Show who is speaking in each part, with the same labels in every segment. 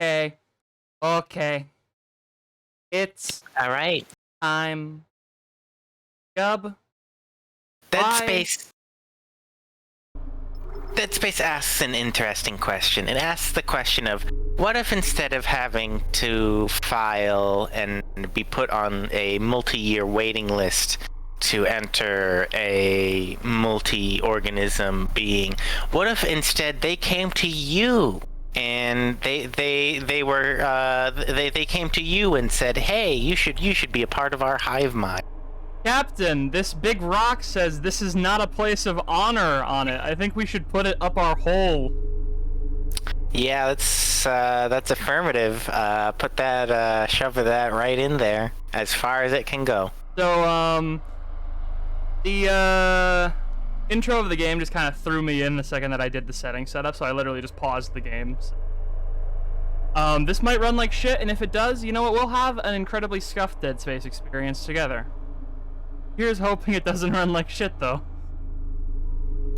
Speaker 1: Okay. Okay. It's
Speaker 2: All right.
Speaker 1: time. Gub.
Speaker 2: Dead Space asks an interesting question. It asks the question of, what if instead of having to file and be put on a multi-year waiting list to enter a multi-organism being, what if instead they came to you and they came to you and said, hey, you should be a part of our hive mind?
Speaker 1: Captain, this big rock says this is not a place of honor on it. I think we should put it up our hole.
Speaker 2: Yeah, that's affirmative. Put that, shove that right in there, as far as it can go.
Speaker 1: So, the, intro of the game just kind of threw me in the second that I did the setting setup, so I literally just paused the game. This might run like shit, and if it does, you know what, we'll have an incredibly scuffed Dead Space experience together. Here's hoping it doesn't run like shit, though.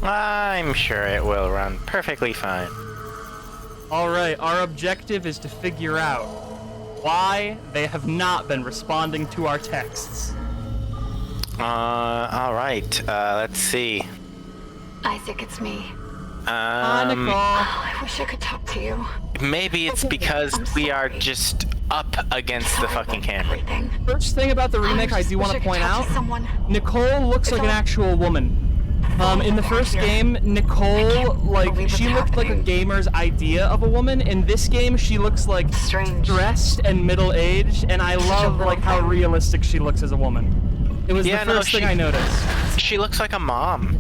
Speaker 2: I'm sure it will run perfectly fine.
Speaker 1: Alright, our objective is to figure out why they have not been responding to our texts.
Speaker 2: Alright, let's see.
Speaker 3: Isaac, it's me.
Speaker 1: Hi, Nicole.
Speaker 3: I wish I could talk to you.
Speaker 2: Maybe it's because we are just up against the fucking camera.
Speaker 1: First thing about the remake I do want to point out, Nicole looks like an actual woman. In the first game, Nicole, like, she looked like a gamer's idea of a woman. In this game, she looks like dressed and middle-aged, and I love, like, how realistic she looks as a woman. It was the first thing I noticed.
Speaker 2: She looks like a mom.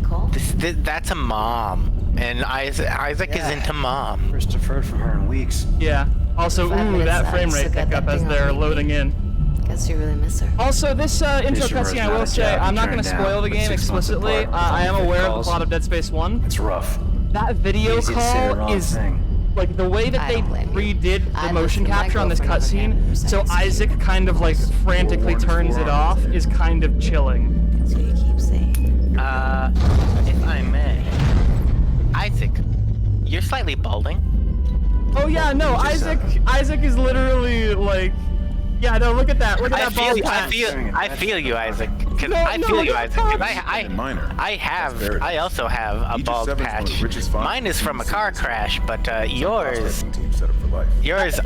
Speaker 2: That's a mom. And Isaac is into mom.
Speaker 4: First deferred from her in weeks.
Speaker 1: Yeah. Also, ooh, that frame rate pickup as they're loading in.
Speaker 5: Guess you really miss her.
Speaker 1: Also, this intro cutscene, I will say, I'm not going to spoil the game explicitly. I am aware of the plot of Dead Space 1.
Speaker 4: It's rough.
Speaker 1: That video call is, like, the way that they redid the motion capture on this cutscene, so Isaac kind of, like, frantically turns it off, is kind of chilling.
Speaker 5: That's what you keep saying.
Speaker 2: If I may. Isaac, you're slightly balding.
Speaker 1: Oh yeah, no, Isaac is literally like, yeah, no, look at that,
Speaker 2: I feel you, Isaac. Cause I also have a bald patch. Mine is from a car crash, but yours,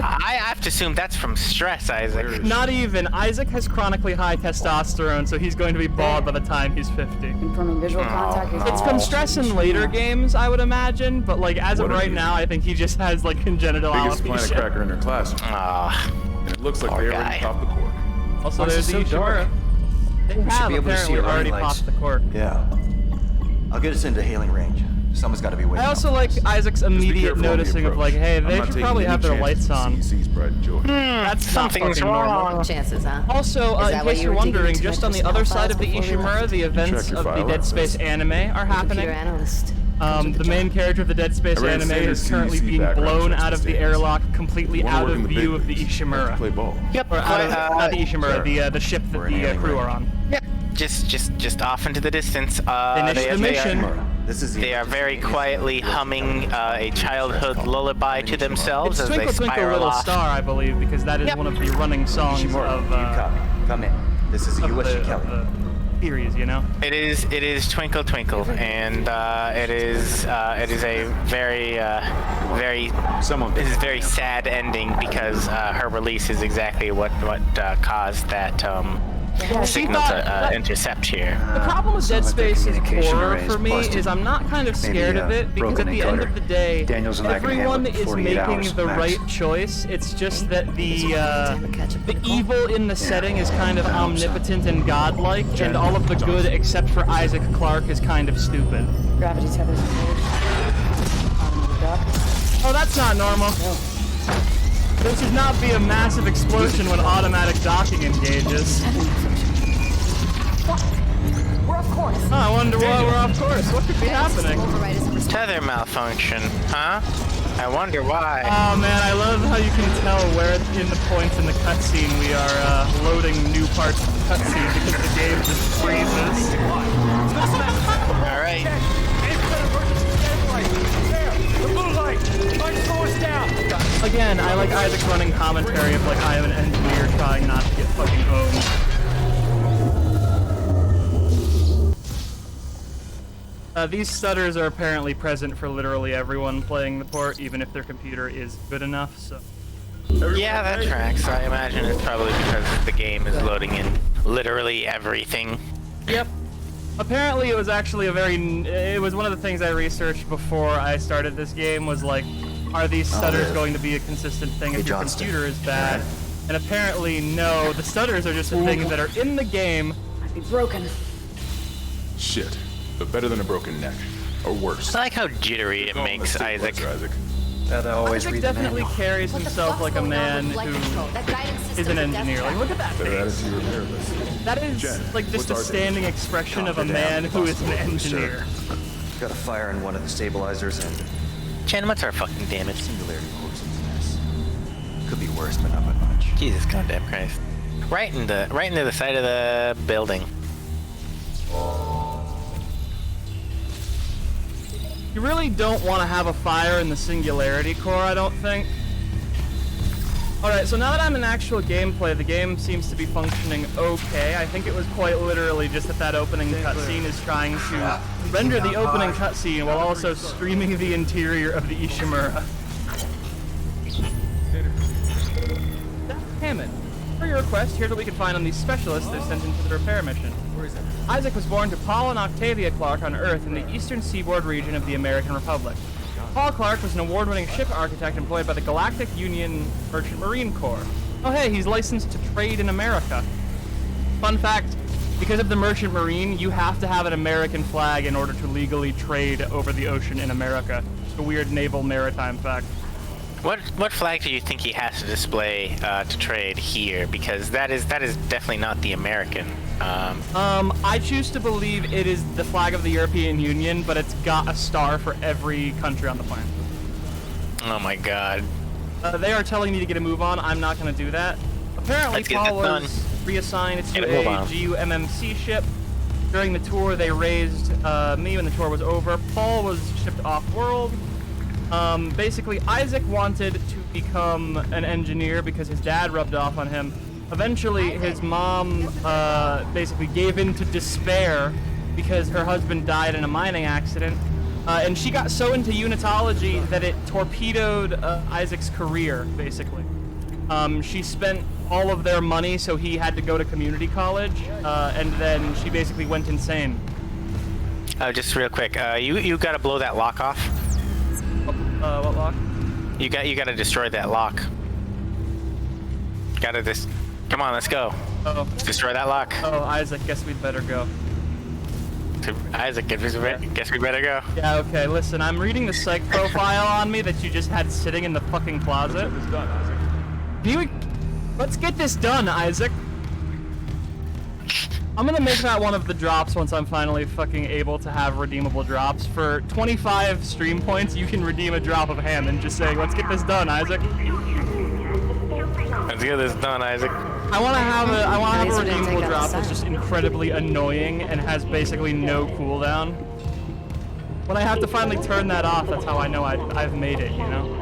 Speaker 2: I have to assume that's from stress, Isaac.
Speaker 1: Not even. Isaac has chronically high testosterone, so he's going to be bald by the time he's 50.
Speaker 5: Confirming visual contact.
Speaker 1: It's from stress in later games, I would imagine, but like as of right now, I think he just has like congenital alopecia.
Speaker 6: Biggest planet cracker in her class. And it looks like they already popped the cork.
Speaker 1: Also, there's the Ishimura. They have apparently already popped the cork.
Speaker 4: Yeah. I'll get us into hailing range. Someone's got to be waiting.
Speaker 1: I also like Isaac's immediate noticing of like, hey, they should probably have their lights on. That's
Speaker 2: something's wrong.
Speaker 5: Chances, huh?
Speaker 1: Also, in case you're wondering, just on the other side of the Ishimura, the events of the Dead Space anime are happening. The main character of the Dead Space anime is currently being blown out of the airlock, completely out of view of the Ishimura.
Speaker 2: Yep.
Speaker 1: Or not the Ishimura, the ship that the crew are on.
Speaker 2: Yep. Just off into the distance.
Speaker 1: Finish the mission.
Speaker 2: They are very quietly humming a childhood lullaby to themselves as they
Speaker 1: Twinkle Twinkle
Speaker 2: spiral
Speaker 1: Little
Speaker 2: off.
Speaker 1: Star, I believe, because that is one of the running songs of
Speaker 4: Come in. This is USG Kelly.
Speaker 1: the series, you know.
Speaker 2: It is Twinkle Twinkle, and it is a very sad ending because her release is exactly what caused that signal to intercept here.
Speaker 1: The problem with Dead Space's horror for me is I'm not kind of scared of it because at the end of the day, everyone is making the right choice. It's just that the evil in the setting is kind of omnipotent and godlike, and all of the good except for Isaac Clarke is kind of stupid.
Speaker 5: Gravity tethers engaged. Automated dock.
Speaker 1: Oh, that's not normal. There should not be a massive explosion when automatic docking engages.
Speaker 5: We're off course.
Speaker 1: Oh, I wonder why we're off course. What could be happening?
Speaker 2: Tether malfunction, huh? I wonder why.
Speaker 1: Oh man, I love how you can tell where in the points in the cutscene we are loading new parts of the cutscene because the game just freezes.
Speaker 2: Alright.
Speaker 7: The blue light! Light source down!
Speaker 1: Again, I like Isaac's running commentary of like, I am an engineer trying not to get fucking owned. These stutters are apparently present for literally everyone playing the port, even if their computer is good enough, so...
Speaker 2: Yeah, that tracks. I imagine it's probably because the game is loading in literally everything.
Speaker 1: Yep. Apparently it was actually it was one of the things I researched before I started this game, was like, are these stutters going to be a consistent thing if your computer is bad? And apparently, no, the stutters are just the things that are in the game.
Speaker 5: Might be broken.
Speaker 6: Shit. But better than a broken neck. Or worse.
Speaker 2: I like how jittery it makes Isaac.
Speaker 1: Isaac definitely carries himself like a man who is an engineer. Like, look at that face. That is like just a standing expression of a man who is an engineer.
Speaker 4: Got a fire in one of the stabilizers and
Speaker 2: Chen, what's our fucking damage?
Speaker 4: singularity course is this. Could be worse, but not by much.
Speaker 2: Jesus goddamn Christ. Right into the side of the building.
Speaker 1: You really don't want to have a fire in the singularity core, I don't think. Alright, so now that I'm in actual gameplay, the game seems to be functioning okay. I think it was quite literally just that opening cutscene is trying to render the opening cutscene while also streaming the interior of the Ishimura. Hammond, for your request, here's what we can find on these specialists they're sent into the repair mission. Isaac was born to Paul and Octavia Clark on Earth in the eastern seaboard region of the American Republic. Paul Clark was an award-winning ship architect employed by the Galactic Union Merchant Marine Corps. Oh hey, he's licensed to trade in America. Fun fact, because of the Merchant Marine, you have to have an American flag in order to legally trade over the ocean in America. Just a weird naval maritime fact.
Speaker 2: What flag do you think he has to display to trade here? Because that is definitely not the American.
Speaker 1: I choose to believe it is the flag of the European Union, but it's got a star for every country on the planet.
Speaker 2: Oh my god.
Speaker 1: They are telling me to get a move on. I'm not going to do that. Apparently, Paul was reassigned to a GUMMC ship. During the tour, they raised me when the tour was over. Paul was shipped off-world. Basically, Isaac wanted to become an engineer because his dad rubbed off on him. Eventually, his mom basically gave in to despair because her husband died in a mining accident. And she got so into unitology that it torpedoed Isaac's career, basically. She spent all of their money, so he had to go to community college, and then she basically went insane.
Speaker 2: Just real quick, you gotta blow that lock off.
Speaker 1: What lock?
Speaker 2: You gotta destroy that lock. Come on, let's go.
Speaker 1: Oh.
Speaker 2: Let's destroy that lock.
Speaker 1: Oh, Isaac, guess we'd better go.
Speaker 2: Isaac, guess we better go.
Speaker 1: Yeah, okay, listen, I'm reading the psych profile on me that you just had sitting in the fucking closet. Let's get this done, Isaac. I'm gonna make that one of the drops once I'm finally fucking able to have redeemable drops. For 25 stream points, you can redeem a drop of Hammond just saying, let's get this done, Isaac.
Speaker 2: Let's get this done, Isaac.
Speaker 1: I want to have a redeemable drop that's just incredibly annoying and has basically no cooldown. When I have to finally turn that off, that's how I know I've made it, you know?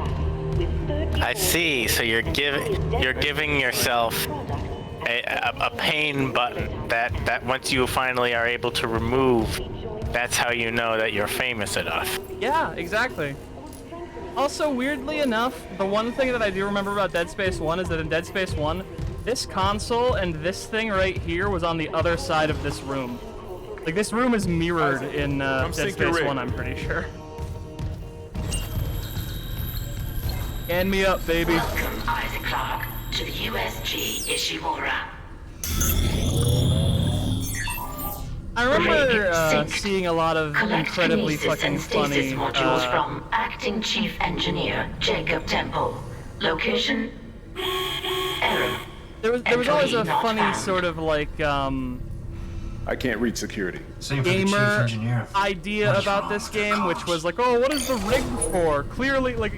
Speaker 2: I see. So you're giving yourself a pain button that once you finally are able to remove, that's how you know that you're famous enough.
Speaker 1: Yeah, exactly. Also, weirdly enough, the one thing that I do remember about Dead Space 1 is that in Dead Space 1, this console and this thing right here was on the other side of this room. Like, this room is mirrored in Dead Space 1, I'm pretty sure. Hand me up, baby.
Speaker 7: Welcome, Isaac Clarke, to the USG Ishimura.
Speaker 1: I remember seeing a lot of incredibly fucking funny
Speaker 7: modules from Acting Chief Engineer Jacob Temple. Location error.
Speaker 1: There was always a funny sort of like
Speaker 6: I can't reach security.
Speaker 1: gamer idea about this game, which was like, oh, what is the rig for? Clearly, like,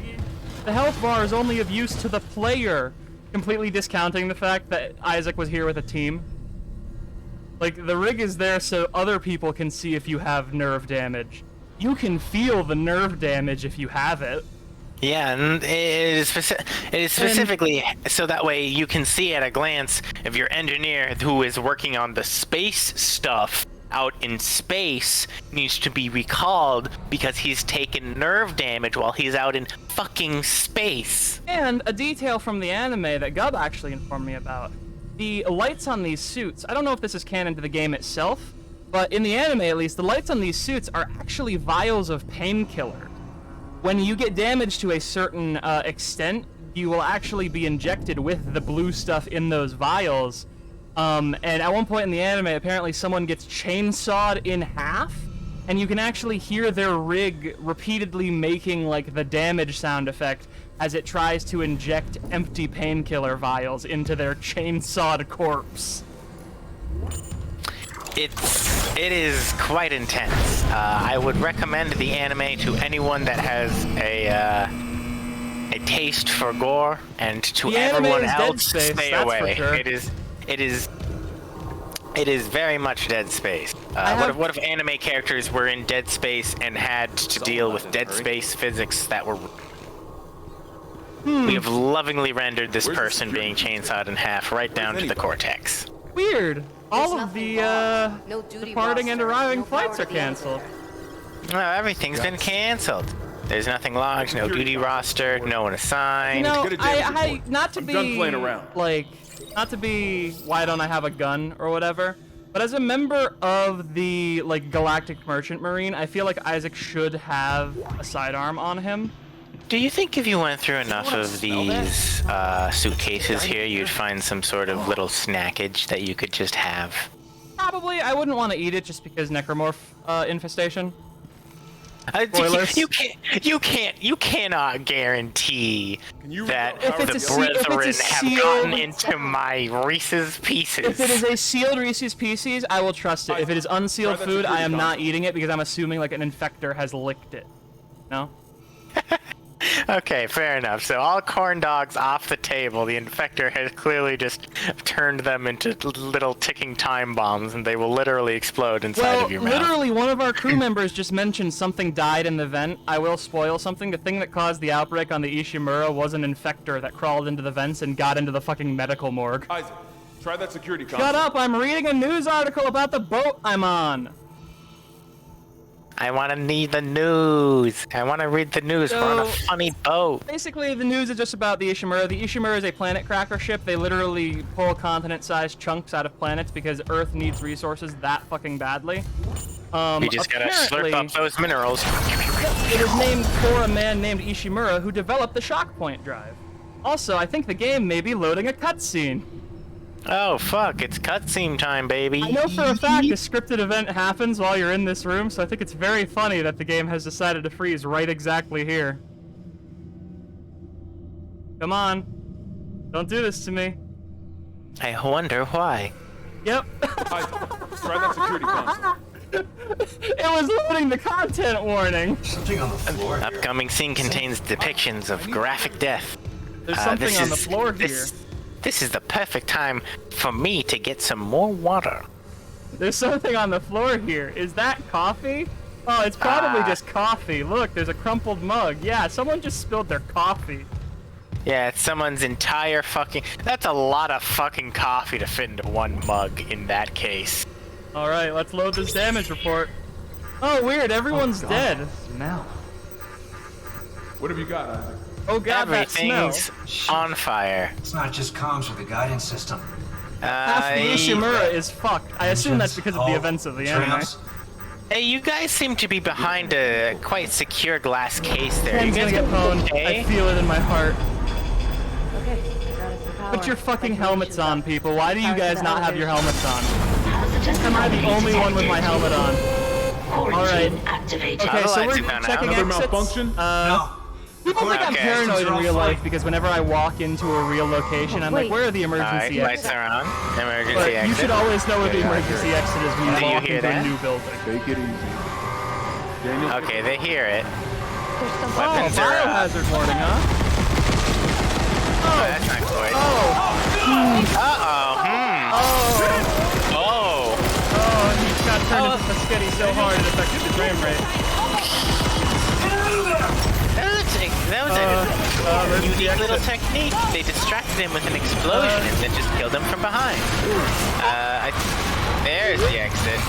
Speaker 1: the health bar is only of use to the player, completely discounting the fact that Isaac was here with a team. Like, the rig is there so other people can see if you have nerve damage. You can feel the nerve damage if you have it.
Speaker 2: Yeah, and it is specifically so that way you can see at a glance if your engineer who is working on the space stuff out in space needs to be recalled because he's taken nerve damage while he's out in fucking space.
Speaker 1: And a detail from the anime that Gub actually informed me about. The lights on these suits, I don't know if this is canon to the game itself, but in the anime at least, the lights on these suits are actually vials of painkiller. When you get damaged to a certain extent, you will actually be injected with the blue stuff in those vials. And at one point in the anime, apparently someone gets chainsawed in half, and you can actually hear their rig repeatedly making like the damage sound effect as it tries to inject empty painkiller vials into their chainsawed corpse.
Speaker 2: It is quite intense. I would recommend the anime to anyone that has a taste for gore, and to
Speaker 1: The anime
Speaker 2: everyone
Speaker 1: is Dead
Speaker 2: else,
Speaker 1: Space,
Speaker 2: stay
Speaker 1: that's
Speaker 2: away.
Speaker 1: for sure.
Speaker 2: It is very much Dead Space. What if anime characters were in Dead Space and had to deal with Dead Space physics that were? We have lovingly rendered this person being chainsawed in half right down to the cortex.
Speaker 1: Weird. All of the departing and arriving flights are canceled.
Speaker 2: No, everything's been canceled. There's nothing logged, no duty roster, no one assigned.
Speaker 1: You know,
Speaker 6: Get a damage report.
Speaker 1: not to
Speaker 6: I'm
Speaker 1: be
Speaker 6: done playing around.
Speaker 1: like, not to be why don't I have a gun or whatever, but as a member of the like Galactic Merchant Marine, I feel like Isaac should have a sidearm on him.
Speaker 2: Do you think if you went through enough of these suitcases here, you'd find some sort of little snackage that you could just have?
Speaker 1: Probably. I wouldn't want to eat it just because necromorph infestation. Spoilers.
Speaker 2: You cannot guarantee that
Speaker 1: If
Speaker 2: the
Speaker 1: it's a if it's a
Speaker 2: brethren have
Speaker 1: sealed-
Speaker 2: gotten into my Reese's Pieces.
Speaker 1: If it is a sealed Reese's Pieces, I will trust it. If it is unsealed
Speaker 6: Try that
Speaker 1: food, I am
Speaker 6: security
Speaker 1: not
Speaker 6: console.
Speaker 1: eating it because I'm assuming like an infector has licked it. No?
Speaker 2: Okay, fair enough. So all corn dogs off the table. The infector has clearly just turned them into little ticking time bombs, and they will literally explode inside
Speaker 1: Well,
Speaker 2: of your mouth.
Speaker 1: literally, one of our crew members just mentioned something died in the vent. I will spoil something. The thing that caused the outbreak on the Ishimura was an infector that crawled into the vents and got into the fucking medical morgue.
Speaker 6: Isaac, try that security console.
Speaker 1: Shut up! I'm reading a news article about the boat I'm on.
Speaker 2: I want to need the news. I want to read the news. We're on a
Speaker 1: So-
Speaker 2: funny boat.
Speaker 1: Basically, the news is just about the Ishimura. The Ishimura is a planet cracker ship. They literally pull continent-sized chunks out of planets because Earth needs resources that fucking badly.
Speaker 2: You just gotta slurp up those minerals.
Speaker 1: It is named for a man named Ishimura who developed the shock point drive. Also, I think the game may be loading a cutscene.
Speaker 2: Oh fuck! It's cutscene time, baby.
Speaker 1: I know for a fact a scripted event happens while you're in this room, so I think it's very funny that the game has decided to freeze right exactly here. Come on. Don't do this to me.
Speaker 2: I wonder why.
Speaker 1: Yep.
Speaker 6: Isaac, try that security console.
Speaker 1: It was loading the content warning.
Speaker 4: Something on the floor here.
Speaker 2: Upcoming scene contains depictions of graphic death.
Speaker 1: There's something
Speaker 2: this
Speaker 1: on the
Speaker 2: is-
Speaker 1: floor here.
Speaker 2: This is the perfect time for me to get some more water.
Speaker 1: There's something on the floor here. Is that coffee? Oh, it's probably just coffee. Look, there's a crumpled mug. Yeah, someone just spilled their coffee.
Speaker 2: Yeah, it's someone's entire fucking... That's a lot of fucking coffee to fit into one mug in that case.
Speaker 1: Alright, let's load this damage report. Oh, weird. Everyone's dead.
Speaker 4: Now.
Speaker 6: What have you got, Isaac?
Speaker 1: Oh god, that smell.
Speaker 2: Everything's on fire.
Speaker 8: It's not just comms with the guidance system.
Speaker 1: Half the Ishimura is fucked. I assume that's because of the events of the anime.
Speaker 2: Hey, you guys seem to be behind a quite secure glass case there. You
Speaker 1: Ken's gonna
Speaker 2: guys
Speaker 1: get pwned.
Speaker 2: okay?
Speaker 1: I feel it in my heart.
Speaker 5: Okay, got us the power.
Speaker 1: Put your fucking helmets on, people. Why do you guys not have your helmets on?
Speaker 7: Positive
Speaker 1: Am I the only one with my helmet on?
Speaker 7: Quarantine
Speaker 1: Alright.
Speaker 7: activated.
Speaker 1: Okay, so
Speaker 2: lights
Speaker 1: we're
Speaker 2: are gone out.
Speaker 1: checking
Speaker 6: Another
Speaker 1: exits.
Speaker 6: malfunction?
Speaker 8: No.
Speaker 1: People think I'm
Speaker 2: Okay.
Speaker 1: paranoid in real life
Speaker 8: Fine.
Speaker 1: because whenever I walk into a real location, I'm like,
Speaker 5: Wait.
Speaker 1: where are the
Speaker 2: Alright,
Speaker 1: emergency
Speaker 2: lights
Speaker 1: exits?
Speaker 2: are on. Emergency
Speaker 1: But you
Speaker 2: exit.
Speaker 1: should always know where the emergency exit is when
Speaker 2: Do
Speaker 1: you
Speaker 2: you
Speaker 1: walk
Speaker 2: hear
Speaker 1: into a
Speaker 2: that?
Speaker 1: new building.
Speaker 6: Take it easy. Daniel,
Speaker 2: Okay, they hear it.
Speaker 5: There's some
Speaker 1: Oh,
Speaker 2: Weapons are up.
Speaker 1: biohazard warning, huh?
Speaker 2: Oh, that's not good. Uh-oh. Oh.
Speaker 1: Oh, he got turned into Paschetti so hard it affected the frame rate.
Speaker 2: That was a unique little technique. They distracted him with an explosion and then just killed him from behind. There's the exit.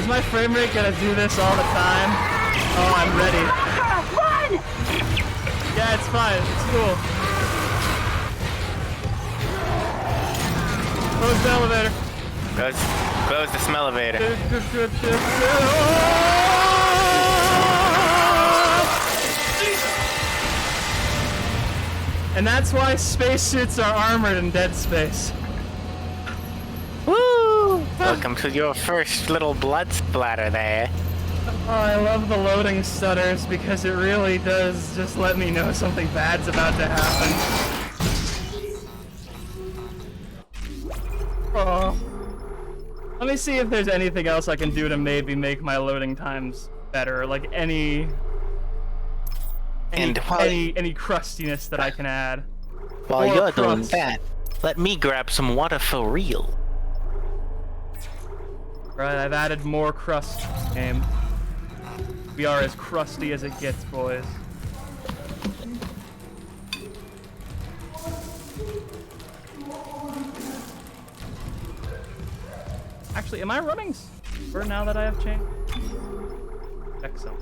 Speaker 1: Is my frame rate gonna do this all the time? Oh, I'm ready.
Speaker 3: Run!
Speaker 1: Yeah, it's fine. It's cool. Close the elevator.
Speaker 2: Close the smell-elevator.
Speaker 1: And that's why spacesuits are armored in Dead Space.
Speaker 2: Woo! Welcome to your first little blood splatter there.
Speaker 1: Oh, I love the loading stutters because it really does just let me know something bad's about to happen. Oh. Let me see if there's anything else I can do to maybe make my loading times better, like any crustiness that I can add.
Speaker 2: While
Speaker 1: Or
Speaker 2: you're doing
Speaker 1: crust.
Speaker 2: that, let me grab some water for real.
Speaker 1: Right, I've added more crust to this game. We are as crusty as it gets, boys. Actually, am I running for now that I have changed? Check some.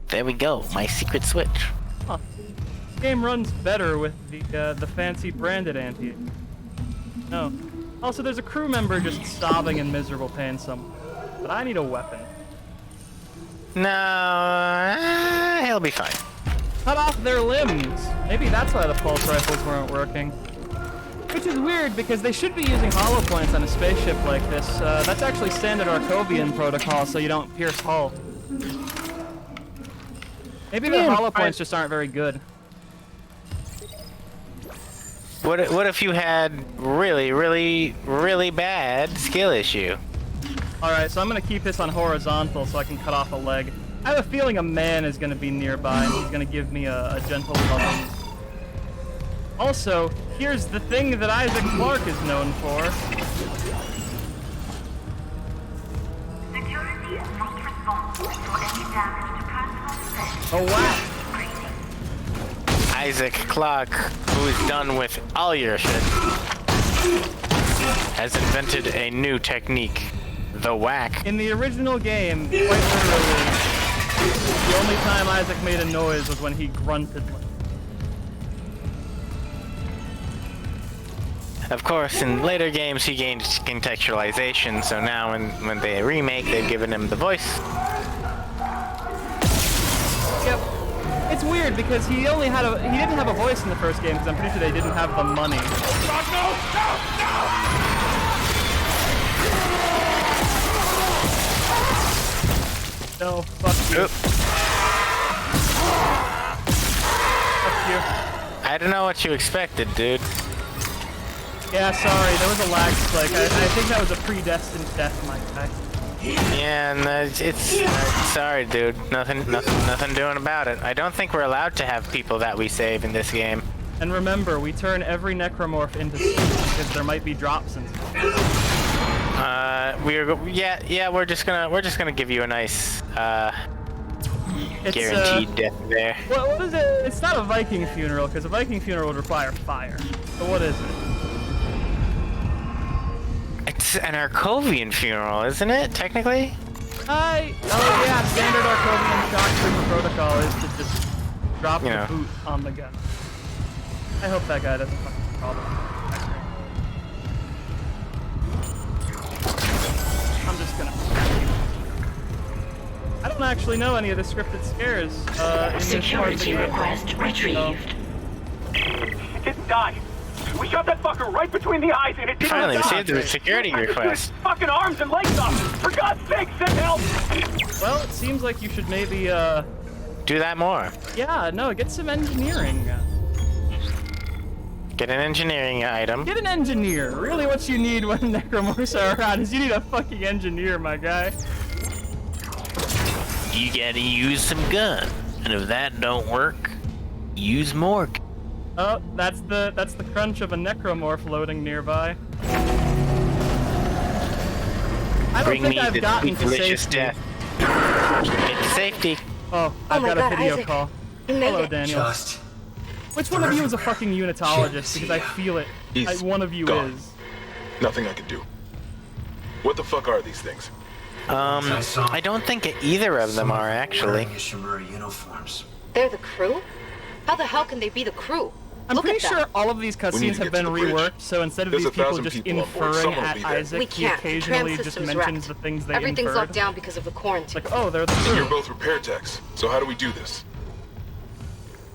Speaker 2: There we go, my secret switch.
Speaker 1: Huh. This game runs better with the fancy branded anti. No. Also, there's a crew member just sobbing in miserable pain somewhere. But I need a weapon.
Speaker 2: No, he'll be fine.
Speaker 1: Cut off their limbs. Maybe that's why the pulse rifles weren't working. Which is weird because they should be using hollow points on a spaceship like this. That's actually standard Arcovian protocol, so you don't pierce hull. Maybe the hollow points just aren't very good.
Speaker 2: What if you had really bad skill issue?
Speaker 1: Alright, so I'm gonna keep this on horizontal so I can cut off a leg. I have a feeling a man is gonna be nearby and he's gonna give me a gentle loving. Also, here's the thing that Isaac Clarke is known for.
Speaker 7: Security is not responsible for any damage to personal effects.
Speaker 1: Oh wow!
Speaker 2: Isaac Clarke, who is done with all your shit, has invented a new technique. The whack.
Speaker 1: In the original game, quite literally, the only time Isaac made a noise was when he grunted.
Speaker 2: Of course, in later games he gained contextualization, so now when they remake, they've given him the voice.
Speaker 1: Yep. It's weird because he didn't have a voice in the first game because I'm pretty sure they didn't have the money. No, fuck you.
Speaker 2: Oop.
Speaker 1: Fuck you.
Speaker 2: I don't know what you expected, dude.
Speaker 1: Yeah, sorry, there was a lag spike. I think that was a predestined death, my guy.
Speaker 2: Yeah, and it's sorry, dude. Nothing doing about it. I don't think we're allowed to have people that we save in this game.
Speaker 1: And remember, we turn every necromorph into soup because there might be drops in some.
Speaker 2: We're just gonna give you a nice
Speaker 1: It's,
Speaker 2: guaranteed death there.
Speaker 1: What is it? It's not a Viking funeral because a Viking funeral would require fire. So what is it?
Speaker 2: It's an Arcovian funeral, isn't it? Technically.
Speaker 1: Oh yeah, standard Arcovian shock trooper protocol is to just drop the boot on the gun. I hope that guy doesn't fucking problem. I'm just gonna. I don't actually know any of the scripted scares. In this part of the
Speaker 7: Security
Speaker 1: game.
Speaker 7: request retrieved.
Speaker 9: It didn't die. We shot that fucker right between the eyes and it didn't
Speaker 2: Finally,
Speaker 9: die.
Speaker 2: we saved the security request.
Speaker 9: Fucking arms and legs off. For God's sake, send help.
Speaker 1: Well, it seems like you should maybe,
Speaker 2: Do that more.
Speaker 1: yeah, no, get some engineering.
Speaker 2: Get an engineering item.
Speaker 1: Get an engineer. Really what you need when necromorphs are around is you need a fucking engineer, my guy.
Speaker 2: You gotta use some gun, and if that don't work, use more.
Speaker 1: Oh, that's the crunch of a necromorph loading nearby. I don't think I've gotten to safety.
Speaker 2: Death. Get to safety.
Speaker 1: Oh, I've got a video
Speaker 3: Isaac.
Speaker 1: call.
Speaker 3: You made
Speaker 1: Hello,
Speaker 3: it.
Speaker 1: Daniel.
Speaker 8: Just
Speaker 1: Which one of you is a fucking unitologist? Because I feel it.
Speaker 6: He's
Speaker 1: One of you
Speaker 6: gone.
Speaker 1: is.
Speaker 6: Nothing I can do. What the fuck are these things?
Speaker 2: I don't think either of them are actually.
Speaker 8: wearing Ishimura uniforms.
Speaker 3: They're the crew? How the hell can they be the crew?
Speaker 1: I'm
Speaker 3: Look
Speaker 1: pretty
Speaker 3: at them.
Speaker 1: sure all of these
Speaker 6: We need
Speaker 1: cutscenes
Speaker 6: to
Speaker 1: have
Speaker 6: get
Speaker 1: been
Speaker 6: to the bridge.
Speaker 1: reworked, so instead of
Speaker 6: There's
Speaker 1: these people
Speaker 6: 1,000
Speaker 1: just
Speaker 6: people on board.
Speaker 1: inferring
Speaker 6: Someone will
Speaker 1: at
Speaker 6: be there.
Speaker 1: Isaac,
Speaker 3: We
Speaker 1: he
Speaker 3: can't. The tram
Speaker 1: occasionally just
Speaker 3: system's
Speaker 1: mentions
Speaker 3: wrecked.
Speaker 1: the things they
Speaker 3: Everything's
Speaker 1: inferred.
Speaker 3: locked down because of the quarantine.
Speaker 1: Like, oh, they're the
Speaker 6: And you're
Speaker 1: crew.
Speaker 6: both repair techs. So how do we do this?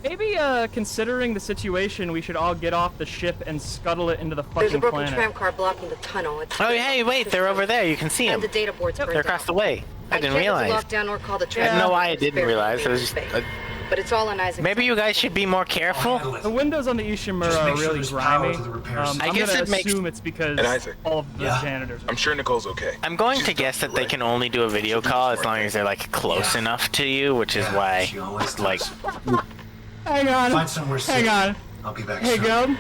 Speaker 1: Maybe, considering the situation, we should all get off the ship and scuttle it into the
Speaker 3: There's a
Speaker 1: fucking
Speaker 3: broken
Speaker 1: planet.
Speaker 3: tram car blocking the tunnel. It's
Speaker 2: Oh, hey, wait, they're over there. You can see
Speaker 3: And
Speaker 2: them.
Speaker 3: the data board's
Speaker 2: They're
Speaker 3: burned
Speaker 2: across
Speaker 3: out.
Speaker 2: the way. I didn't realize.
Speaker 3: Lock down or call the
Speaker 2: I
Speaker 3: tram.
Speaker 2: don't know why I
Speaker 3: It's
Speaker 2: didn't
Speaker 3: very
Speaker 2: realize. It was just.
Speaker 3: big. But it's all on Isaac.
Speaker 2: Maybe you guys should be more careful.
Speaker 1: The windows on the Ishimura
Speaker 8: Just
Speaker 1: are
Speaker 8: make sure
Speaker 1: really
Speaker 8: there's power
Speaker 1: grimy.
Speaker 8: to the repair
Speaker 1: I'm
Speaker 8: system.
Speaker 2: I guess
Speaker 1: gonna
Speaker 2: it makes-
Speaker 1: assume it's because
Speaker 6: And Isaac.
Speaker 1: all of the
Speaker 8: Yeah.
Speaker 1: janitors.
Speaker 6: I'm sure Nicole's okay.
Speaker 2: I'm going
Speaker 6: She's
Speaker 2: to guess
Speaker 6: done
Speaker 2: that they
Speaker 6: right.
Speaker 2: can only do a video call as long as they're like close enough to you, which is why,
Speaker 8: She always
Speaker 2: like,
Speaker 8: does.
Speaker 1: Hang on.
Speaker 8: Find somewhere
Speaker 1: Hang
Speaker 8: safe.
Speaker 1: on.
Speaker 8: I'll be back
Speaker 1: Hey,
Speaker 8: soon.
Speaker 1: Gob.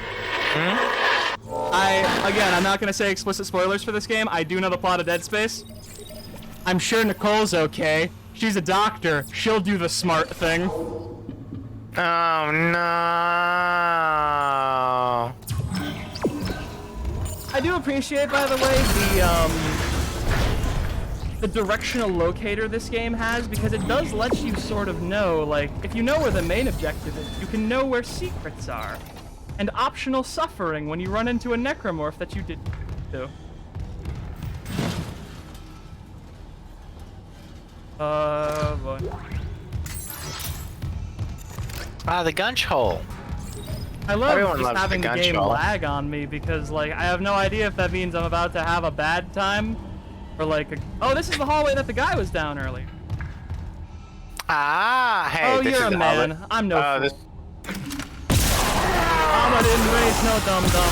Speaker 1: I'm not gonna say explicit spoilers for this game. I do know the plot of Dead Space. I'm sure Nicole's okay. She's a doctor. She'll do the smart thing.
Speaker 2: oh no.
Speaker 1: I do appreciate, by the way, the directional locator this game has, because it does let you sort of know, like, if you know where the main objective is, you can know where secrets are. And optional suffering when you run into a necromorph that you didn't do. Boy.
Speaker 2: Ah, the gunch hole.
Speaker 1: I love
Speaker 2: Everyone
Speaker 1: just
Speaker 2: loves the
Speaker 1: having the
Speaker 2: gunch
Speaker 1: game
Speaker 2: hole.
Speaker 1: lag on me, because, like, I have no idea if that means I'm about to have a bad time, or like, oh, this is the hallway that the guy was down earlier.
Speaker 2: Ah, hey,
Speaker 1: Oh,
Speaker 2: this
Speaker 1: you're
Speaker 2: is
Speaker 1: a
Speaker 2: the
Speaker 1: man.
Speaker 2: hallway.
Speaker 1: I'm no fool.
Speaker 2: This,
Speaker 1: Mama didn't raise no dum-dum.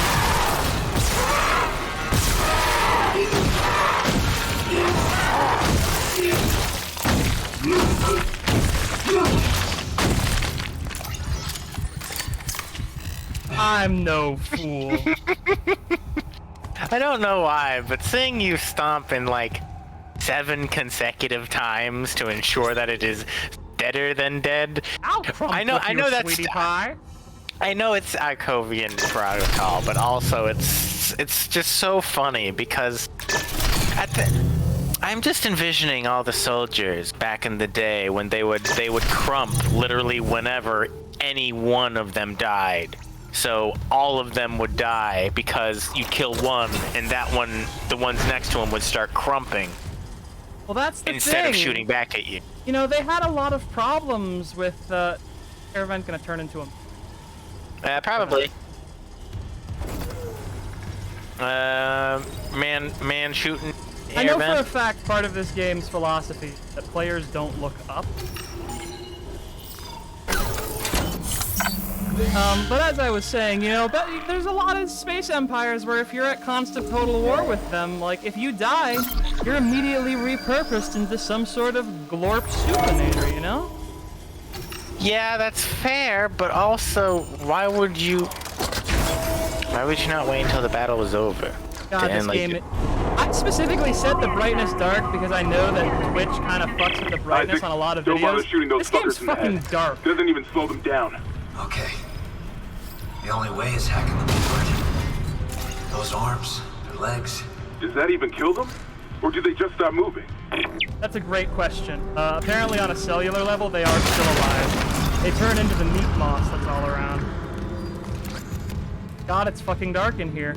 Speaker 1: I'm no fool.
Speaker 2: I don't know why, but seeing you stomp in like 7 consecutive times to ensure that it is deader than dead.
Speaker 1: I'll crump
Speaker 2: I know that's
Speaker 1: sweetie pie.
Speaker 2: I know it's Ikovian protocol, but also it's just so funny because I'm just envisioning all the soldiers back in the day when they would crump literally whenever any one of them died. So all of them would die because you kill one, and that one, the ones next to him, would start crumping
Speaker 1: Well, that's the
Speaker 2: instead
Speaker 1: thing.
Speaker 2: of shooting back at you.
Speaker 1: You know, they had a lot of problems with Caravan gonna turn into a
Speaker 2: Probably. Man shooting.
Speaker 1: I know
Speaker 2: air
Speaker 1: for a
Speaker 2: vent.
Speaker 1: fact part of this game's philosophy is that players don't look up. But as I was saying, you know, there's a lot of space empires where if you're at constant total war with them, like, if you die, you're immediately repurposed into some sort of glorp supinator, you know?
Speaker 2: Yeah, that's fair, but also, why would you not wait until the battle was over?
Speaker 1: God, this game... I specifically set the brightness dark because I know that Twitch kind of fucks with the brightness
Speaker 9: Isaac,
Speaker 1: on a lot of
Speaker 9: don't bother
Speaker 1: videos.
Speaker 9: shooting those
Speaker 1: This game's
Speaker 9: fuckers in the
Speaker 1: fucking
Speaker 9: head.
Speaker 1: dark.
Speaker 9: Doesn't even slow them down.
Speaker 8: Okay. The only way is hacking the board. Those arms, their legs.
Speaker 9: Does that even kill them? Or do they just stop moving?
Speaker 1: That's a great question. Apparently on a cellular level, they are still alive. They turn into the meat moss that's all around. God, it's fucking dark in here.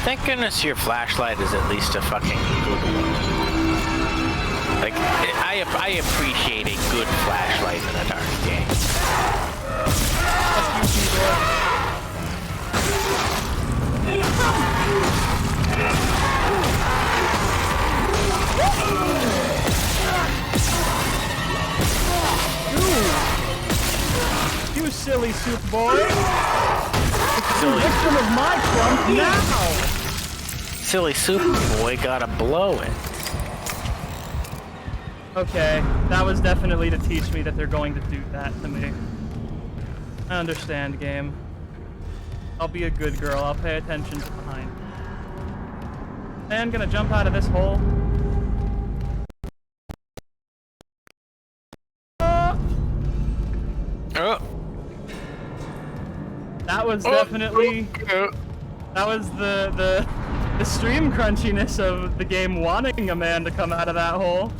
Speaker 2: Thank goodness your flashlight is at least a fucking good one. Like, I appreciate a good flashlight in a dark game.
Speaker 1: You silly soup boy! Silly victim of my crump now!
Speaker 2: Silly soup boy gotta blow it.
Speaker 1: Okay, that was definitely to teach me that they're going to do that to me. I understand, game. I'll be a good girl. I'll pay attention to behind. Man, gonna jump out of this hole. That was definitely... That was the stream crunchiness of the game wanting a man to come out of that hole.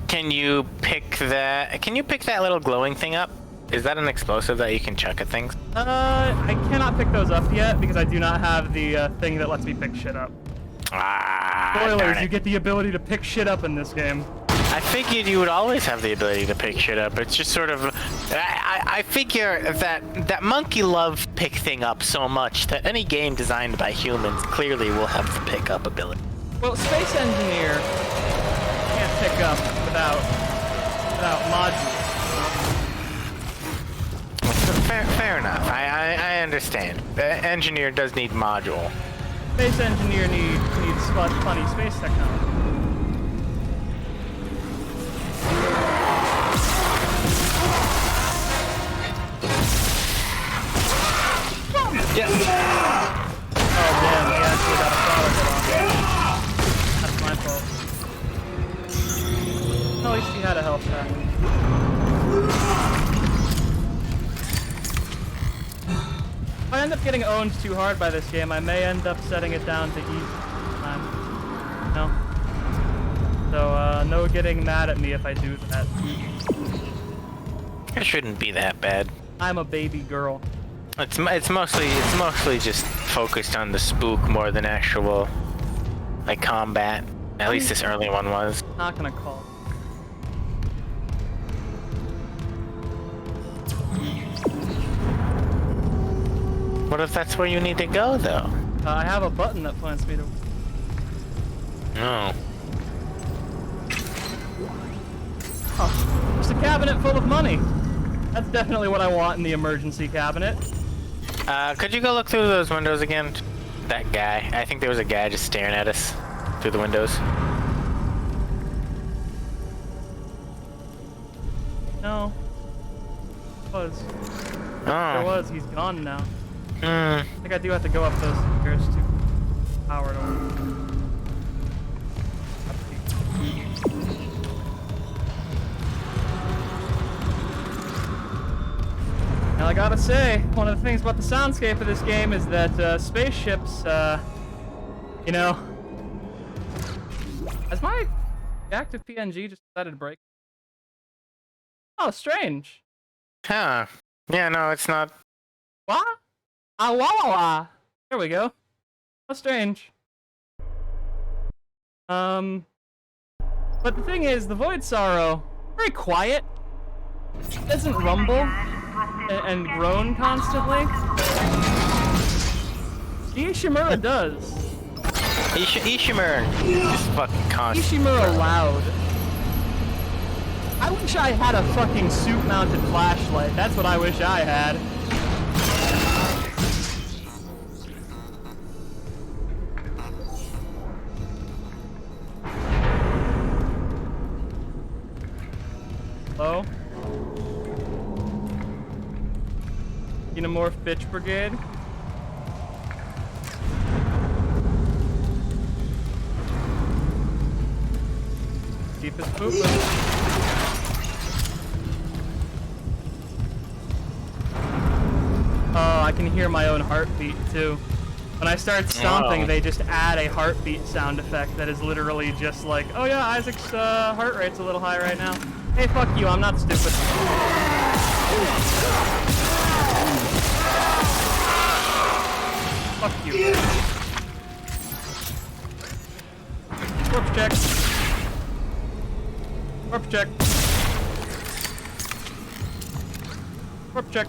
Speaker 2: Can you pick that? Can you pick that little glowing thing up? Is that an explosive that you can chuck at things?
Speaker 1: I cannot pick those up yet because I do not have the thing that lets me pick shit up. Spoilers, you get the ability to pick shit up in this game.
Speaker 2: I figured you would always have the ability to pick shit up. It's just sort of... I figure that monkey love pick thing up so much that any game designed by humans clearly will have the pick up ability.
Speaker 1: Well, Space Engineer can't pick up without modules.
Speaker 2: Fair enough. I understand. The engineer does need module.
Speaker 1: Space Engineer needs funny space technology.
Speaker 2: Yeah.
Speaker 1: Oh damn, he actually got a solid hit on. That's my fault. At least he had a health pack. If I end up getting owned too hard by this game, I may end up setting it down to easy time. No. So, no getting mad at me if I do that.
Speaker 2: It shouldn't be that bad.
Speaker 1: I'm a baby girl.
Speaker 2: It's mostly just focused on the spook more than actual like combat. At least this early one was.
Speaker 1: Not gonna call.
Speaker 2: What if that's where you need to go, though?
Speaker 1: I have a button that points me to...
Speaker 2: No.
Speaker 1: Oh, there's a cabinet full of money. That's definitely what I want in the emergency cabinet.
Speaker 2: Could you go look through those windows again? That guy. I think there was a guy just staring at us through the windows.
Speaker 1: No. Was.
Speaker 2: Oh.
Speaker 1: There was. He's gone now.
Speaker 2: Hmm.
Speaker 1: I think I do have to go up those stairs to power it on. Now I gotta say, one of the things about the soundscape of this game is that spaceships, you know... Has my active PNG just decided to break? Oh, strange.
Speaker 2: Huh. Yeah, no, it's not.
Speaker 1: What? Ah, wah, wah, wah. There we go. How strange. But the thing is, the Void Sorrow, very quiet. It doesn't rumble and groan constantly. Ishimura does.
Speaker 2: Ishimura is fucking constant.
Speaker 1: Ishimura loud. I wish I had a fucking suit-mounted flashlight. That's what I wish I had. Hello? Xenomorph Bitch Brigade? Keep us pooping. Oh, I can hear my own heartbeat too. When I start stomping, they just add a heartbeat sound effect that is literally just like, oh yeah, Isaac's heart rate's a little high right now. Hey, fuck you, I'm not stupid. Fuck you. Corpse check. Corpse check. Corpse check.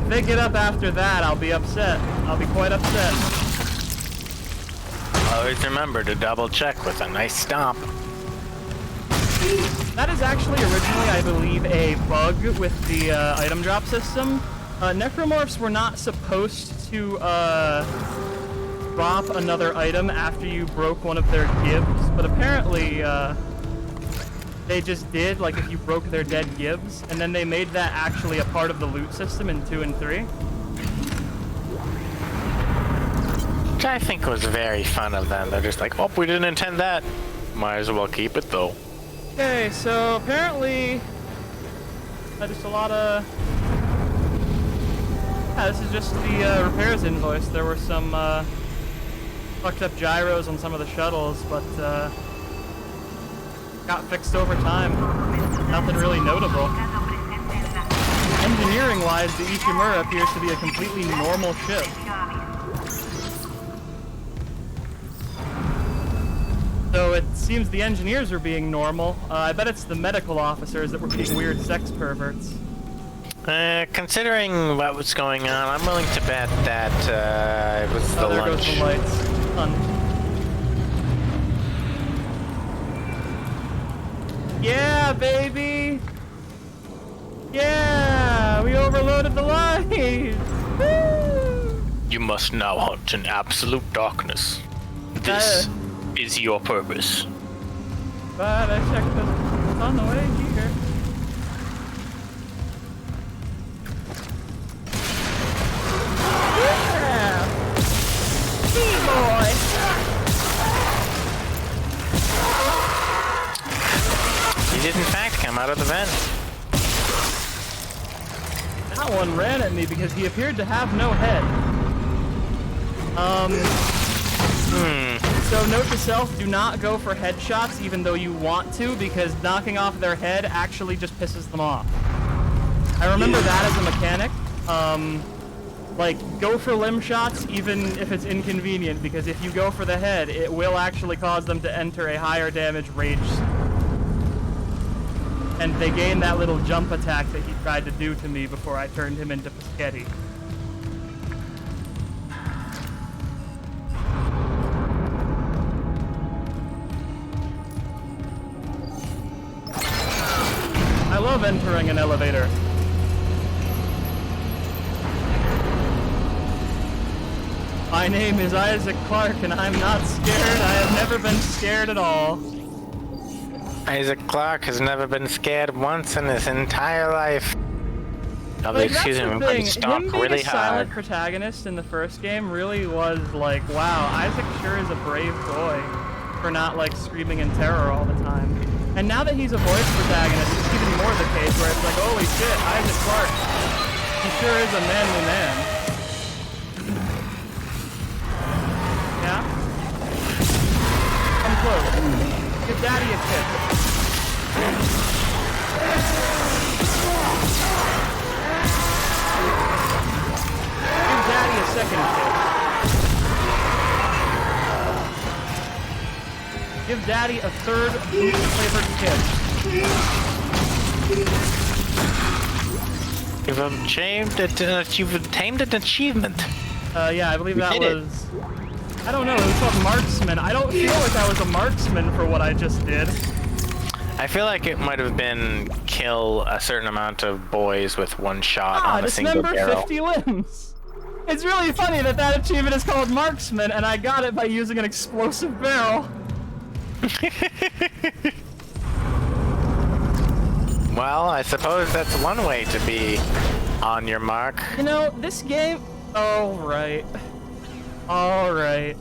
Speaker 1: If they get up after that, I'll be upset. I'll be quite upset.
Speaker 2: Always remember to double check with a nice stomp.
Speaker 1: That is actually originally, I believe, a bug with the item drop system. Necromorphs were not supposed to drop another item after you broke one of their gibs, but apparently they just did, like if you broke their dead gibs, and then they made that actually a part of the loot system in 2 and 3.
Speaker 2: Which I think was very fun of them. They're just like, oh, we didn't intend that. Might as well keep it though.
Speaker 1: Okay, so apparently, just a lot of. Yeah, this is just the repairs invoice. There were some fucked up gyros on some of the shuttles, but got fixed over time. Nothing really notable. Engineering-wise, the Ishimura appears to be a completely normal ship. So it seems the engineers are being normal. I bet it's the medical officers that were being weird sex perverts.
Speaker 2: Considering what was going on, I'm willing to bet that it was the
Speaker 1: there
Speaker 2: lunch.
Speaker 1: Goes the lights. Fun. Yeah, baby! Yeah! We overloaded the lights! Woo!
Speaker 2: You must now hunt in absolute darkness. This is your purpose.
Speaker 1: But I checked the on the way here. Yeah! Boy!
Speaker 2: He did in fact come out of the vent.
Speaker 1: That one ran at me because he appeared to have no head. So note to self, do not go for headshots even though you want to, because knocking off their head actually just pisses them off. I remember that as a mechanic. Like, go for limb shots even if it's inconvenient, because if you go for the head, it will actually cause them to enter a higher damage rage. And they gain that little jump attack that he tried to do to me before I turned him into Paschetti. I love entering an elevator. My name is Isaac Clarke and I'm not scared. I have never been scared at all.
Speaker 2: Isaac Clarke has never been scared once in his entire life. Oh,
Speaker 1: Like,
Speaker 2: excuse me, I'm going to stomp
Speaker 1: him being
Speaker 2: really
Speaker 1: a silent
Speaker 2: hard.
Speaker 1: protagonist in the first game really was like, wow, Isaac sure is a brave boy for not like screaming in terror all the time. And now that he's a voice protagonist, it's even more the case where it's like, holy shit, Isaac Clarke, he sure is a manly man. Yeah? Come close. Give daddy a kiss. Give daddy a second kiss. Give daddy a third flavored kiss.
Speaker 2: You've attained an achievement.
Speaker 1: Yeah, I believe
Speaker 2: You
Speaker 1: that
Speaker 2: did it.
Speaker 1: was... I don't know, it was called marksman. I don't feel like I was a marksman for what I just did.
Speaker 2: I feel like it might have been kill a certain amount of boys with one shot on a single
Speaker 1: dismember
Speaker 2: barrel.
Speaker 1: 50 limbs. It's really funny that that achievement is called marksman, and I got it by using an explosive barrel.
Speaker 2: Well, I suppose that's one way to be on your mark.
Speaker 1: You know, this game... Oh, right. Alright.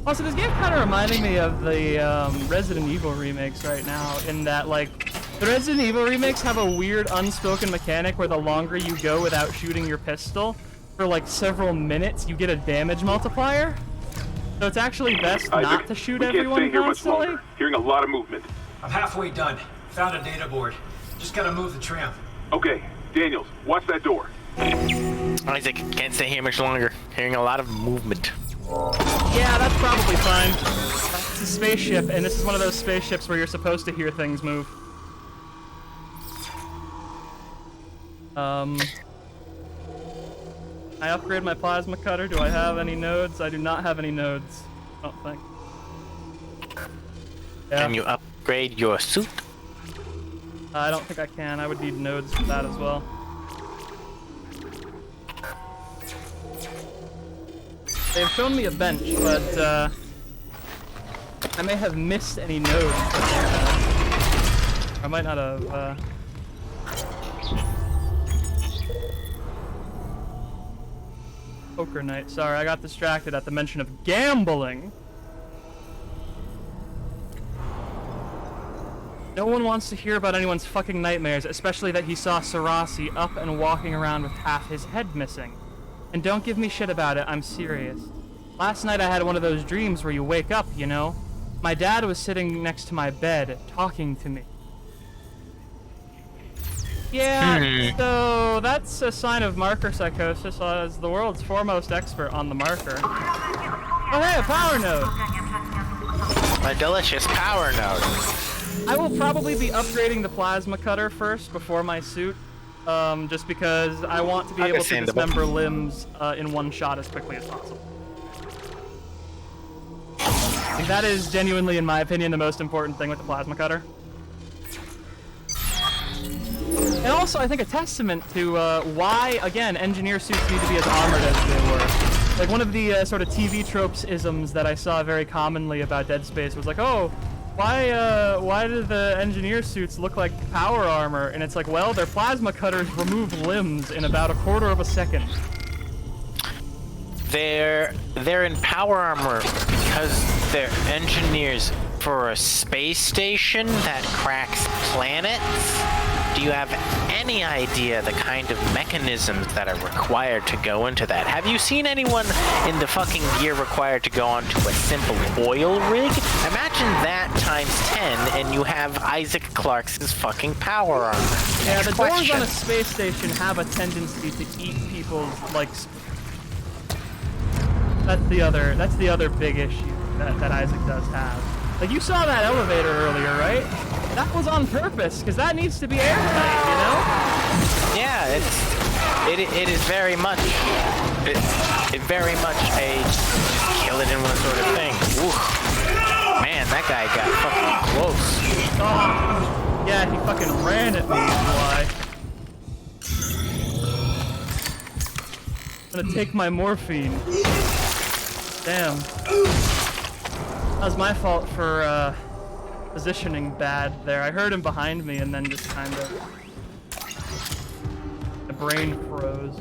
Speaker 1: Also, this game kind of reminding me of the Resident Evil remakes right now, in that, like, the Resident Evil remakes have a weird unspoken mechanic where the longer you go without shooting your pistol, for like several minutes, you get a damage multiplier. So it's actually best not to shoot everyone
Speaker 9: We can't stay here much
Speaker 1: constantly.
Speaker 9: longer. Hearing a lot of movement.
Speaker 8: I'm halfway done. Found a data board. Just gotta move the tram.
Speaker 9: Okay, Daniels, watch that door.
Speaker 2: Isaac, can't stay here much longer. Hearing a lot of movement.
Speaker 1: Yeah, that's probably fine. It's a spaceship, and this is one of those spaceships where you're supposed to hear things move. I upgrade my plasma cutter. Do I have any nodes? I do not have any nodes. I don't think. Yeah.
Speaker 2: Can you upgrade your suit?
Speaker 1: I don't think I can. I would need nodes for that as well. They've shown me a bench, but I may have missed any nodes. I might not have, Poker night. Sorry, I got distracted at the mention of gambling. No one wants to hear about anyone's fucking nightmares, especially that he saw Sarasi up and walking around with half his head missing. And don't give me shit about it, I'm serious. Last night I had one of those dreams where you wake up, you know? My dad was sitting next to my bed, talking to me. Yeah, so that's a sign of marker psychosis as the world's foremost expert on the marker. Oh hey, a power node!
Speaker 2: My delicious power node.
Speaker 1: I will probably be upgrading the plasma cutter first before my suit, just because I want to be able to dismember limbs in one shot as quickly as possible. And that is genuinely, in my opinion, the most important thing with the plasma cutter. And also, I think a testament to why, again, engineer suits need to be as armored as they were. Like, one of the sort of TV tropes-isms that I saw very commonly about Dead Space was like, oh, why do the engineer suits look like power armor? And it's like, well, their plasma cutters remove limbs in about 1/4 of a second.
Speaker 2: They're in power armor because they're engineers for a space station that cracks planets. Do you have any idea the kind of mechanisms that are required to go into that? Have you seen anyone in the fucking gear required to go onto a simple oil rig? Imagine that times 10 and you have Isaac Clarke's fucking power armor.
Speaker 1: Yeah, the doors on a space station have a tendency to eat people's, like... That's the other big issue that Isaac does have. Like, you saw that elevator earlier, right? That was on purpose, because that needs to be airtight, you know? Yeah,
Speaker 2: it is very much it very much a kill it in one sort of thing. Ooh. Man, that guy got fucking close.
Speaker 1: Oh, yeah, he fucking ran at me, why? I'm gonna take my morphine. Damn. That was my fault for, positioning bad there. I heard him behind me and then just kind of... The brain froze.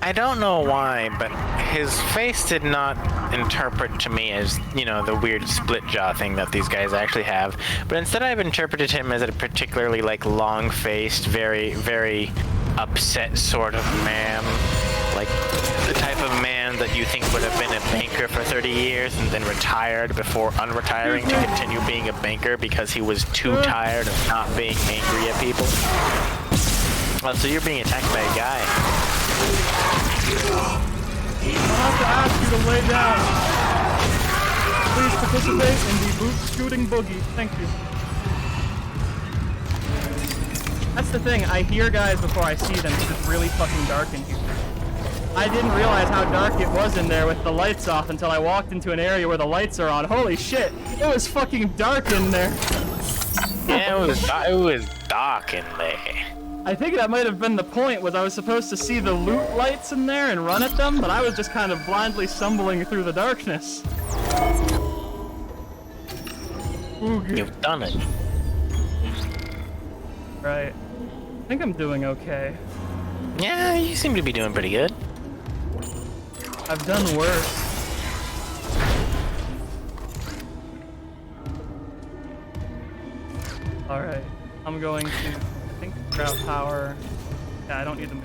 Speaker 2: I don't know why, but his face did not interpret to me as, you know, the weird split jaw thing that these guys actually have. But instead I've interpreted him as a particularly, like, long-faced, very, very upset sort of man. Like, the type of man that you think would have been a banker for 30 years and then retired before unretiring to continue being a banker because he was too tired of not being angry at people. Oh, so you're being attacked by a guy.
Speaker 1: I'll have to ask you to lay down. Please participate in the boot scooting boogie. Thank you. That's the thing, I hear guys before I see them because it's really fucking dark in here. I didn't realize how dark it was in there with the lights off until I walked into an area where the lights are on. Holy shit, it was fucking dark in there.
Speaker 2: Yeah, it was dark in there.
Speaker 1: I think that might have been the point, was I was supposed to see the loot lights in there and run at them, but I was just kind of blindly stumbling through the darkness. Oogie.
Speaker 2: You've done it.
Speaker 1: Right. I think I'm doing okay.
Speaker 2: Yeah, you seem to be doing pretty good.
Speaker 1: I've done worse. Alright. I'm going to, I think, route power. Yeah, I don't need them.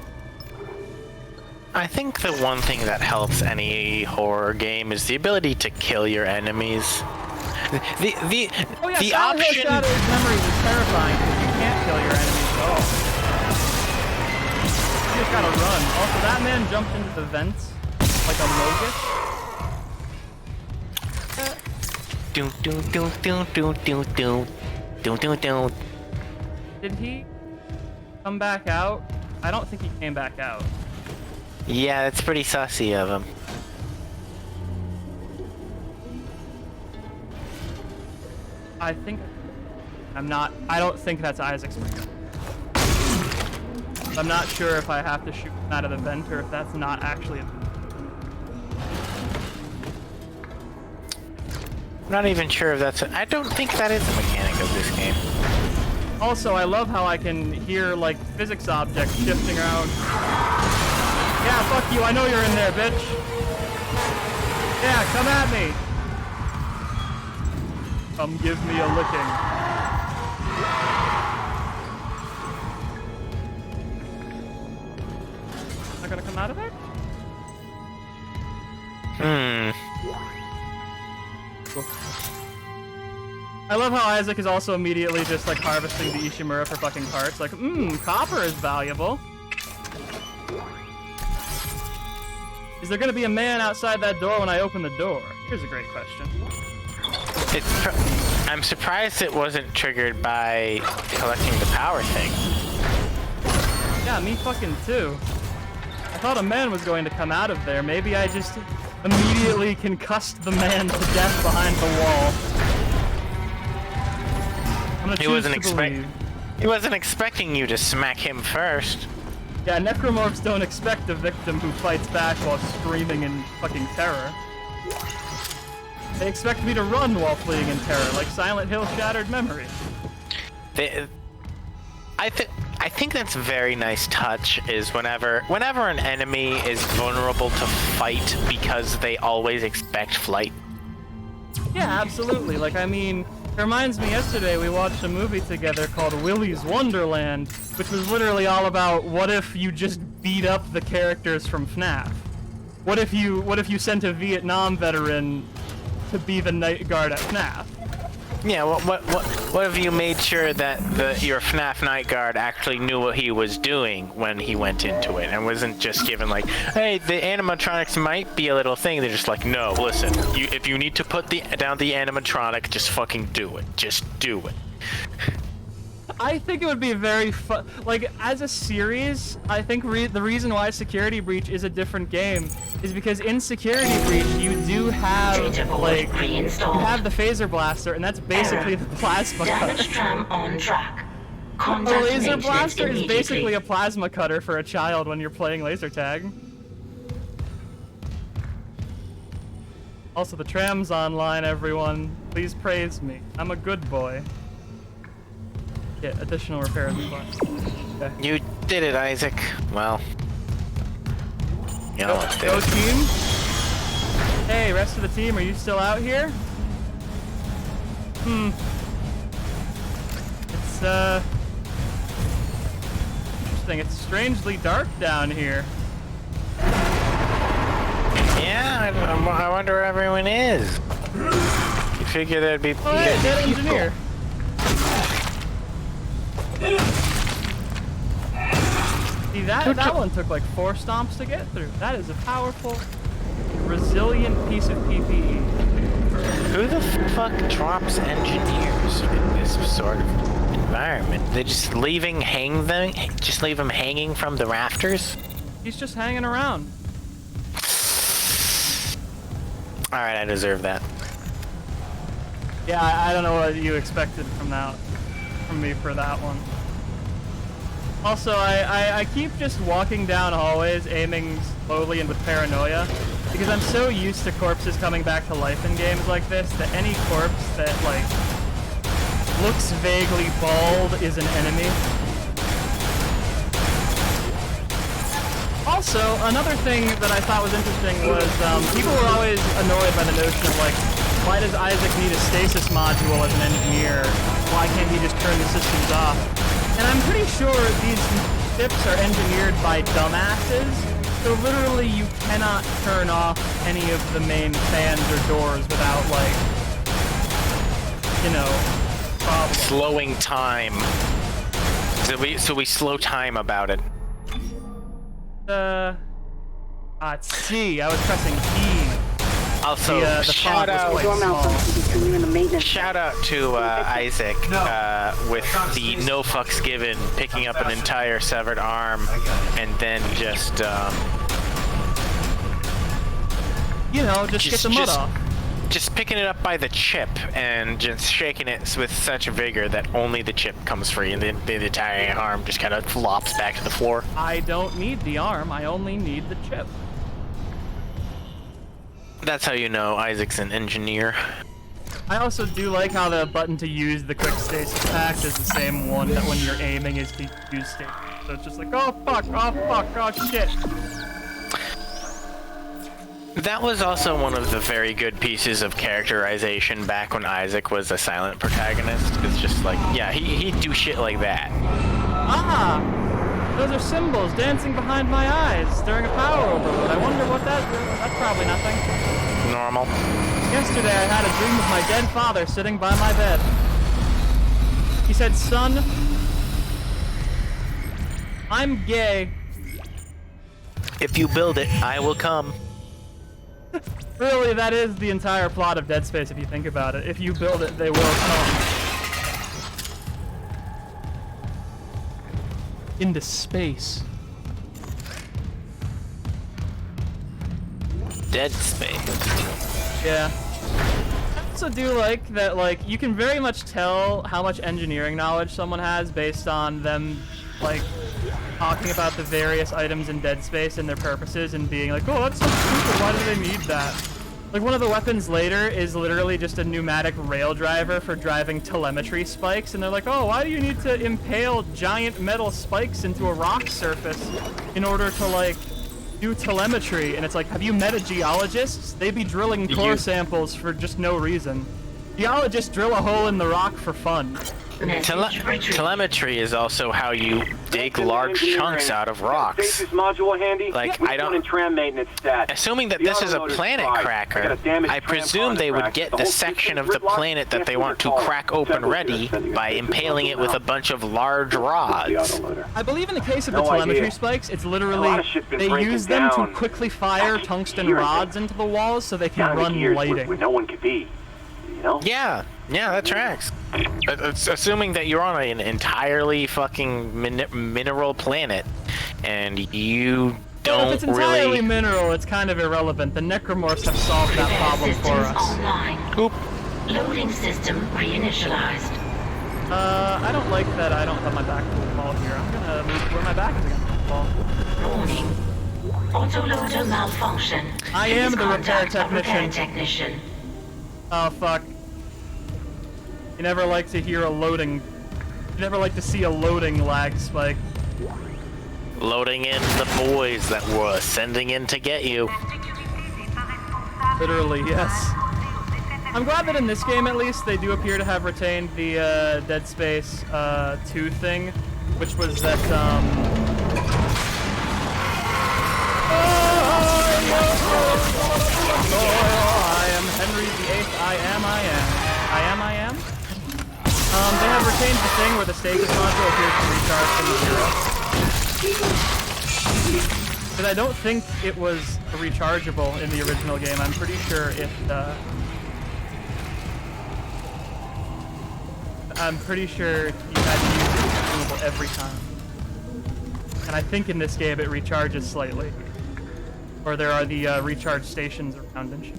Speaker 2: I think the one thing that helps any horror game is the ability to kill your enemies. The option.
Speaker 1: Shadow's memories is terrifying because you can't kill your enemies at all. You just gotta run. Also, that man jumped into the vents like a Mogus. Did he come back out? I don't think he came back out.
Speaker 2: Yeah, it's pretty sussy of him.
Speaker 1: I don't think that's Isaac's finger. I'm not sure if I have to shoot him out of the vent or if that's not actually a vent.
Speaker 2: I'm not even sure if that's I don't think that is the mechanic of this game.
Speaker 1: Also, I love how I can hear, like, physics objects shifting around. Yeah, fuck you, I know you're in there, bitch. Yeah, come at me. Come give me a licking. Not gonna come out of there? Cool. I love how Isaac is also immediately just like harvesting the Ishimura for fucking parts. Like, copper is valuable. Is there gonna be a man outside that door when I open the door? Here's a great question.
Speaker 2: I'm surprised it wasn't triggered by collecting the power thing.
Speaker 1: Yeah, me fucking too. I thought a man was going to come out of there. Maybe I just immediately concussed the man to death behind the wall. I'm gonna choose to believe.
Speaker 2: He wasn't expecting you to smack him first.
Speaker 1: Yeah, necromorphs don't expect a victim who fights back while screaming in fucking terror. They expect me to run while fleeing in terror, like Silent Hill Shattered Memory.
Speaker 2: I think that's a very nice touch, is whenever an enemy is vulnerable to fight because they always expect flight.
Speaker 1: Yeah, absolutely. Like, I mean, it reminds me, yesterday we watched a movie together called Willy's Wonderland, which was literally all about what if you just beat up the characters from FNAF? What if you sent a Vietnam veteran to be the night guard at FNAF?
Speaker 2: Yeah, what if you made sure that your FNAF night guard actually knew what he was doing when he went into it, and wasn't just given like, hey, the animatronics might be a little thing. They're just like, no, listen, if you need to put down the animatronic, just fucking do it. Just do it.
Speaker 1: I think it would be very fun. Like, as a series, I think the reason why Security Breach is a different game is because in Security Breach you do have, like, you have the phaser blaster, and that's basically the plasma cutter.
Speaker 7: Tram on track.
Speaker 1: A laser blaster is basically a plasma cutter for a child when you're playing laser tag. Also, the tram's online, everyone. Please praise me. I'm a good boy. Get additional repairs request. Okay.
Speaker 2: You did it, Isaac. Well, you know what to do.
Speaker 1: Go team. Hey, rest of the team, are you still out here? It's interesting. It's strangely dark down here.
Speaker 2: Yeah, I wonder where everyone is. You figure there'd be
Speaker 1: dead engineer. See, that one took like 4 stomps to get through. That is a powerful, resilient piece of PPE.
Speaker 2: Who the fuck drops engineers in this sort of environment? They just leave them hanging from the rafters?
Speaker 1: He's just hanging around.
Speaker 2: Alright, I deserve that.
Speaker 1: Yeah, I don't know what you expected from me for that one. Also, I keep just walking down hallways, aiming slowly and with paranoia, because I'm so used to corpses coming back to life in games like this that any corpse that, like, looks vaguely bald is an enemy. Also, another thing that I thought was interesting was, people were always annoyed by the notion of, like, why does Isaac need a stasis module as an engineer? Why can't he just turn the systems off? And I'm pretty sure these ships are engineered by dumbasses, so literally you cannot turn off any of the main fans or doors without, like, you know, problems.
Speaker 2: Slowing time. So we slow time about it.
Speaker 1: Let's see, I was pressing E.
Speaker 2: Also,
Speaker 1: the
Speaker 2: shout out to Isaac with the no fucks given, picking up an entire severed arm, and then just
Speaker 1: you know, just get the mud off.
Speaker 2: Just picking it up by the chip and just shaking it with such vigor that only the chip comes free, and the entire arm just kind of flops back to the floor.
Speaker 1: I don't need the arm, I only need the chip.
Speaker 2: That's how you know Isaac's an engineer.
Speaker 1: I also do like how the button to use the quick stasis pack is the same one that when you're aiming is to use stasis. So it's just like, oh fuck, oh shit.
Speaker 2: That was also one of the very good pieces of characterization back when Isaac was a silent protagonist. It's just like, yeah, he'd do shit like that.
Speaker 1: Ah! Those are symbols dancing behind my eyes during a power overload. I wonder what that's probably nothing.
Speaker 2: Normal.
Speaker 1: Yesterday I had a dream of my dead father sitting by my bed. He said, son, I'm gay.
Speaker 2: If you build it, I will come.
Speaker 1: Really, that is the entire plot of Dead Space if you think about it. If you build it, they will come. Into space.
Speaker 2: Dead Space.
Speaker 1: Yeah. I also do like that, like, you can very much tell how much engineering knowledge someone has based on them, like, talking about the various items in Dead Space and their purposes and being like, oh, that's so stupid, why do they need that? Like, one of the weapons later is literally just a pneumatic rail driver for driving telemetry spikes, and they're like, oh, why do you need to impale giant metal spikes into a rock surface in order to, like, do telemetry? And it's like, have you met a geologist? They'd be drilling core samples for just no reason. Geologists drill a hole in the rock for fun.
Speaker 2: Telemetry is also how you dig large chunks out of rocks. Like, I don't... Assuming that this is a planet cracker, I presume they would get the section of the planet that they want to crack open ready by impaling it with a bunch of large rods.
Speaker 1: I believe in the case of the telemetry spikes, it's literally, they use them to quickly fire tungsten rods into the walls so they can run lighting.
Speaker 9: No one could be. You know?
Speaker 2: Yeah, that tracks. Assuming that you're on an entirely fucking mineral planet, and you don't
Speaker 1: if it's entirely
Speaker 2: really...
Speaker 1: mineral, it's kind of irrelevant. The Necromorphs have solved that problem for us.
Speaker 7: Online.
Speaker 2: Oop.
Speaker 7: Loading system reinitialized.
Speaker 1: I don't like that I don't have my back to the wall here. I'm gonna move where my back is against the wall.
Speaker 7: Warning. Autoloader malfunction.
Speaker 1: I am the repair
Speaker 7: Repair
Speaker 1: technician.
Speaker 7: technician.
Speaker 1: Oh, fuck. You never like to hear a loading... You never like to see a loading lag spike.
Speaker 2: Loading in the boys that were sending in to get you.
Speaker 1: Literally, yes. I'm glad that in this game, at least, they do appear to have retained the Dead Space 2 thing, which was that, I am Henry VIII, I am. They have retained the thing where the stasis module appears to recharge from zero. But I don't think it was rechargeable in the original game. I'm pretty sure I'm pretty sure you had to use it consumable every time. And I think in this game it recharges slightly. Or there are the recharge stations around and shit.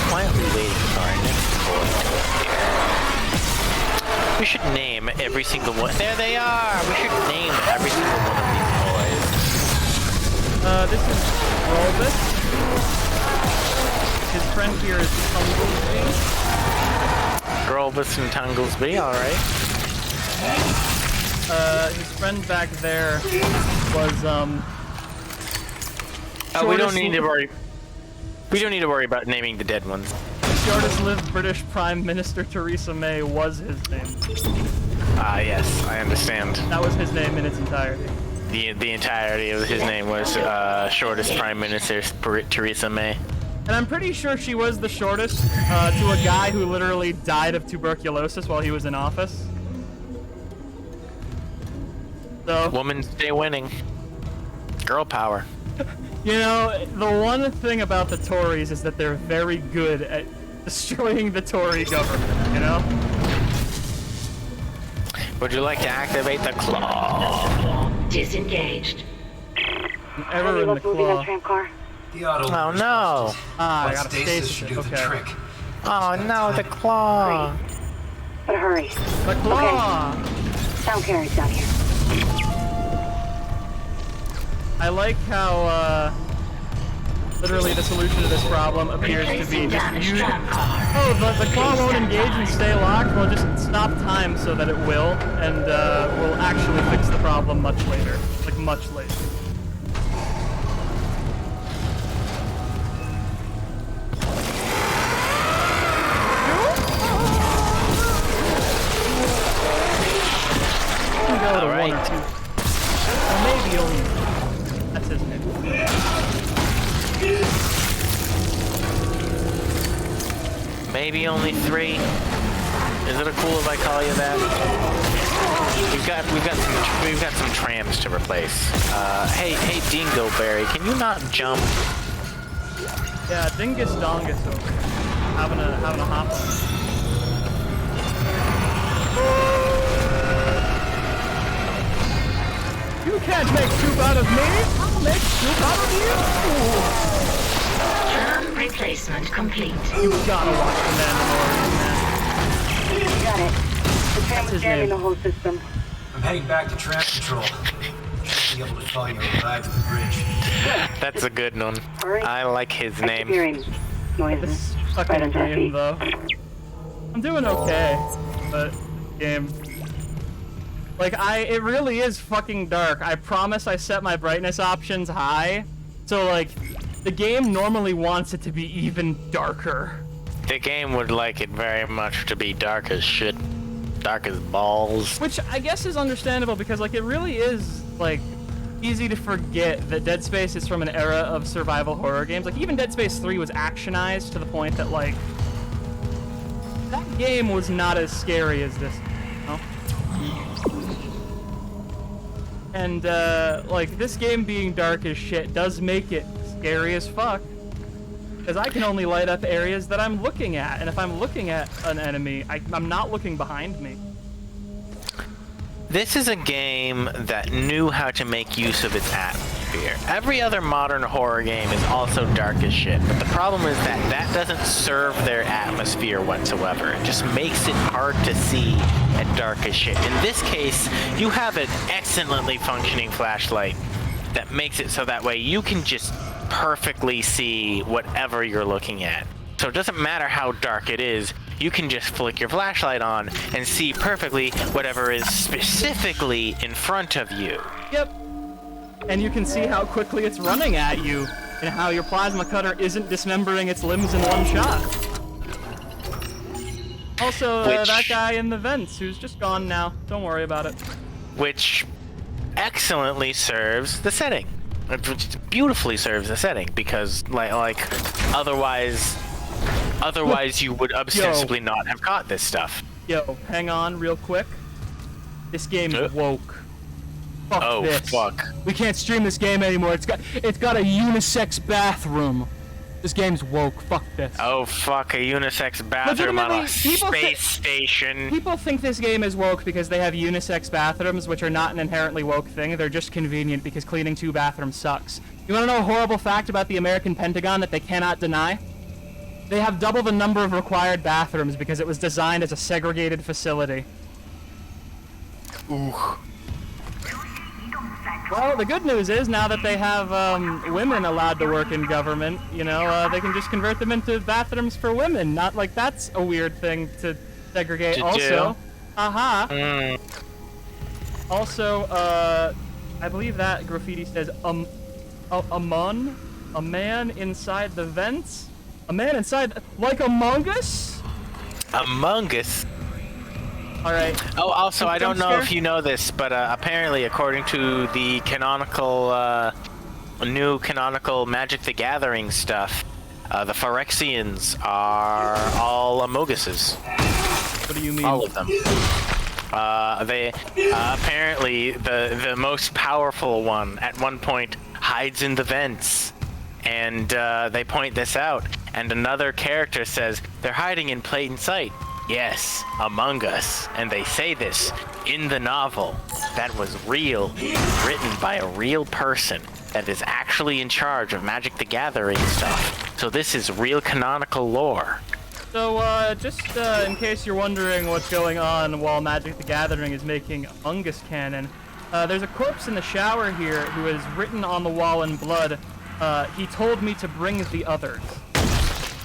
Speaker 2: Quietly waiting for our next boy. We should name every single one. There they are! We should name every single one of these boys.
Speaker 1: This is Rolbus. His friend here is Tunglesby.
Speaker 2: Rolbus and Tunglesby, alright.
Speaker 1: His friend back there was,
Speaker 2: we don't need to worry. We don't need to worry about naming the dead ones.
Speaker 1: Shortest-lived British Prime Minister Theresa May was his name.
Speaker 2: Ah, yes, I understand.
Speaker 1: That was his name in its entirety.
Speaker 2: The entirety of his name was shortest Prime Minister Theresa May.
Speaker 1: And I'm pretty sure she was the shortest to a guy who literally died of tuberculosis while he was in office. So,
Speaker 2: Women stay winning. Girl power.
Speaker 1: you know, the one thing about the Tories is that they're very good at destroying the Tory government, you know?
Speaker 2: Would you like to activate the claw?
Speaker 7: Disengaged.
Speaker 1: Ever in the claw.
Speaker 8: The auto
Speaker 2: Oh no!
Speaker 1: Ah, I got a
Speaker 8: stasis
Speaker 1: stasis.
Speaker 8: should do the
Speaker 1: Okay.
Speaker 8: trick.
Speaker 2: Oh no, the claw!
Speaker 10: But hurry.
Speaker 1: The claw!
Speaker 10: Sound carries down here.
Speaker 1: I like how, literally the solution to this problem appears to be just you... Oh, the claw won't engage and stay locked? Well, just stop time so that it will, and, we'll actually fix the problem much later. Like, much later. Go to one or two. Or maybe only... That's his name.
Speaker 2: Maybe only 3. Is it cool if I call you that? We've got some trams to replace. Hey Dingleberry, can you not jump?
Speaker 1: Yeah, Dingus Dongus over here. Having a hop on. You can't make soup out of me! I'll make soup out of you!
Speaker 7: Replacement complete.
Speaker 1: You gotta watch the Mandalorian, man.
Speaker 5: Got it. The tram
Speaker 1: That's
Speaker 5: was
Speaker 1: his
Speaker 5: jamming
Speaker 1: name.
Speaker 5: the whole system.
Speaker 8: I'm heading back to trap control. Should be able to follow you alive to the bridge.
Speaker 2: That's a good one.
Speaker 5: Alright.
Speaker 2: I like his
Speaker 5: I keep
Speaker 2: name.
Speaker 5: hearing noises.
Speaker 1: This
Speaker 5: Right
Speaker 1: fucking
Speaker 5: under our
Speaker 1: game,
Speaker 5: feet.
Speaker 1: though. I'm doing okay, but game. Like, it really is fucking dark. I promise I set my brightness options high. So, like, the game normally wants it to be even darker.
Speaker 2: The game would like it very much to be dark as shit. Dark as balls.
Speaker 1: Which I guess is understandable because, like, it really is, like, easy to forget that Dead Space is from an era of survival horror games. Like, even Dead Space 3 was actionized to the point that, like, that game was not as scary as this, you know? And, like, this game being dark as shit does make it scary as fuck. Because I can only light up areas that I'm looking at, and if I'm looking at an enemy, I'm not looking behind me.
Speaker 2: This is a game that knew how to make use of its atmosphere. Every other modern horror game is also dark as shit, but the problem is that that doesn't serve their atmosphere whatsoever. It just makes it hard to see and dark as shit. In this case, you have an excellently functioning flashlight that makes it so that way you can just perfectly see whatever you're looking at. So it doesn't matter how dark it is, you can just flick your flashlight on and see perfectly whatever is specifically in front of you.
Speaker 1: Yep. And you can see how quickly it's running at you, and how your plasma cutter isn't dismembering its limbs in one shot. Also, that guy in the vents who's just gone now. Don't worry about it.
Speaker 2: Which excellently serves the setting. Which beautifully serves the setting, because like otherwise you would ostensibly not have caught this stuff.
Speaker 1: Yo, hang on real quick. This game's woke. Fuck
Speaker 2: Oh,
Speaker 1: this.
Speaker 2: fuck.
Speaker 1: We can't stream this game anymore. It's got a unisex bathroom. This game's woke. Fuck this.
Speaker 2: Oh, fuck, a unisex bathroom on a
Speaker 1: Legitimately,
Speaker 2: space station.
Speaker 1: People think this game is woke because they have unisex bathrooms, which are not an inherently woke thing. They're just convenient because cleaning 2 bathrooms sucks. You want to know a horrible fact about the American Pentagon that they cannot deny? They have double the number of required bathrooms because it was designed as a segregated facility.
Speaker 2: Ooh.
Speaker 1: Well, the good news is now that they have women allowed to work in government, you know, they can just convert them into bathrooms for women. Not like that's a weird thing to segregate. Also, also, I believe that graffiti says a man inside the vents, a man inside like Among Us.
Speaker 2: Among Us.
Speaker 1: All right.
Speaker 2: Oh, also, I don't know if you know this, but apparently, according to the new canonical Magic the Gathering stuff, the Phyrexians are all Amoguses.
Speaker 1: What do you mean?
Speaker 2: All of them. They apparently the most powerful one at one point hides in the vents, and they point this out. And another character says they're hiding in plain sight. Yes, Among Us. And they say this in the novel that was real, written by a real person that is actually in charge of Magic the Gathering stuff. So this is real canonical lore.
Speaker 1: So, just in case you're wondering what's going on while Magic the Gathering is making Among Us canon, There's a corpse in the shower here who is written on the wall in blood. He told me to bring the others.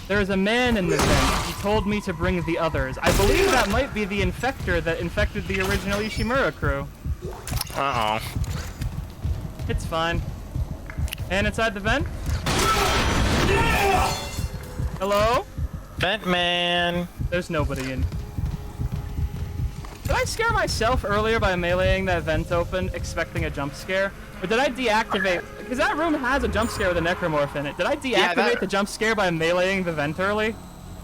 Speaker 1: There's a man in the vent. He told me to bring the others. I believe that might be the infector that infected the original Ishimura crew.
Speaker 2: Uh-oh.
Speaker 1: It's fine. And inside the vent? Hello?
Speaker 2: Vent man.
Speaker 1: There's nobody in. Did I scare myself earlier by meleeing that vent open, expecting a jump scare? Or did I deactivate? Because that room has a jump scare with a necromorph in it. Did I deactivate the jump scare by meleeing the vent early?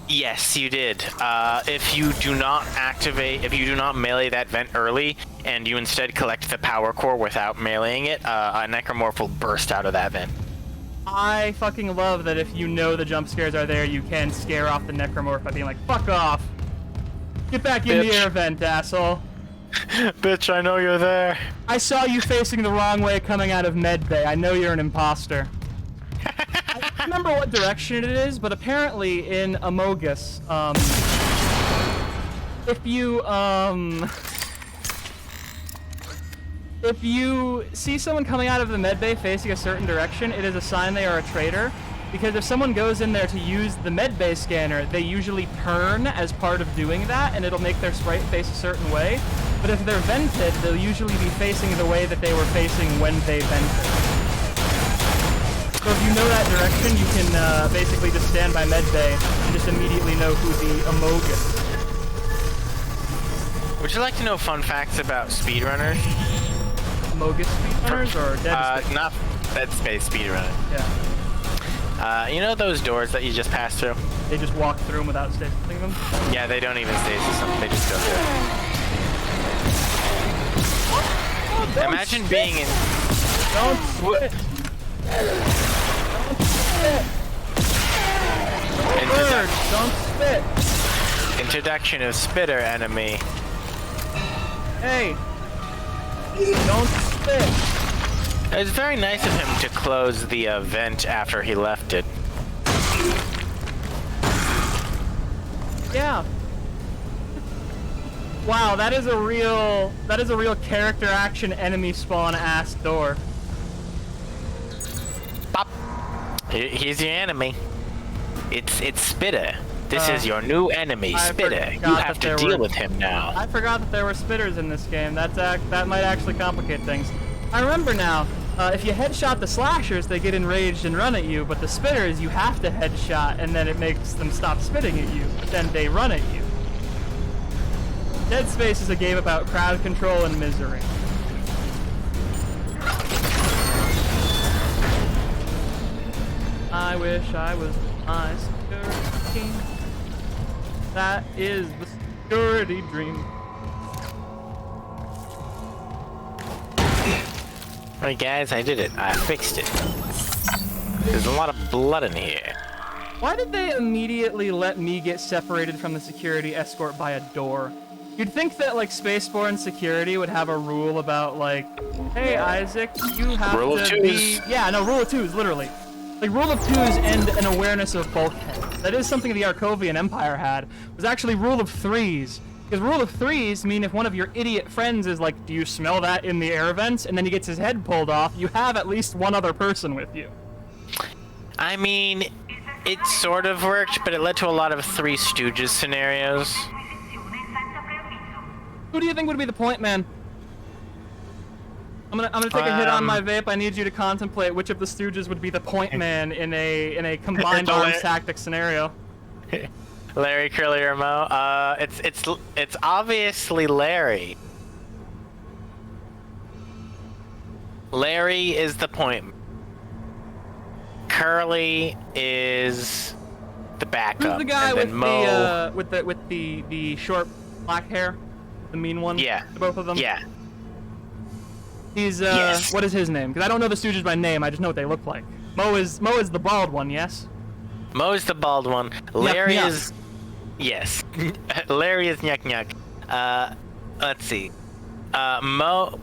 Speaker 2: Yes, you did. If you do not melee that vent early, and you instead collect the power core without meleeing it, a necromorph will burst out of that vent.
Speaker 1: I fucking love that if you know the jump scares are there, you can scare off the necromorph by being like, fuck off. Get back in the air vent, asshole.
Speaker 2: Bitch, I know you're there.
Speaker 1: I saw you facing the wrong way coming out of medbay. I know you're an imposter. I don't remember what direction it is, but apparently in Amogus, if you see someone coming out of the medbay facing a certain direction, it is a sign they are a traitor. Because if someone goes in there to use the medbay scanner, they usually turn as part of doing that, and it'll make their sprite face a certain way. But if they're vented, they'll usually be facing the way that they were facing when they vented. So if you know that direction, you can basically just stand by medbay and just immediately know who the Amogus.
Speaker 2: Would you like to know fun facts about speedrunners?
Speaker 1: Amogus speedrunners or Dead Space?
Speaker 2: Not Dead Space speedrunners.
Speaker 1: Yeah.
Speaker 2: You know those doors that you just passed through?
Speaker 1: They just walk through them without stasising them?
Speaker 2: Yeah, they don't even stasis them. They just go through.
Speaker 1: Oh,
Speaker 2: Imagine
Speaker 1: spit.
Speaker 2: being in...
Speaker 1: Don't spit. Don't spit.
Speaker 2: Introduction of Spitter enemy.
Speaker 1: Hey. Don't spit.
Speaker 2: It was very nice of him to close the vent after he left it.
Speaker 1: Yeah. Wow, that is a real character action enemy spawn ass door.
Speaker 2: Pop. Here's your enemy. It's Spitter. This is your new enemy, Spitter. You have to deal with him now.
Speaker 1: I forgot that there were spitters in this game. That might actually complicate things. I remember now. If you headshot the slashers, they get enraged and run at you, but the spitters, you have to headshot, and then it makes them stop spitting at you, but then they run at you. Dead Space is a game about crowd control and misery. I wish I was my security king. That is the security dream.
Speaker 2: Alright guys, I did it. I fixed it. There's a lot of blood in here.
Speaker 1: Why did they immediately let me get separated from the security escort by a door? You'd think that, like, Spaceborne security would have a rule about, like, hey, Isaac, you have
Speaker 2: rule
Speaker 1: to
Speaker 2: of
Speaker 1: be... Yeah, no, rule of twos, literally. Like, rule of twos and an awareness of bulkhead. That is something the Arkovian Empire had. It was actually rule of threes. Because rule of threes mean if one of your idiot friends is like, do you smell that in the air vents? And then he gets his head pulled off, you have at least one other person with you.
Speaker 2: I mean, it sort of worked, but it led to a lot of Three Stooges scenarios.
Speaker 1: Who do you think would be the point man? I'm gonna take a hit on my vape. I need you to contemplate which of the Stooges would be the point man in a combined arms tactics scenario.
Speaker 2: Larry, Curly, or Mo? It's obviously Larry. Larry is the point. Curly is the backup.
Speaker 1: Who's the guy
Speaker 2: and
Speaker 1: with
Speaker 2: then Mo...
Speaker 1: with the short black hair, the mean one?
Speaker 2: Yeah.
Speaker 1: Both of them.
Speaker 2: Yeah.
Speaker 1: He's
Speaker 2: Yes.
Speaker 1: What is his name? Because I don't know the Stooges by name. I just know what they look like. Mo is the bald one. Yes.
Speaker 2: Mo is the bald one. Larry
Speaker 1: Nyuk.
Speaker 2: is... Yes. Larry is Nyuk Nyuk. Let's see. Mo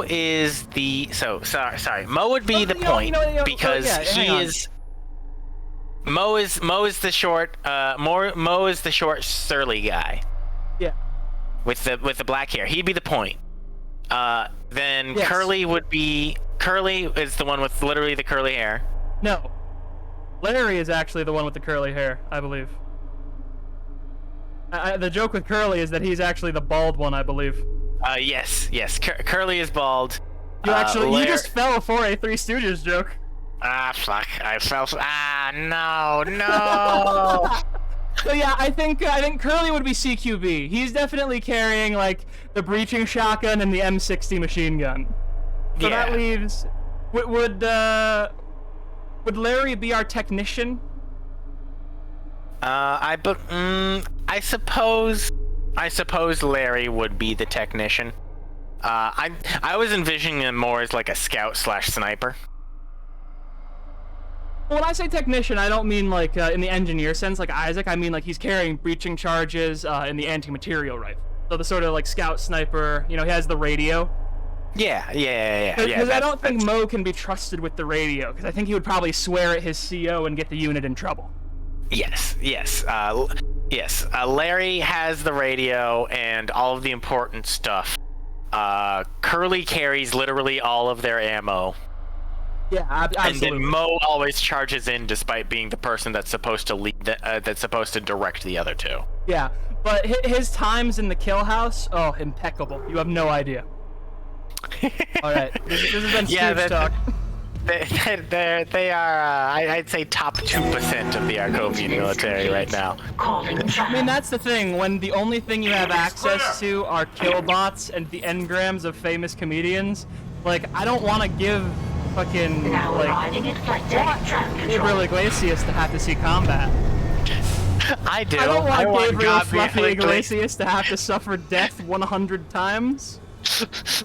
Speaker 2: is the... Sorry. Mo would be the point because he is... Mo is the short... Mo is the short, surly guy.
Speaker 1: Yeah.
Speaker 2: With the black hair. He'd be the point. Then
Speaker 1: Yes.
Speaker 2: Curly is the one with literally the curly hair.
Speaker 1: No. Larry is actually the one with the curly hair, I believe. The joke with Curly is that he's actually the bald one, I believe.
Speaker 2: Yes. Curly is bald.
Speaker 1: You just fell for a Three Stooges joke.
Speaker 2: Ah, fuck. I fell. No.
Speaker 1: So yeah, I think Curly would be CQB. He's definitely carrying like the breaching shotgun and the M60 machine gun. So
Speaker 2: Yeah.
Speaker 1: that leaves. Would Larry be our technician?
Speaker 2: I suppose Larry would be the technician. I was envisioning him more as like a scout/sniper.
Speaker 1: When I say technician, I don't mean like in the engineer sense, like Isaac. I mean like he's carrying breaching charges in the anti-material rifle. So the sort of like scout sniper. You know, he has the radio.
Speaker 2: Yeah.
Speaker 1: Because I don't think Mo can be trusted with the radio. Because I think he would probably swear at his CO and get the unit in trouble.
Speaker 2: Yes. Larry has the radio and all of the important stuff. Curly carries literally all of their ammo.
Speaker 1: Yeah, absolutely.
Speaker 2: And then Mo always charges in, despite being the person that's supposed to lead, that's supposed to direct the other two.
Speaker 1: Yeah, but his times in the kill house, oh, impeccable. You have no idea. All right, this has been Steve's talk.
Speaker 2: They are, I'd say, top 2% of the Arcovian military right now.
Speaker 1: I mean, that's the thing. When the only thing you have access to are kill bots and the engrams of famous comedians, like, I don't want to give fucking, like, Gabriel Iglesias to have to see combat.
Speaker 2: I do.
Speaker 1: I don't want Gabriel Fluffy
Speaker 2: Gabriel
Speaker 1: Iglesias to have to suffer death 100 times.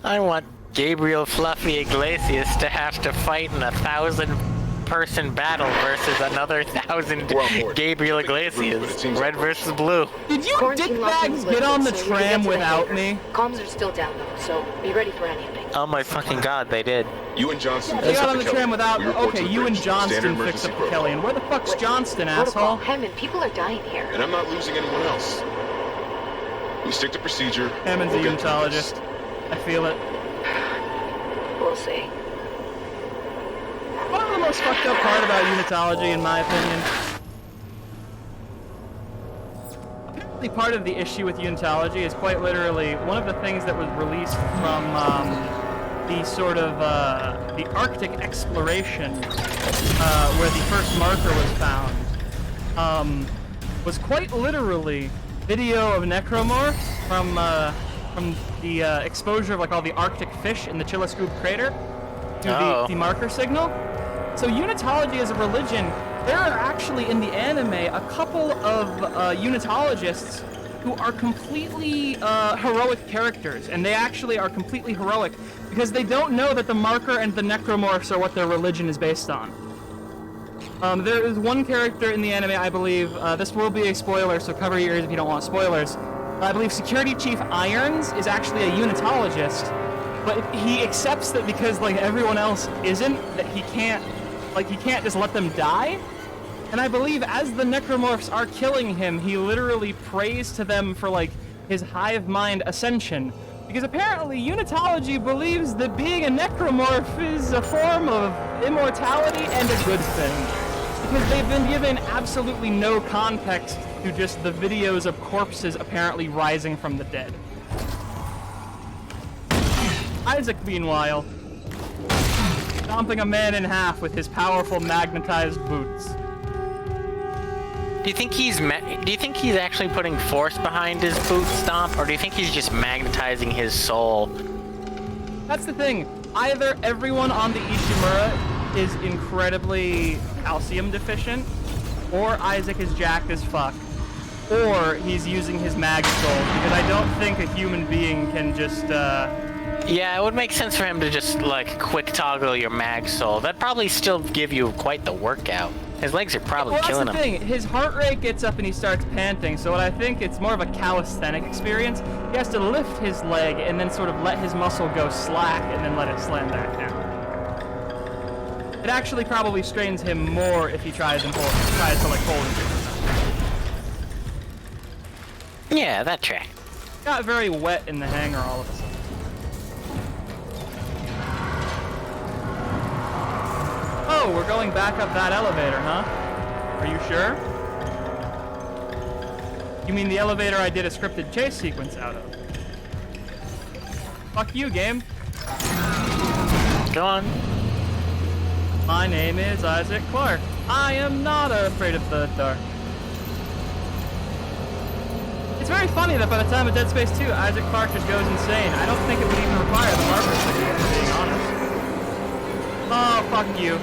Speaker 2: I want Gabriel Fluffy Iglesias to have to fight in a 1,000-person battle versus another 1,000 Gabriel Iglesias. Red versus blue.
Speaker 1: Did you dickbags get on the tram without me?
Speaker 3: Comms are still down though, so be ready for anything.
Speaker 2: Oh my fucking god, they did.
Speaker 6: You and Johnston.
Speaker 1: They got on the tram without me. Okay, you and Johnston fixed up the Kelly. Where the fuck's Johnston, asshole?
Speaker 3: Hammond, people are dying here.
Speaker 6: And I'm not losing anyone else. We stick to procedure.
Speaker 1: Hammond's a unitologist. I feel it.
Speaker 3: We'll see.
Speaker 1: One of the most fucked up part about unitology, in my opinion. Apparently part of the issue with unitology is quite literally one of the things that was released from the sort of the Arctic exploration where the first marker was found was quite literally video of necromorphs from the exposure of like all the Arctic fish in the Chilliscoop crater to the marker signal. So unitology as a religion, there are actually in the anime a couple of unitologists who are completely heroic characters, and they actually are completely heroic because they don't know that the marker and the necromorphs are what their religion is based on. There is one character in the anime, I believe, this will be a spoiler, so cover your ears if you don't want spoilers. I believe Security Chief Irons is actually a unitologist, but he accepts that because like everyone else isn't, that he can't just let them die. And I believe as the necromorphs are killing him, he literally prays to them for like his hive mind ascension. Because apparently unitology believes that being a necromorph is a form of immortality and a good thing. Because they've been given absolutely no context to just the videos of corpses apparently rising from the dead. Isaac, meanwhile, stomping a man in half with his powerful magnetized boots.
Speaker 2: Do you think he's actually putting force behind his boot stomp, or do you think he's just magnetizing his soul?
Speaker 1: That's the thing. Either everyone on the Ishimura is incredibly calcium deficient, or Isaac is jacked as fuck, or he's using his mag soul, because I don't think a human being can just,
Speaker 2: Yeah, it would make sense for him to just, like, quick toggle your mag soul. That'd probably still give you quite the workout. His legs are probably killing him.
Speaker 1: Well, that's the thing. His heart rate gets up and he starts panting, so what I think it's more of a calisthenic experience. He has to lift his leg and then sort of let his muscle go slack and then let it slam back down. It actually probably strains him more if he tries to like hold it.
Speaker 2: Yeah, that track.
Speaker 1: Got very wet in the hangar all of a sudden. Oh, we're going back up that elevator, huh? Are you sure? You mean the elevator I did a scripted chase sequence out of? Fuck you, game.
Speaker 2: Go on.
Speaker 1: My name is Isaac Clarke. I am not afraid of the dark. It's very funny that by the time of Dead Space 2, Isaac Clarke just goes insane. I don't think it would even require the marker signal, if we're being honest. Oh, fuck you.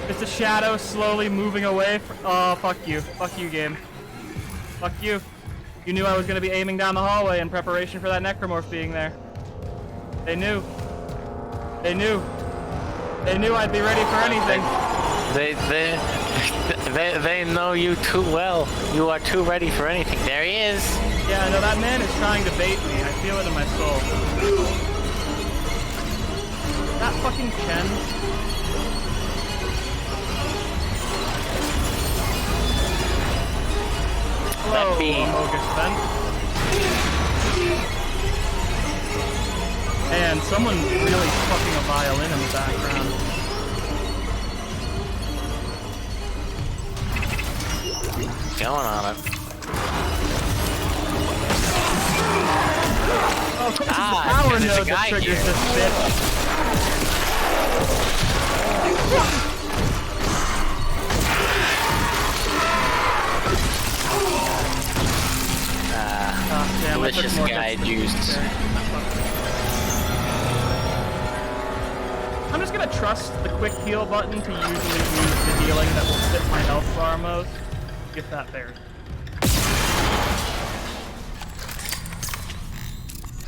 Speaker 1: Just a shadow slowly moving away from... Oh, fuck you. Fuck you, game. Fuck you. You knew I was going to be aiming down the hallway in preparation for that necromorph being there. They knew. They knew. They knew I'd be ready for anything.
Speaker 2: They know you too well. You are too ready for anything. There he is.
Speaker 1: Yeah, no, that man is trying to bait me. I feel it in my soul. That fucking Chen. Hello, Amogus Vent. Man, someone really fucking a violin in the background.
Speaker 2: Going on it.
Speaker 1: Oh, this is the power
Speaker 2: there's a
Speaker 1: node
Speaker 2: guy
Speaker 1: that triggers
Speaker 2: here.
Speaker 1: this bitch. Damn,
Speaker 2: Delicious guy juice.
Speaker 1: I'm just gonna trust the quick heal button to usually use the healing that will fit my health bar most. If that bears.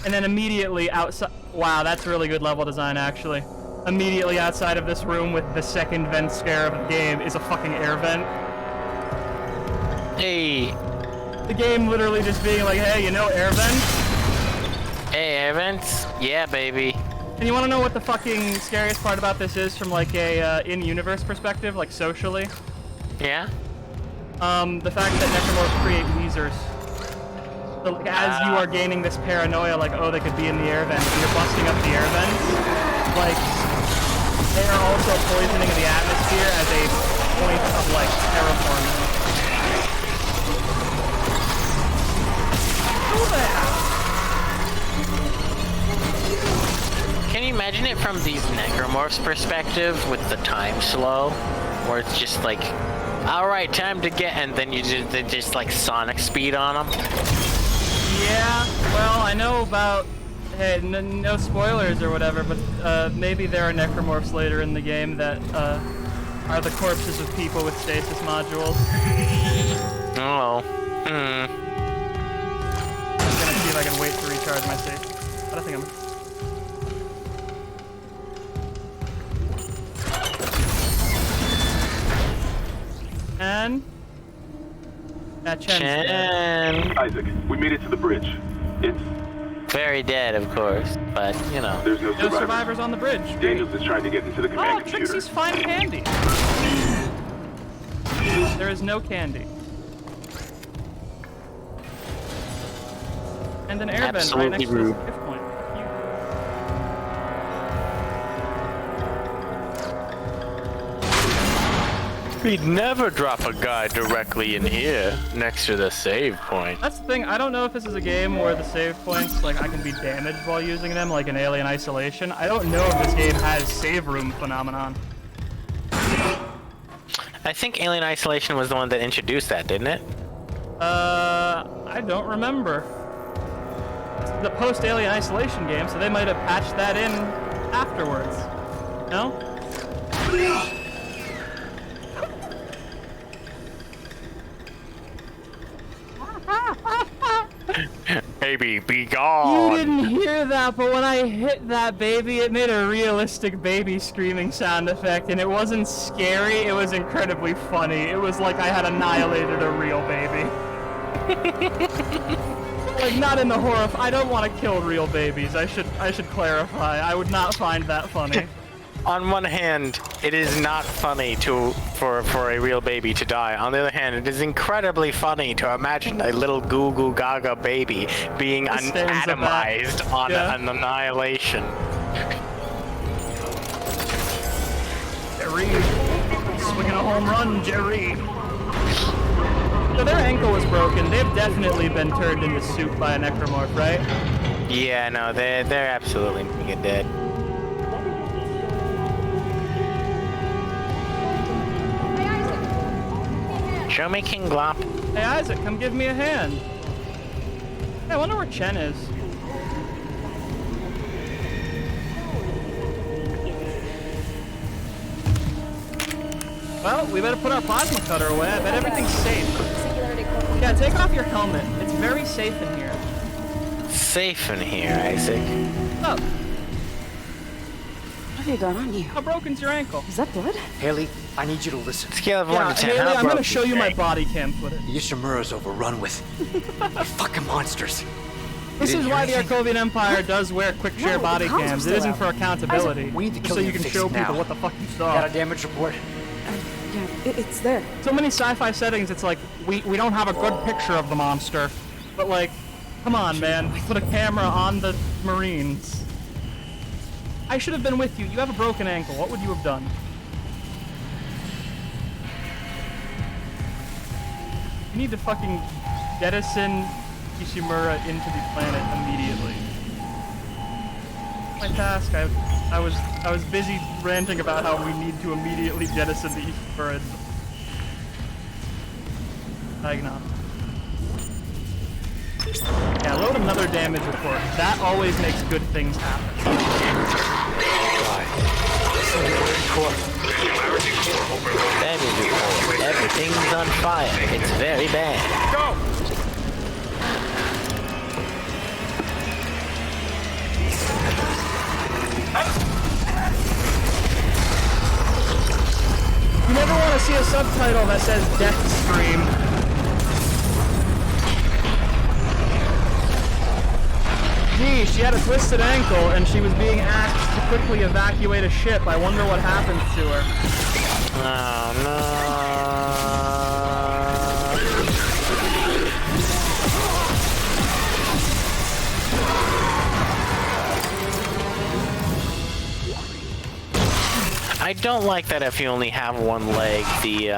Speaker 1: And then immediately outside... Wow, that's really good level design, actually. Immediately outside of this room with the second vent scare of the game is a fucking air vent.
Speaker 2: Hey.
Speaker 1: The game literally just being like, hey, you know air vents?
Speaker 2: Hey, air vents? Yeah, baby.
Speaker 1: And you wanna know what the fucking scariest part about this is from like a in-universe perspective, like socially?
Speaker 2: Yeah?
Speaker 1: The fact that necromorphs create Weezers. So like, as you are gaining this paranoia, like, oh, they could be in the air vents, and you're busting up the air vents, like, they are also poisoning the atmosphere as a point of, like, terraforming. Who the hell?
Speaker 2: Can you imagine it from these necromorphs' perspective with the time slow? Where it's just like, alright, time to get, and then they just like sonic speed on them?
Speaker 1: Yeah, well, I know about, hey, no spoilers or whatever, but maybe there are necromorphs later in the game that are the corpses of people with stasis modules.
Speaker 2: Oh.
Speaker 1: I'm gonna see if I can wait to recharge my save. But I think I'm... And... That Chen's dead.
Speaker 9: Isaac, we made it to the bridge. It's...
Speaker 2: Very dead, of course, but, you know.
Speaker 9: There's no survivors.
Speaker 1: No survivors on the bridge.
Speaker 9: Daniels is trying to get into the command computer.
Speaker 1: Trixie's fine candy. There is no candy. And an air vent right next to this gift point.
Speaker 2: We'd never drop a guy directly in here, next to the save point.
Speaker 1: That's the thing, I don't know if this is a game where the save points, like, I can be damaged while using them, like in Alien Isolation. I don't know if this game has save room phenomenon.
Speaker 2: I think Alien Isolation was the one that introduced that, didn't it?
Speaker 1: I don't remember. This is the post-Alien Isolation game, so they might have patched that in afterwards. No?
Speaker 2: Baby, be gone!
Speaker 1: You didn't hear that, but when I hit that baby, it made a realistic baby screaming sound effect, and it wasn't scary, it was incredibly funny. It was like I had annihilated a real baby. Like, not in the horror. I don't want to kill real babies. I should clarify. I would not find that funny.
Speaker 2: On one hand, it is not funny for a real baby to die. On the other hand, it is incredibly funny to imagine a little goo goo gaga baby being atomized on an annihilation.
Speaker 1: They're Jerry. Swinging a home run, Jerry. So their ankle was broken. They've definitely been turned into soup by a necromorph, right?
Speaker 2: Yeah, no, they're absolutely freaking dead. Show me King Glop.
Speaker 1: Hey Isaac, come give me a hand. Hey, I wonder where Chen is. Well, we better put our plasma cutter away. I bet everything's safe. Yeah, take off your helmet. It's very safe in here.
Speaker 2: Safe in here, Isaac.
Speaker 1: Oh,
Speaker 5: What have you got on you?
Speaker 1: how broken's your ankle?
Speaker 5: Is that blood?
Speaker 8: Haley, I need you to listen.
Speaker 2: Scale of 1
Speaker 1: Yeah,
Speaker 2: to 10.
Speaker 1: Haley,
Speaker 2: how
Speaker 1: I'm gonna
Speaker 2: broke
Speaker 1: show
Speaker 2: is
Speaker 1: you
Speaker 2: your
Speaker 1: my
Speaker 2: ankle?
Speaker 1: body cam footage.
Speaker 8: The Ishimura's overrun with fucking monsters.
Speaker 1: This
Speaker 8: You
Speaker 1: is
Speaker 8: didn't
Speaker 1: why
Speaker 8: hear
Speaker 1: the Arcovian Empire does wear quick share
Speaker 5: No,
Speaker 1: body
Speaker 5: the comms are
Speaker 1: cams. It
Speaker 5: still
Speaker 1: isn't
Speaker 5: out.
Speaker 1: for accountability.
Speaker 8: We need to
Speaker 1: Just
Speaker 8: kill
Speaker 1: so
Speaker 8: you
Speaker 1: you can
Speaker 8: and fix
Speaker 1: show
Speaker 8: it now.
Speaker 1: people what the fuck you saw.
Speaker 8: Got a damage report?
Speaker 5: Yeah, it's there.
Speaker 1: So many sci-fi settings, it's like, we don't have a good picture of the monster. But like, come on, man. Put a camera on the Marines. I should have been with you. You have a broken ankle. What would you have done? You need to fucking jettison Ishimura into the planet immediately. My task. I was busy ranting about how we need to immediately jettison the Ishimura. Diagnostic. Yeah, load another damage report. That always makes good things happen.
Speaker 2: Damage report. Everything's on fire. It's very bad.
Speaker 9: Go!
Speaker 1: You never want to see a subtitle that says Death Stream. Gee, she had a twisted ankle and she was being asked to quickly evacuate a ship. I wonder what happened to her.
Speaker 2: Oh no. I don't like that if you only have one leg, the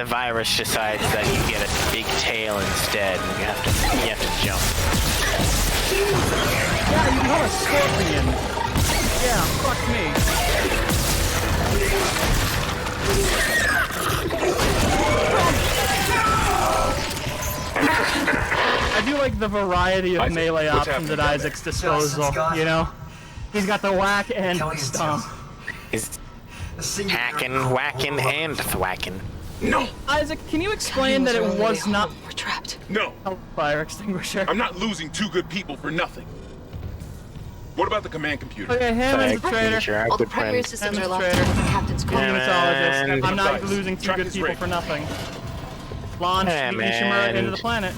Speaker 2: virus decides that you get a big tail instead, and you have to jump.
Speaker 1: Yeah, you become a scorpion. Yeah, fuck me. I do like the variety of
Speaker 6: Isaac,
Speaker 1: melee
Speaker 6: what's
Speaker 1: options
Speaker 6: happening?
Speaker 1: at Isaac's disposal,
Speaker 8: Justin's gone.
Speaker 1: you know? He's got the whack and
Speaker 8: Kelly
Speaker 1: the
Speaker 8: and
Speaker 1: stomp.
Speaker 2: Is
Speaker 8: Tim.
Speaker 2: hacking, whacking, and thwacking.
Speaker 6: No!
Speaker 1: Isaac, can you explain that it was not
Speaker 3: We're trapped.
Speaker 6: No!
Speaker 1: fire extinguisher?
Speaker 6: I'm not losing two good people for nothing. What about the command computer?
Speaker 1: Okay, Hammond's a traitor.
Speaker 2: Sure,
Speaker 3: All the
Speaker 2: good
Speaker 3: primary
Speaker 2: friend.
Speaker 3: systems
Speaker 1: I'm
Speaker 3: are
Speaker 1: a
Speaker 3: locked
Speaker 1: traitor.
Speaker 3: down with the captain's call.
Speaker 2: Yeah,
Speaker 1: Pneumatologist.
Speaker 2: man.
Speaker 1: I'm not
Speaker 6: Guys,
Speaker 1: losing two
Speaker 6: track
Speaker 1: good
Speaker 6: is
Speaker 1: people
Speaker 6: ready.
Speaker 1: for nothing. Launch
Speaker 2: Yeah,
Speaker 1: the
Speaker 2: man.
Speaker 1: Ishimura into the planet.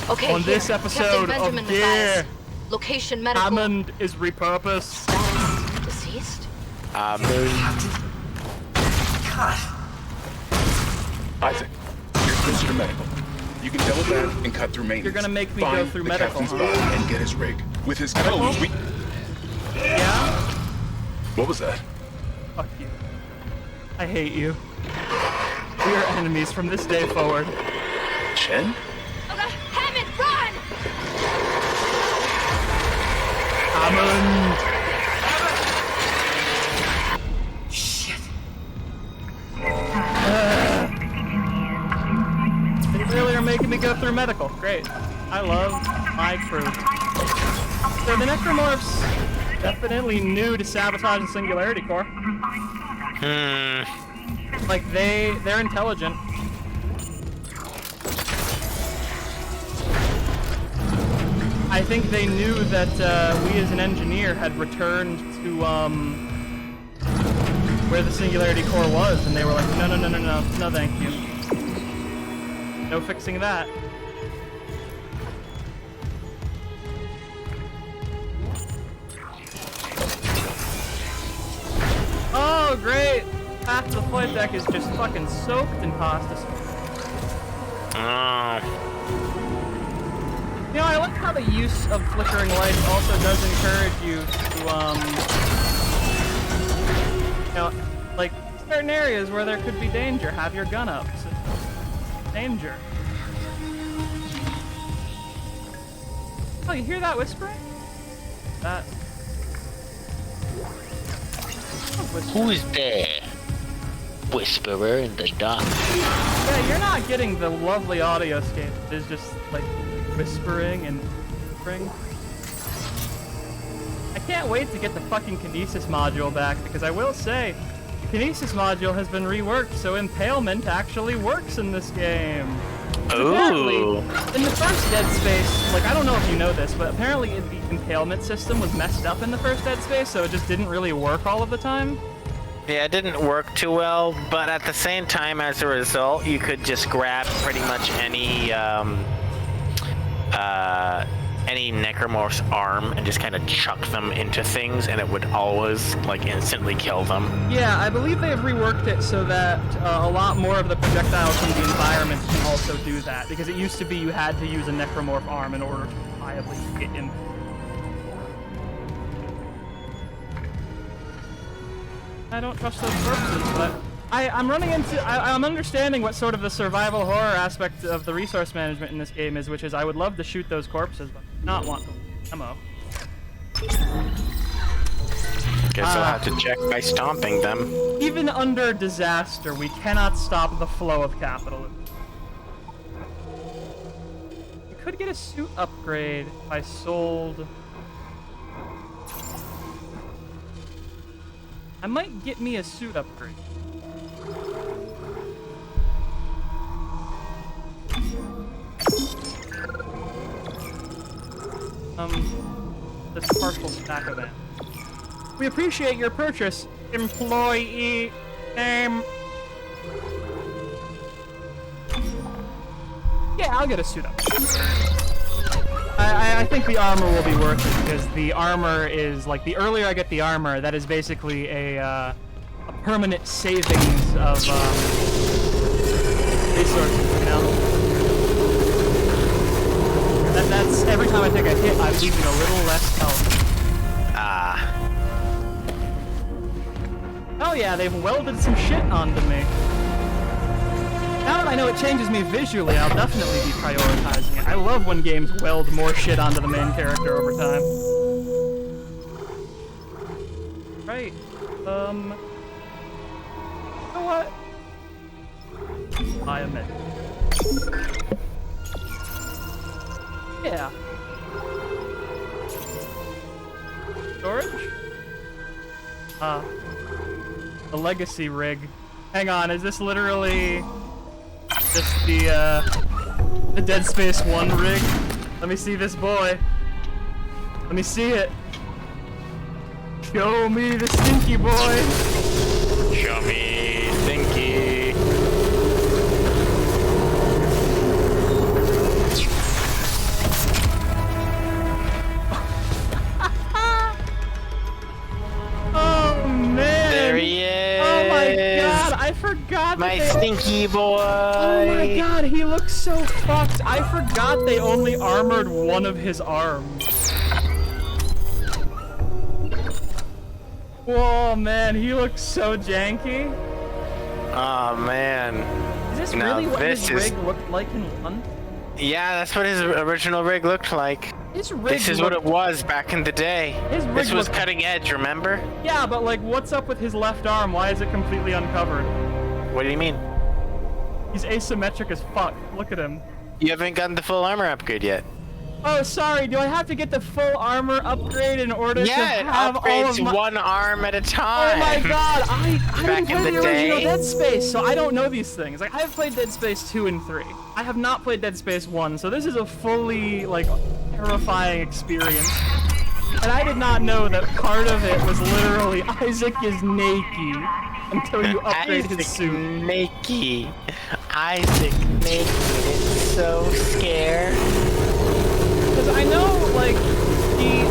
Speaker 3: Okay,
Speaker 1: On this
Speaker 3: here.
Speaker 1: episode
Speaker 3: Captain
Speaker 1: of
Speaker 3: Benjamin
Speaker 1: Gear,
Speaker 3: advised. Location medical.
Speaker 1: Hammond is repurposed.
Speaker 3: Status deceased.
Speaker 8: God.
Speaker 6: Isaac, you're closer to medical. You can double back and cut through maintenance.
Speaker 1: You're gonna make me
Speaker 6: Find
Speaker 1: go through
Speaker 6: the
Speaker 1: medical,
Speaker 6: captain's
Speaker 1: huh?
Speaker 6: body and get his rig. With his codes, we...
Speaker 1: Yeah?
Speaker 6: What was that?
Speaker 1: Fuck you. I hate you. We are enemies from this day forward.
Speaker 6: Chen?
Speaker 3: Hammond, run!
Speaker 1: Hammond!
Speaker 8: Shit.
Speaker 1: They really are making me go through medical. Great. I love my crew. So the Necromorphs definitely new to sabotage the Singularity Core. Like they're intelligent. I think they knew that we as an engineer had returned to where the Singularity Core was, and they were like, no, thank you. No fixing that. Oh, great! Half the flight deck is just fucking soaked in pasta.
Speaker 2: Oh.
Speaker 1: You know, I like how the use of flickering lights also does encourage you to know, like certain areas where there could be danger, have your gun up. So, danger. Oh, you hear that whispering? That.
Speaker 2: Who's there? Whisperer in the dark.
Speaker 1: Yeah, you're not getting the lovely audioscape. It's just like whispering and whispering. I can't wait to get the fucking Kinesis module back, because I will say, the Kinesis module has been reworked, so impalement actually works in this game. Apparently, in the first Dead Space, like, I don't know if you know this, but apparently the impalement system was messed up in the first Dead Space, so it just didn't really work all of the time.
Speaker 2: Yeah, it didn't work too well, but at the same time, as a result, you could just grab pretty much any necromorph's arm and just kind of chuck them into things, and it would always, like, instantly kill them.
Speaker 1: Yeah, I believe they have reworked it so that a lot more of the projectiles from the environment can also do that, because it used to be you had to use a necromorph arm in order to reliably get in. I don't trust those corpses, but I'm running into... I'm understanding what sort of the survival horror aspect of the resource management in this game is, which is I would love to shoot those corpses, but not want ammo.
Speaker 2: Guess I'll have to check by stomping them.
Speaker 1: Even under disaster, we cannot stop the flow of capital. We could get a suit upgrade if I sold... I might get me a suit upgrade. This partial stack of it. We appreciate your purchase, employee name. Yeah, I'll get a suit up. I think the armor will be worth it, because the armor is, like, the earlier I get the armor, that is basically a permanent savings of resources, you know? That's every time I take a hit, I'm losing a little less health. Oh yeah, they've welded some shit onto me. Now that I know it changes me visually, I'll definitely be prioritizing it. I love when games weld more shit onto the main character over time. Right. You know what? I admit. Yeah. Storage? The legacy rig. Hang on, is this literally just the Dead Space 1 rig? Let me see this boy. Let me see it. Show me the stinky boy.
Speaker 2: Show me stinky.
Speaker 1: Oh man.
Speaker 2: There he is.
Speaker 1: Oh my god, I forgot.
Speaker 2: My stinky boy.
Speaker 1: Oh my god, he looks so fucked. I forgot they only armored one of his arms. Whoa, man, he looks so janky.
Speaker 2: Oh man.
Speaker 1: Is this
Speaker 2: No,
Speaker 1: really what
Speaker 2: this
Speaker 1: his
Speaker 2: is-
Speaker 1: rig looked like in 1?
Speaker 2: Yeah, that's what his original rig looked like.
Speaker 1: His rig
Speaker 2: This is what it was back in the day.
Speaker 1: His rig
Speaker 2: This was
Speaker 1: looked-
Speaker 2: cutting edge, remember?
Speaker 1: Yeah, but like, what's up with his left arm? Why is it completely uncovered?
Speaker 2: What do you mean?
Speaker 1: He's asymmetric as fuck. Look at him.
Speaker 2: You haven't gotten the full armor upgrade yet.
Speaker 1: Oh, sorry. Do I have to get the full armor upgrade in order to
Speaker 2: Yeah, it
Speaker 1: have all of
Speaker 2: upgrades
Speaker 1: my...
Speaker 2: one arm at a
Speaker 1: Oh
Speaker 2: time.
Speaker 1: my god, I
Speaker 2: Back
Speaker 1: didn't
Speaker 2: in
Speaker 1: play
Speaker 2: the
Speaker 1: the original
Speaker 2: day?
Speaker 1: Dead Space, so I don't know these things. Like, I've played Dead Space 2 and 3. I have not played Dead Space 1, so this is a fully, like, terrifying experience. And I did not know that part of it was literally Isaac is naked until you upgrade
Speaker 2: Isaac
Speaker 1: his suit.
Speaker 2: Naked. Isaac naked is so scared.
Speaker 1: Because I know, like,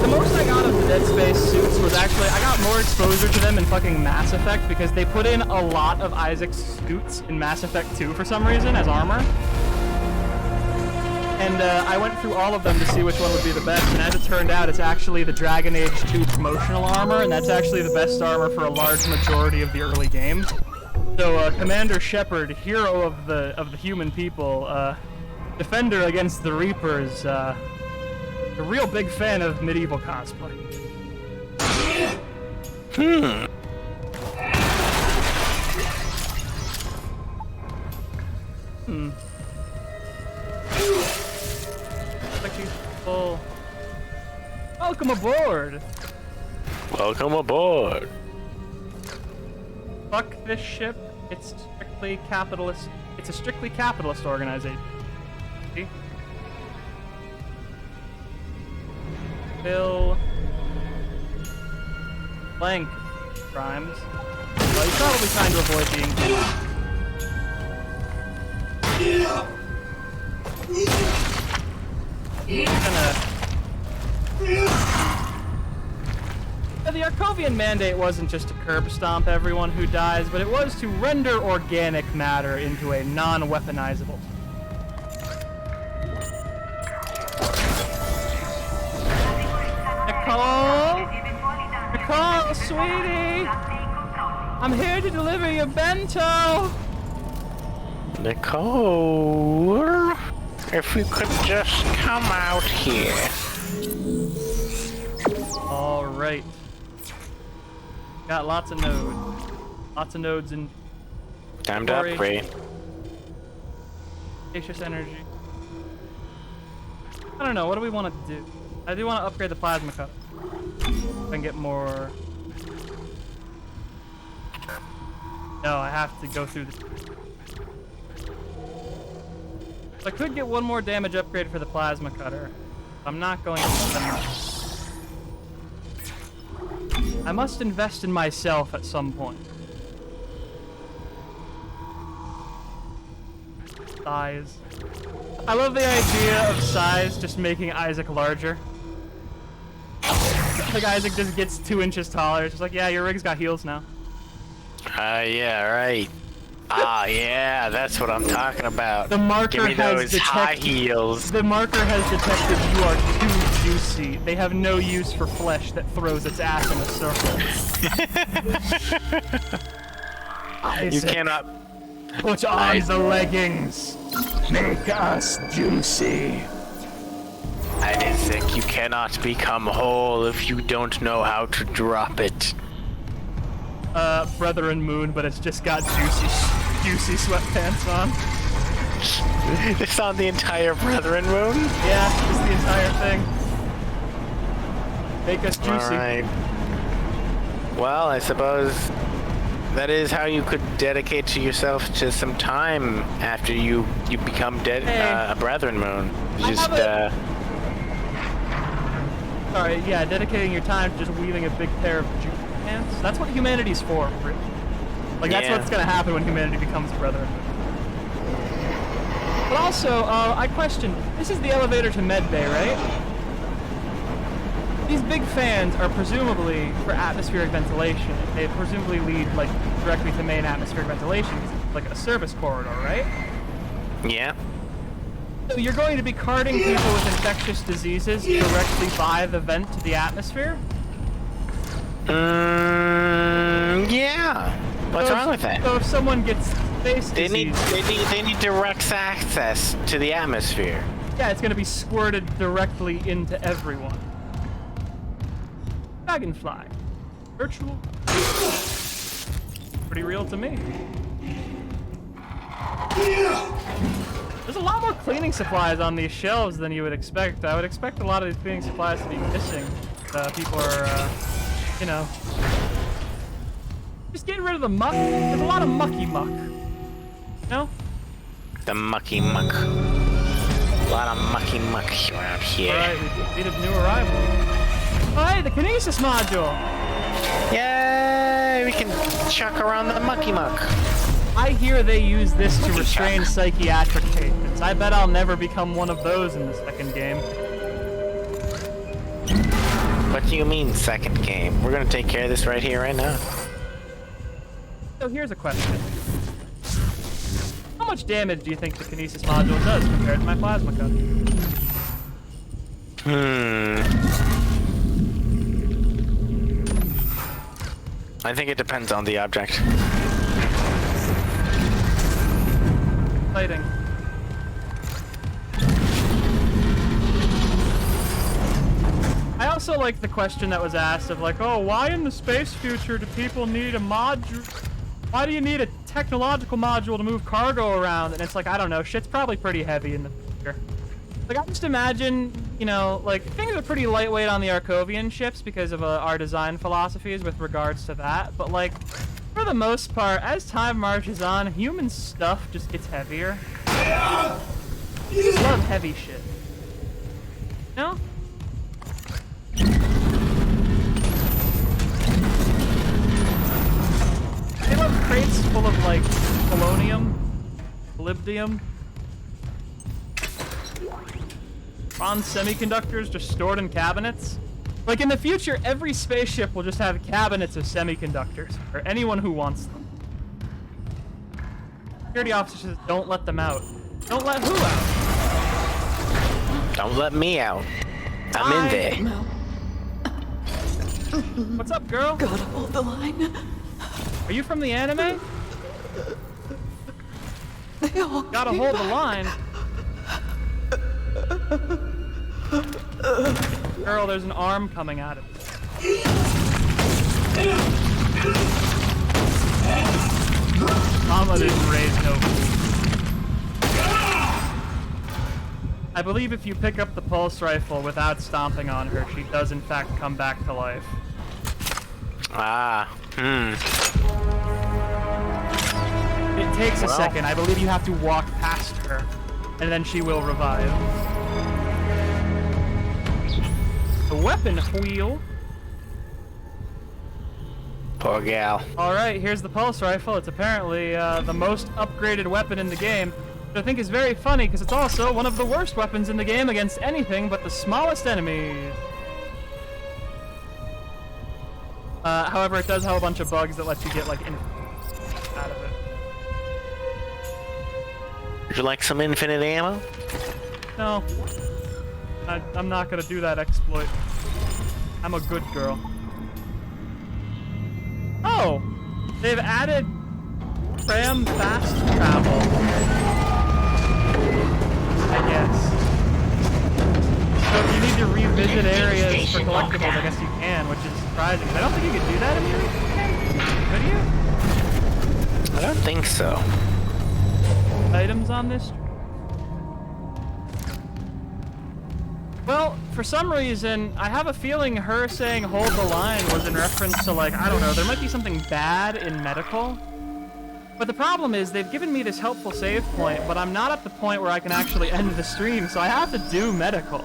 Speaker 1: the most I got of the Dead Space suits was actually, I got more exposure to them in fucking Mass Effect, because they put in a lot of Isaac's suits in Mass Effect 2 for some reason as armor. and I went through all of them to see which one would be the best, and as it turned out, it's actually the Dragon Age 2 promotional armor, and that's actually the best armor for a large majority of the early game. So, Commander Shepard, hero of the human people, defender against the Reapers, a real big fan of medieval cosplay. Full. Welcome aboard!
Speaker 2: Welcome aboard.
Speaker 1: Fuck this ship. It's strictly capitalist. It's a strictly capitalist organization. See? Bill. Blank crimes. Well, he's probably trying to avoid being The Arcovian mandate wasn't just to curb stomp everyone who dies, but it was to render organic matter into a non-weaponizable. Nicole, sweetie! I'm here to deliver your bento!
Speaker 2: Nicole, if you could just come out here.
Speaker 1: Alright. Got lots of nodes. Lots of nodes in...
Speaker 2: Time to upgrade.
Speaker 1: Spacious energy. I don't know, what do we want to do? I do want to upgrade the plasma cutter. And get more... No, I have to go through this. I could get one more damage upgrade for the plasma cutter. I'm not going to spend much. I must invest in myself at some point. Size. I love the idea of size just making Isaac larger. Like Isaac just gets 2 inches taller. It's just like, yeah, your rig's got heels now.
Speaker 2: Yeah, right. Yeah, that's what I'm talking about.
Speaker 1: The marker
Speaker 2: Give me
Speaker 1: has
Speaker 2: those high heels.
Speaker 1: The marker has detected you are too juicy. They have no use for flesh that throws its ass in a circle. Isaac,
Speaker 2: You cannot...
Speaker 1: put on the leggings. Make us juicy.
Speaker 2: Isaac, you cannot become whole if you don't know how to drop it.
Speaker 1: Brethren Moon, but it's just got juicy sweatpants on.
Speaker 2: It's on the entire Brethren Moon?
Speaker 1: Yeah, just the entire thing. Make us juicy.
Speaker 2: Alright. Well, I suppose that is how you could dedicate to yourself to some time after you become a Brethren Moon.
Speaker 1: Sorry, yeah, dedicating your time to just weaving a big pair of juicy pants. That's what humanity's for, really. Like, that's what's gonna happen when humanity becomes Brethren. But also, I question, this is the elevator to Medbay, right? These big fans are presumably for atmospheric ventilation. They presumably lead, like, directly to main atmospheric ventilation, like a service corridor, right?
Speaker 2: Yeah.
Speaker 1: So you're going to be carting people with infectious diseases directly by the vent to the atmosphere?
Speaker 2: Yeah. What's wrong with that?
Speaker 1: So if someone gets face disease...
Speaker 2: They need direct access to the atmosphere.
Speaker 1: Yeah, it's going to be squirted directly into everyone. Dragonfly. Virtual. Pretty real to me. There's a lot more cleaning supplies on these shelves than you would expect. I would expect a lot of these cleaning supplies to be missing. People are, you know... Just getting rid of the muck. There's a lot of mucky muck. No?
Speaker 2: The mucky muck. A lot of mucky muck around here.
Speaker 1: Alright, we defeated new arrival. Oh, hey, the Kinesis module!
Speaker 2: Yay! We can chuck around the mucky muck.
Speaker 1: I hear they use this to restrain psychiatric patients. I bet I'll never become one of those in the second game.
Speaker 2: What do you mean, second game? We're gonna take care of this right here, right now.
Speaker 1: So here's a question. How much damage do you think the Kinesis module does compared to my plasma cutter?
Speaker 2: I think it depends on the object.
Speaker 1: Fighting. I also like the question that was asked of like, oh, why in the space future do people need a module? Why do you need a technological module to move cargo around? And it's like, I don't know, shit's probably pretty heavy in the future. Like, I just imagine, you know, like, things are pretty lightweight on the Arcovian ships because of our design philosophies with regards to that. But, like, for the most part, as time marches on, human stuff just gets heavier. I just love heavy shit. You know? They love crates full of, like, polonium, molybdenum, bronze semiconductors just stored in cabinets. Like, in the future, every spaceship will just have cabinets of semiconductors for anyone who wants them. Security officers says, don't let them out. Don't let who out?
Speaker 2: Don't let me out. I'm in there.
Speaker 5: No.
Speaker 1: What's up, girl?
Speaker 5: Gotta hold the line.
Speaker 1: Are you from the anime?
Speaker 5: They all
Speaker 1: Gotta
Speaker 5: came
Speaker 1: hold the
Speaker 5: back.
Speaker 1: line. Girl, there's an arm coming at it. Mama didn't raise no fool. I believe if you pick up the pulse rifle without stomping on her, she does in fact come back to life. It takes a second. I believe you have to walk past her, and then she will revive. The weapon wheel.
Speaker 2: Poor gal.
Speaker 1: Alright, here's the pulse rifle. It's apparently the most upgraded weapon in the game. Which I think is very funny, because it's also one of the worst weapons in the game against anything but the smallest enemies. However, it does have a bunch of bugs that let you get, like, out of it.
Speaker 2: Would you like some infinite ammo?
Speaker 1: No. I'm not gonna do that exploit. I'm a good girl. Oh! They've added tram fast travel. I guess. So if you need to revisit areas for collectibles, I guess you can, which is surprising. I don't think you could do that in your game. Could you?
Speaker 2: I don't think so.
Speaker 1: Items on this? Well, for some reason, I have a feeling her saying hold the line was in reference to, like, I don't know, there might be something bad in medical. But the problem is, they've given me this helpful save point, but I'm not at the point where I can actually end the stream, so I have to do medical.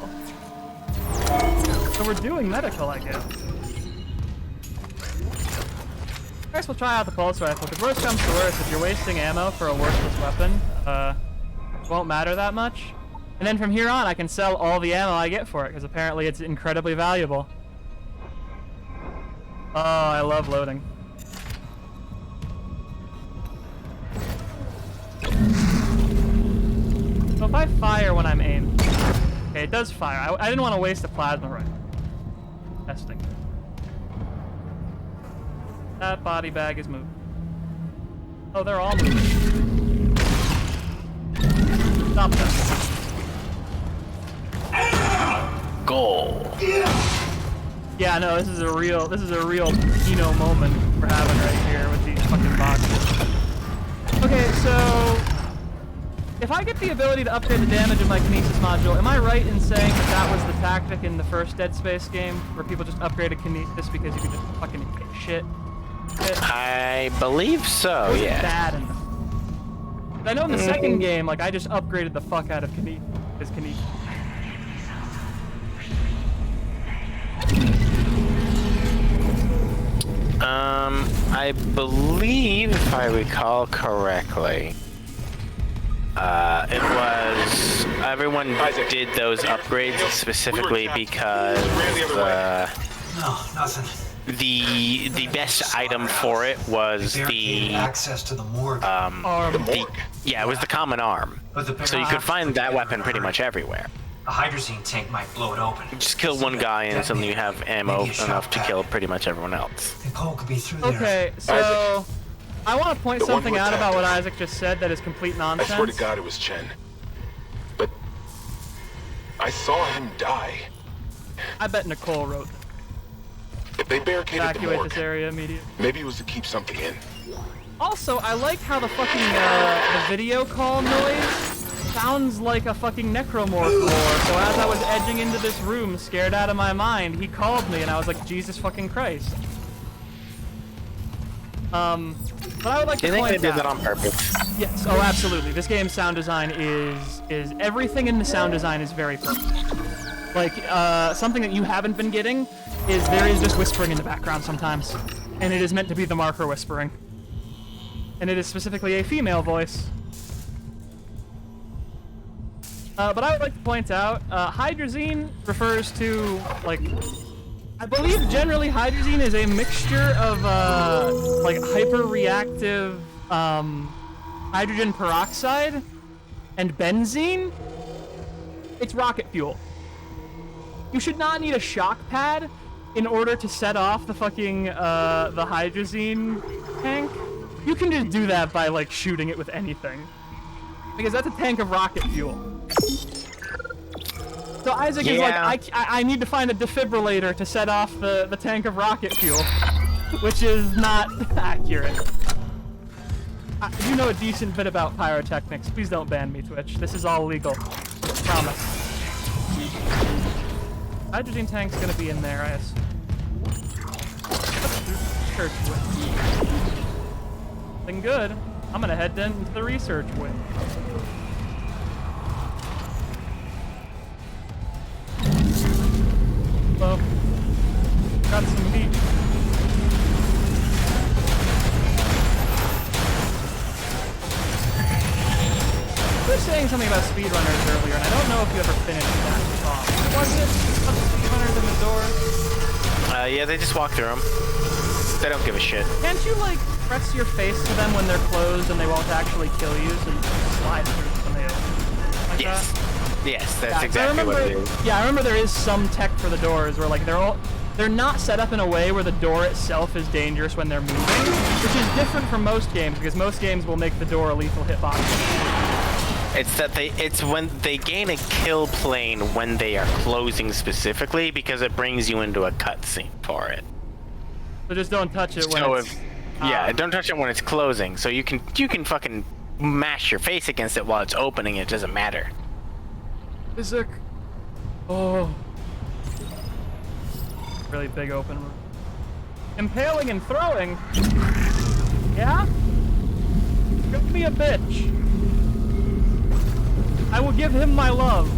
Speaker 1: So we're doing medical, I guess. I guess we'll try out the pulse rifle, because worst comes to worst, if you're wasting ammo for a worthless weapon, it won't matter that much. And then from here on, I can sell all the ammo I get for it, because apparently it's incredibly valuable. Oh, I love loading. So if I fire when I'm aimed... Okay, it does fire. I didn't want to waste a plasma rifle. Testing. That body bag is moving. Oh, they're all moving. Stop that.
Speaker 2: Goal.
Speaker 1: Yeah, no, this is a real Kino moment we're having right here with these fucking boxes. Okay, so if I get the ability to upgrade the damage of my Kinesis module, am I right in saying that that was the tactic in the first Dead Space game, where people just upgraded Kinesis because you could just fucking hit shit?
Speaker 2: I believe so,
Speaker 1: Was it
Speaker 2: yeah.
Speaker 1: bad enough? I know in the second game, like, I just upgraded the fuck out of Kinesis because Kinesis.
Speaker 2: I believe, if I recall correctly, it was everyone did those upgrades specifically because
Speaker 8: No, nothing.
Speaker 2: the best item for it was the
Speaker 8: access to the morgue.
Speaker 2: yeah, it was the common arm.
Speaker 8: But the
Speaker 2: So you could find that weapon pretty much everywhere.
Speaker 8: A hydrazine tank might blow it open.
Speaker 2: Just kill one guy and suddenly you have ammo enough to kill pretty much everyone else.
Speaker 8: Nicole could be through there.
Speaker 1: Okay, so
Speaker 6: Isaac.
Speaker 1: I want to point
Speaker 6: The one
Speaker 1: something
Speaker 6: who
Speaker 1: out about what
Speaker 6: attacked us.
Speaker 1: Isaac just said that is complete
Speaker 6: I
Speaker 1: nonsense.
Speaker 6: swear to God it was Chen. But I saw him die.
Speaker 1: I bet Nicole wrote
Speaker 6: If they barricaded the
Speaker 1: evacuate
Speaker 6: morgue,
Speaker 1: this area immediately.
Speaker 6: maybe it was to keep something in.
Speaker 1: Also, I like how the fucking the video call noise sounds like a fucking necromorph roar. So as I was edging into this room, scared out of my mind, he called me, and I was like, Jesus fucking Christ. But I would like
Speaker 2: Do
Speaker 1: to
Speaker 2: you think
Speaker 1: point
Speaker 2: they did that
Speaker 1: out.
Speaker 2: on purpose?
Speaker 1: Yes. Oh, absolutely. This game's sound design is everything in the sound design is very perfect. Like something that you haven't been getting is there is just whispering in the background sometimes, and it is meant to be the marker whispering. And it is specifically a female voice. But I would like to point out, hydrazine refers to, like, I believe generally hydrazine is a mixture of, like, hyper-reactive, hydrogen peroxide and benzene. It's rocket fuel. You should not need a shock pad in order to set off the fucking, the hydrazine tank. You can just do that by, like, shooting it with anything. Because that's a tank of rocket fuel. So Isaac is like, I need to find a defibrillator to set off the tank of rocket fuel. Which is not accurate. I do know a decent bit about pyrotechnics. Please don't ban me, Twitch. This is all legal. Promise. Hydrogen tank's gonna be in there, I assume. Church with. Nothing good. I'm gonna head into the research wing. Well, got some meat. You were saying something about speedrunners earlier, and I don't know if you ever finished that song. Was it about the speedrunners in the door?
Speaker 2: Yeah, they just walk through them. They don't give a shit.
Speaker 1: Can't you, like, press your face to them when they're closed and they won't actually kill you, so you just slide through when they open? Like
Speaker 2: Yes.
Speaker 1: that?
Speaker 2: Yes, that's
Speaker 1: Yeah,
Speaker 2: exactly what it is.
Speaker 1: Yeah, I remember there is some tech for the doors where, like, they're not set up in a way where the door itself is dangerous when they're moving, which is different from most games, because most games will make the door a lethal hitbox.
Speaker 2: It's that it's when they gain a kill plane when they are closing specifically, because it brings you into a cutscene for it.
Speaker 1: So just don't touch it when
Speaker 2: So
Speaker 1: it's...
Speaker 2: yeah, don't touch it when it's closing. So you can fucking mash your face against it while it's opening. It doesn't matter.
Speaker 1: Isaac. Oh. Really big open room. Impaling and throwing? Yeah? Don't be a bitch. I will give him my love.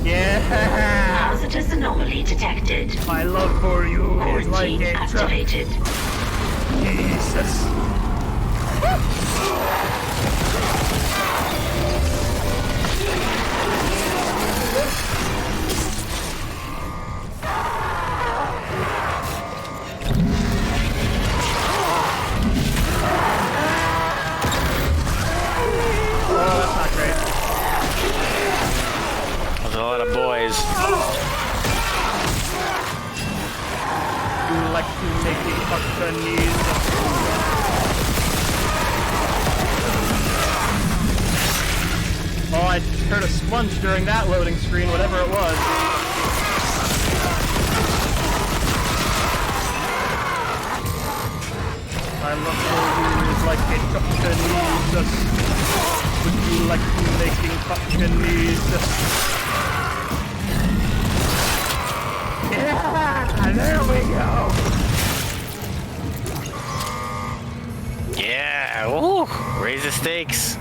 Speaker 1: Yeah!
Speaker 7: Hazardous anomaly detected.
Speaker 1: My love for you is like
Speaker 7: Quarantine
Speaker 1: a truck.
Speaker 7: activated.
Speaker 1: Jesus. Oh, that's not great.
Speaker 2: There's a lot of boys.
Speaker 1: You like to make me fuck the knees. Oh, I heard a sponge during that loading screen, whatever it was. My love for you is like a fucking knees. Would you like to make me fucking knees? Yeah, there we go.
Speaker 2: Yeah, ooh, raise the stakes.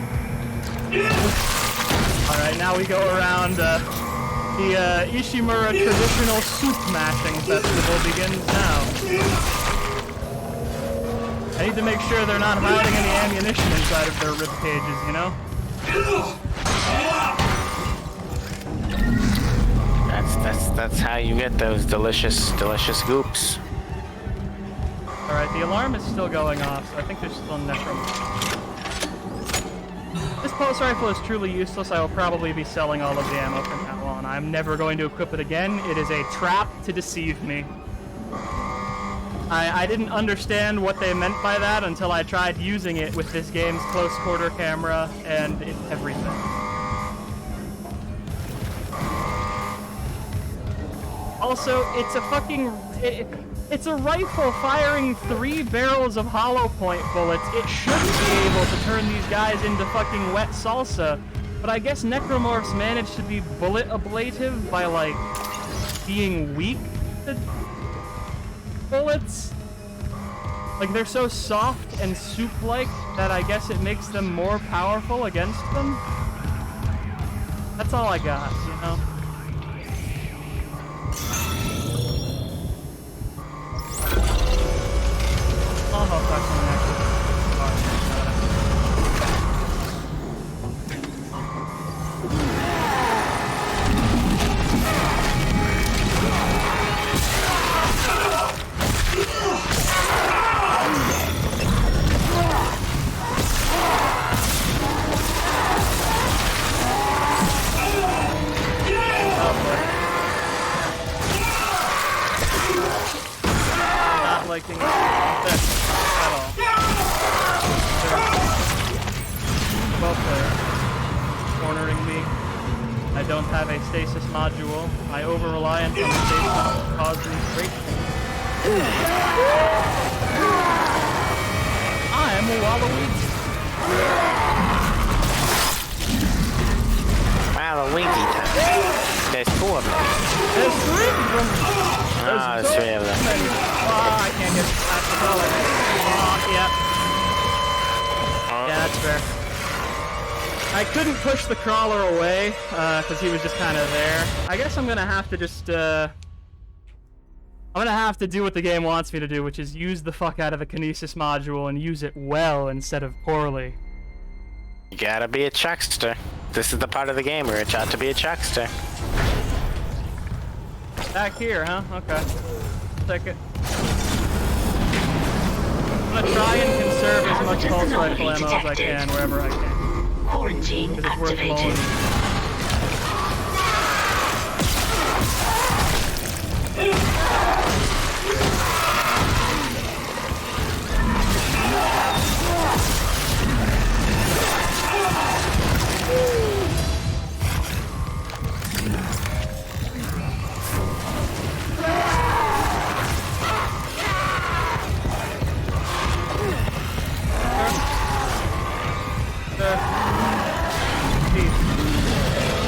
Speaker 1: Alright, now we go around, the Ishimura Traditional Soup Mashing Festival begins now. I need to make sure they're not hiding any ammunition inside of their rib cages, you know?
Speaker 2: That's how you get those delicious goops.
Speaker 1: Alright, the alarm is still going off, so I think there's still necrom. This pulse rifle is truly useless, I will probably be selling all of the ammo from now on. I'm never going to equip it again. It is a trap to deceive me. I didn't understand what they meant by that until I tried using it with this game's close quarter camera and everything. Also, it's a fucking... It's a rifle firing 3 barrels of hollow point bullets. It should be able to turn these guys into fucking wet salsa. But I guess necromorphs manage to be bullet ablative by, like, being weak to bullets. Like, they're so soft and soup-like that I guess it makes them more powerful against them. That's all I got, you know? I'll help back on the actual. Not liking that at all. Well played. Cornering me. I don't have a stasis module. My over-reliance on the stasis caused me great pain. I am a Waluigi.
Speaker 2: Waluigi time. There's 4 of them.
Speaker 1: There's 3 of them.
Speaker 2: There's 3 of them.
Speaker 1: Oh, I can't get past the color. Oh, yeah. Yeah, that's fair. I couldn't push the crawler away, because he was just kind of there. I guess I'm gonna have to just, I'm gonna have to do what the game wants me to do, which is use the fuck out of the kinesis module and use it well instead of poorly.
Speaker 2: You gotta be a chuckster. This is the part of the game where it's out to be a chuckster.
Speaker 1: Back here, huh? Okay. Take it. I'm gonna try and conserve as much pulse rifle ammo as I can wherever I can.
Speaker 7: Quarantine
Speaker 1: Because it's worth
Speaker 7: activated.
Speaker 1: mowing.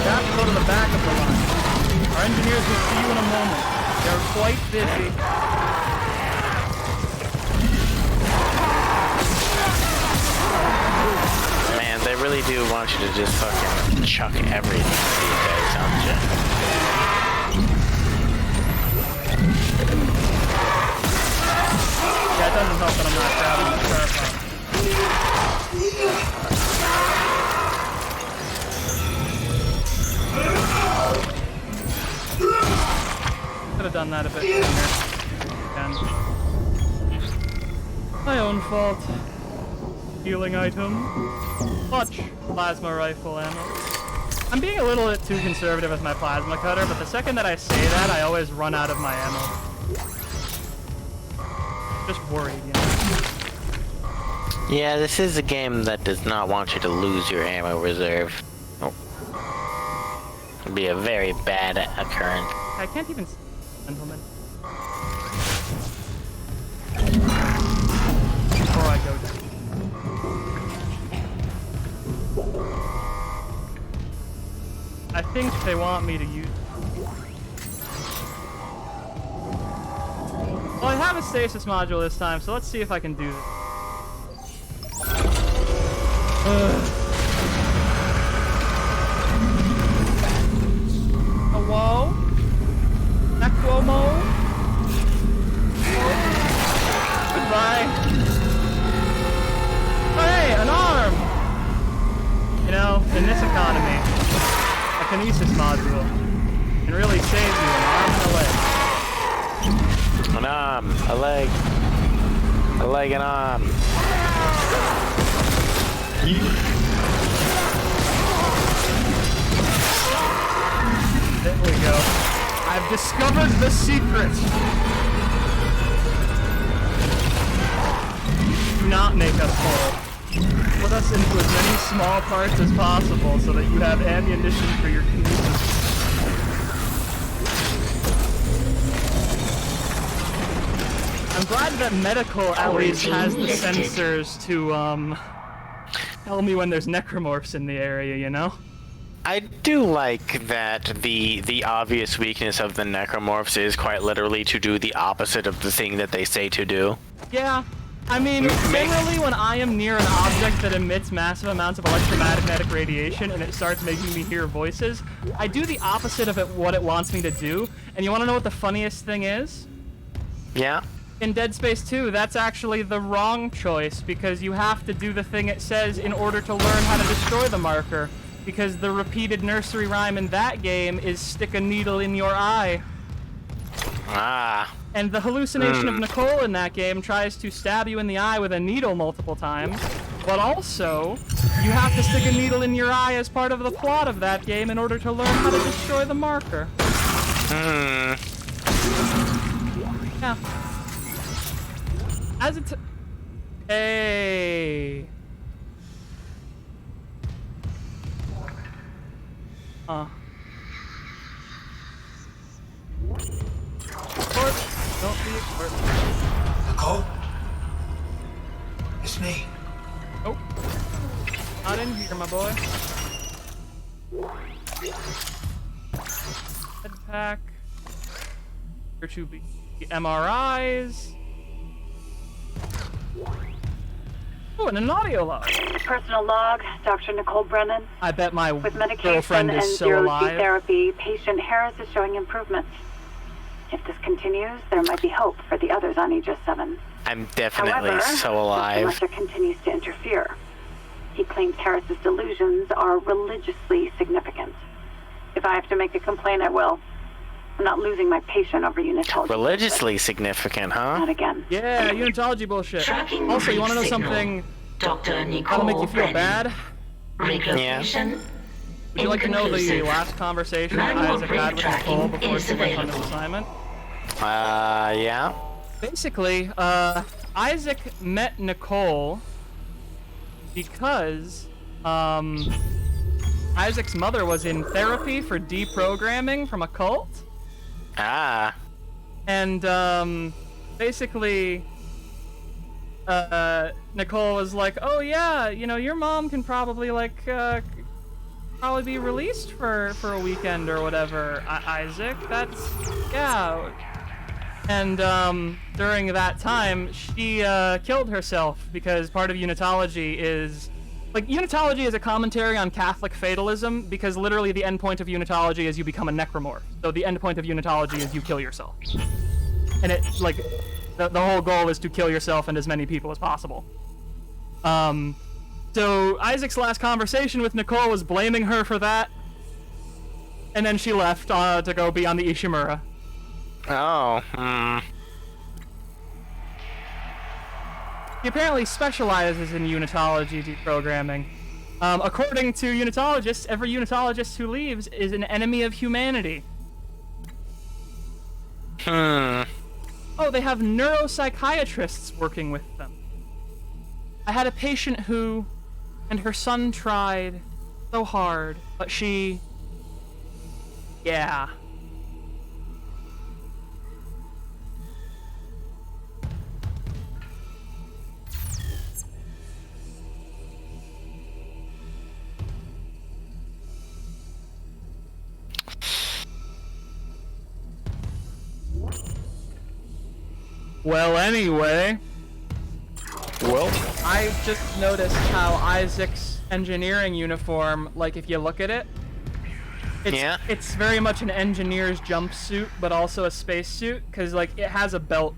Speaker 1: Got to go to the back of the line. Our engineers will see you in a moment. They're quite busy.
Speaker 2: Man, they really do want you to just fucking chuck everything these days, don't you?
Speaker 1: Yeah, it doesn't help that I'm not grabbing the tripod. Could have done that a bit sooner. My own fault. Healing item. Much plasma rifle ammo. I'm being a little bit too conservative with my plasma cutter, but the second that I say that, I always run out of my ammo. Just worried, you know.
Speaker 2: Yeah, this is a game that does not want you to lose your ammo reserve. Oh. It'd be a very bad occurrence.
Speaker 1: I can't even see, gentlemen. Before I go down. I think they want me to use... Well, I have a stasis module this time, so let's see if I can do this. Hello? Necromo? Goodbye. Oh, hey, an arm! You know, in this economy, a kinesis module can really save you an arm and a leg.
Speaker 2: An arm, a leg, an arm.
Speaker 1: discovered the secret. Do not make us whole. Split us into as many small parts as possible so that you have ammunition for your community. I'm glad that medical at least has the sensors to, tell me when there's necromorphs in the area, you know?
Speaker 2: I do like that the obvious weakness of the necromorphs is quite literally to do the opposite of the thing that they say to do.
Speaker 1: Yeah. I mean, generally when I am near an object that emits massive amounts of electromagnetic radiation and it starts making me hear voices, I do the opposite of what it wants me to do. And you want to know what the funniest thing is?
Speaker 2: Yeah?
Speaker 1: In Dead Space 2, that's actually the wrong choice, because you have to do the thing it says in order to learn how to destroy the marker. Because the repeated nursery rhyme in that game is stick a needle in your eye.
Speaker 2: Ah.
Speaker 1: And the hallucination of Nicole in that game tries to stab you in the eye with a needle multiple times, but also, you have to stick a needle in your eye as part of the plot of that game in order to learn how to destroy the marker. Yeah. As it's... Hey... Don't be expert.
Speaker 8: Nicole? It's me.
Speaker 1: Nope. Not in here, my boy. Head pack. Here to be MRIs. Oh, and an audio log.
Speaker 10: Personal log, Dr. Nicole Brennan.
Speaker 1: I bet my
Speaker 10: With medication
Speaker 1: girlfriend
Speaker 10: and
Speaker 1: is so
Speaker 10: zero-G
Speaker 1: alive.
Speaker 10: therapy, patient Harris is showing improvement. If this continues, there might be hope for the others on Aegis 7.
Speaker 2: I'm definitely
Speaker 10: However,
Speaker 2: so alive.
Speaker 10: Dr. Lecter continues to interfere. He claims Harris's delusions are religiously significant. If I have to make a complaint, I will. I'm not losing my patient over unitology.
Speaker 2: Religiously significant, huh?
Speaker 10: Not again.
Speaker 1: Yeah, unitology bullshit.
Speaker 7: Tracking
Speaker 1: Also, you want to know
Speaker 7: signal.
Speaker 1: something
Speaker 7: Dr. Nicole
Speaker 1: that'll make you feel
Speaker 7: Brennan.
Speaker 1: bad?
Speaker 7: Relocation.
Speaker 1: Would you like to know the
Speaker 7: inconclusive.
Speaker 1: last conversation that
Speaker 7: Manual
Speaker 1: Isaac had with Nicole
Speaker 7: tracking
Speaker 1: before
Speaker 7: is
Speaker 1: she went on his
Speaker 7: available.
Speaker 1: assignment?
Speaker 2: Yeah?
Speaker 1: Basically, Isaac met Nicole because, Isaac's mother was in therapy for deprogramming from a cult.
Speaker 2: Ah.
Speaker 1: And, basically, Nicole was like, oh yeah, you know, your mom can probably, like, probably be released for a weekend or whatever, Isaac. That's, yeah. And, during that time, she, killed herself because part of unitology is... Like, unitology is a commentary on Catholic fatalism because literally the end point of unitology is you become a necromorph. So the end point of unitology is you kill yourself. And it, like, the whole goal is to kill yourself and as many people as possible. So Isaac's last conversation with Nicole was blaming her for that. And then she left, to go be on the Ishimura.
Speaker 2: Oh,
Speaker 1: He apparently specializes in unitology deprogramming. According to unitologists, every unitologist who leaves is an enemy of humanity. Oh, they have neuropsychiatrists working with them. I had a patient who, and her son tried so hard, but she... Yeah. Well, anyway.
Speaker 2: well.
Speaker 1: I just noticed how Isaac's engineering uniform, like, if you look at it, it's very much an engineer's jumpsuit, but also a spacesuit, because, like, it has a belt.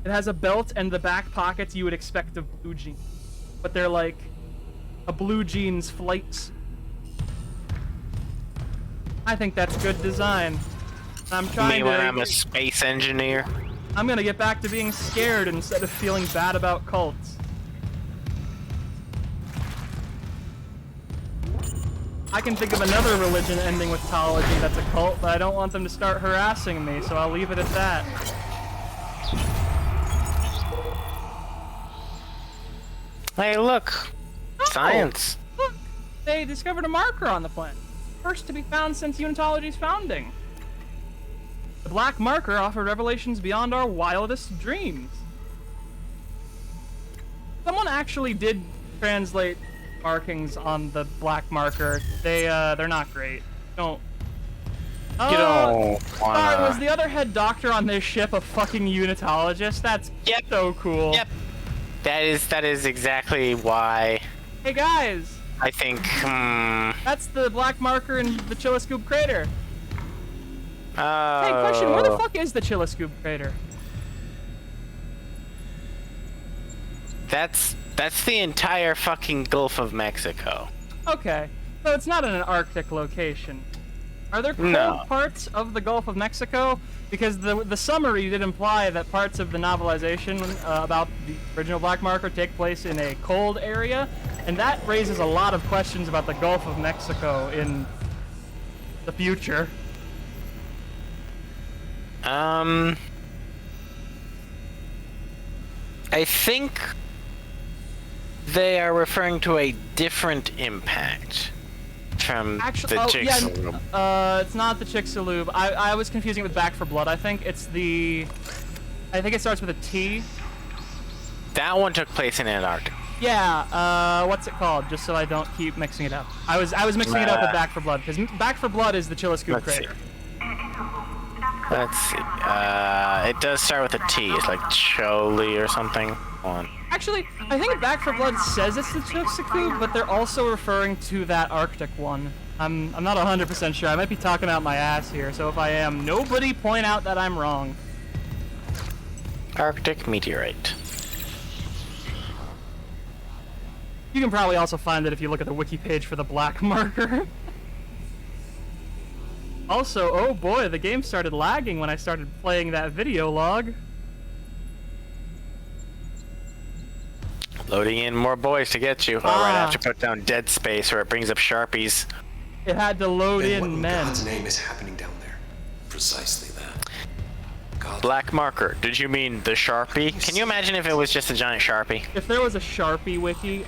Speaker 1: It has a belt and the back pockets you would expect of blue jeans. But they're, like, a blue jeans flight suit. I think that's good design. I'm trying
Speaker 2: when
Speaker 1: to...
Speaker 2: I'm a space engineer.
Speaker 1: I'm gonna get back to being scared instead of feeling bad about cults. I can think of another religion ending with tology that's a cult, but I don't want them to start harassing me, so I'll leave it at that.
Speaker 2: Hey, look! Science!
Speaker 1: Look! They discovered a marker on the planet. First to be found since Unitology's founding. The black marker offered revelations beyond our wildest dreams. Someone actually did translate markings on the black marker. They're not great. Don't.
Speaker 2: You don't wanna...
Speaker 1: Sorry, was the other head doctor on this ship a fucking unitologist? That's so cool.
Speaker 2: Yep. That is exactly why.
Speaker 1: Hey guys.
Speaker 2: I think.
Speaker 1: That's the black marker in the Chilliscoop crater.
Speaker 2: Oh.
Speaker 1: Hey, question: where the fuck is the Chilliscoop crater?
Speaker 2: That's the entire fucking Gulf of Mexico.
Speaker 1: Okay, so it's not in an Arctic location. Are there cold parts of the Gulf of Mexico? Because the summary did imply that parts of the novelization about the original black marker take place in a cold area, and that raises a lot of questions about the Gulf of Mexico in the future.
Speaker 2: I think they are referring to a different impact from the Chicxulub.
Speaker 1: Yeah, it's not the Chicxulub. I was confusing it with Back for Blood. I think it starts with a T.
Speaker 2: That one took place in Antarctica.
Speaker 1: Yeah, what's it called? Just so I don't keep mixing it up. I was mixing it up with Back for Blood, because Back for Blood is the Chilliscoop crater.
Speaker 2: Let's see. It does start with a T. It's like Choli or something.
Speaker 1: Actually, I think Back for Blood says it's the Chicxulub, but they're also referring to that Arctic one. I'm not 100% sure. I might be talking out my ass here, so if I am, nobody point out that I'm wrong.
Speaker 2: Arctic meteorite.
Speaker 1: You can probably also find it if you look at the wiki page for the black marker. Also, oh boy, the game started lagging when I started playing that video log.
Speaker 2: Loading in more boys to get you. All right, I have to put down Dead Space or it brings up Sharpies.
Speaker 1: It had to load in men.
Speaker 8: What in God's name is happening down there? Precisely that.
Speaker 2: Black marker. Did you mean the Sharpie? Can you imagine if it was just a giant Sharpie?
Speaker 1: If there was a Sharpie wiki,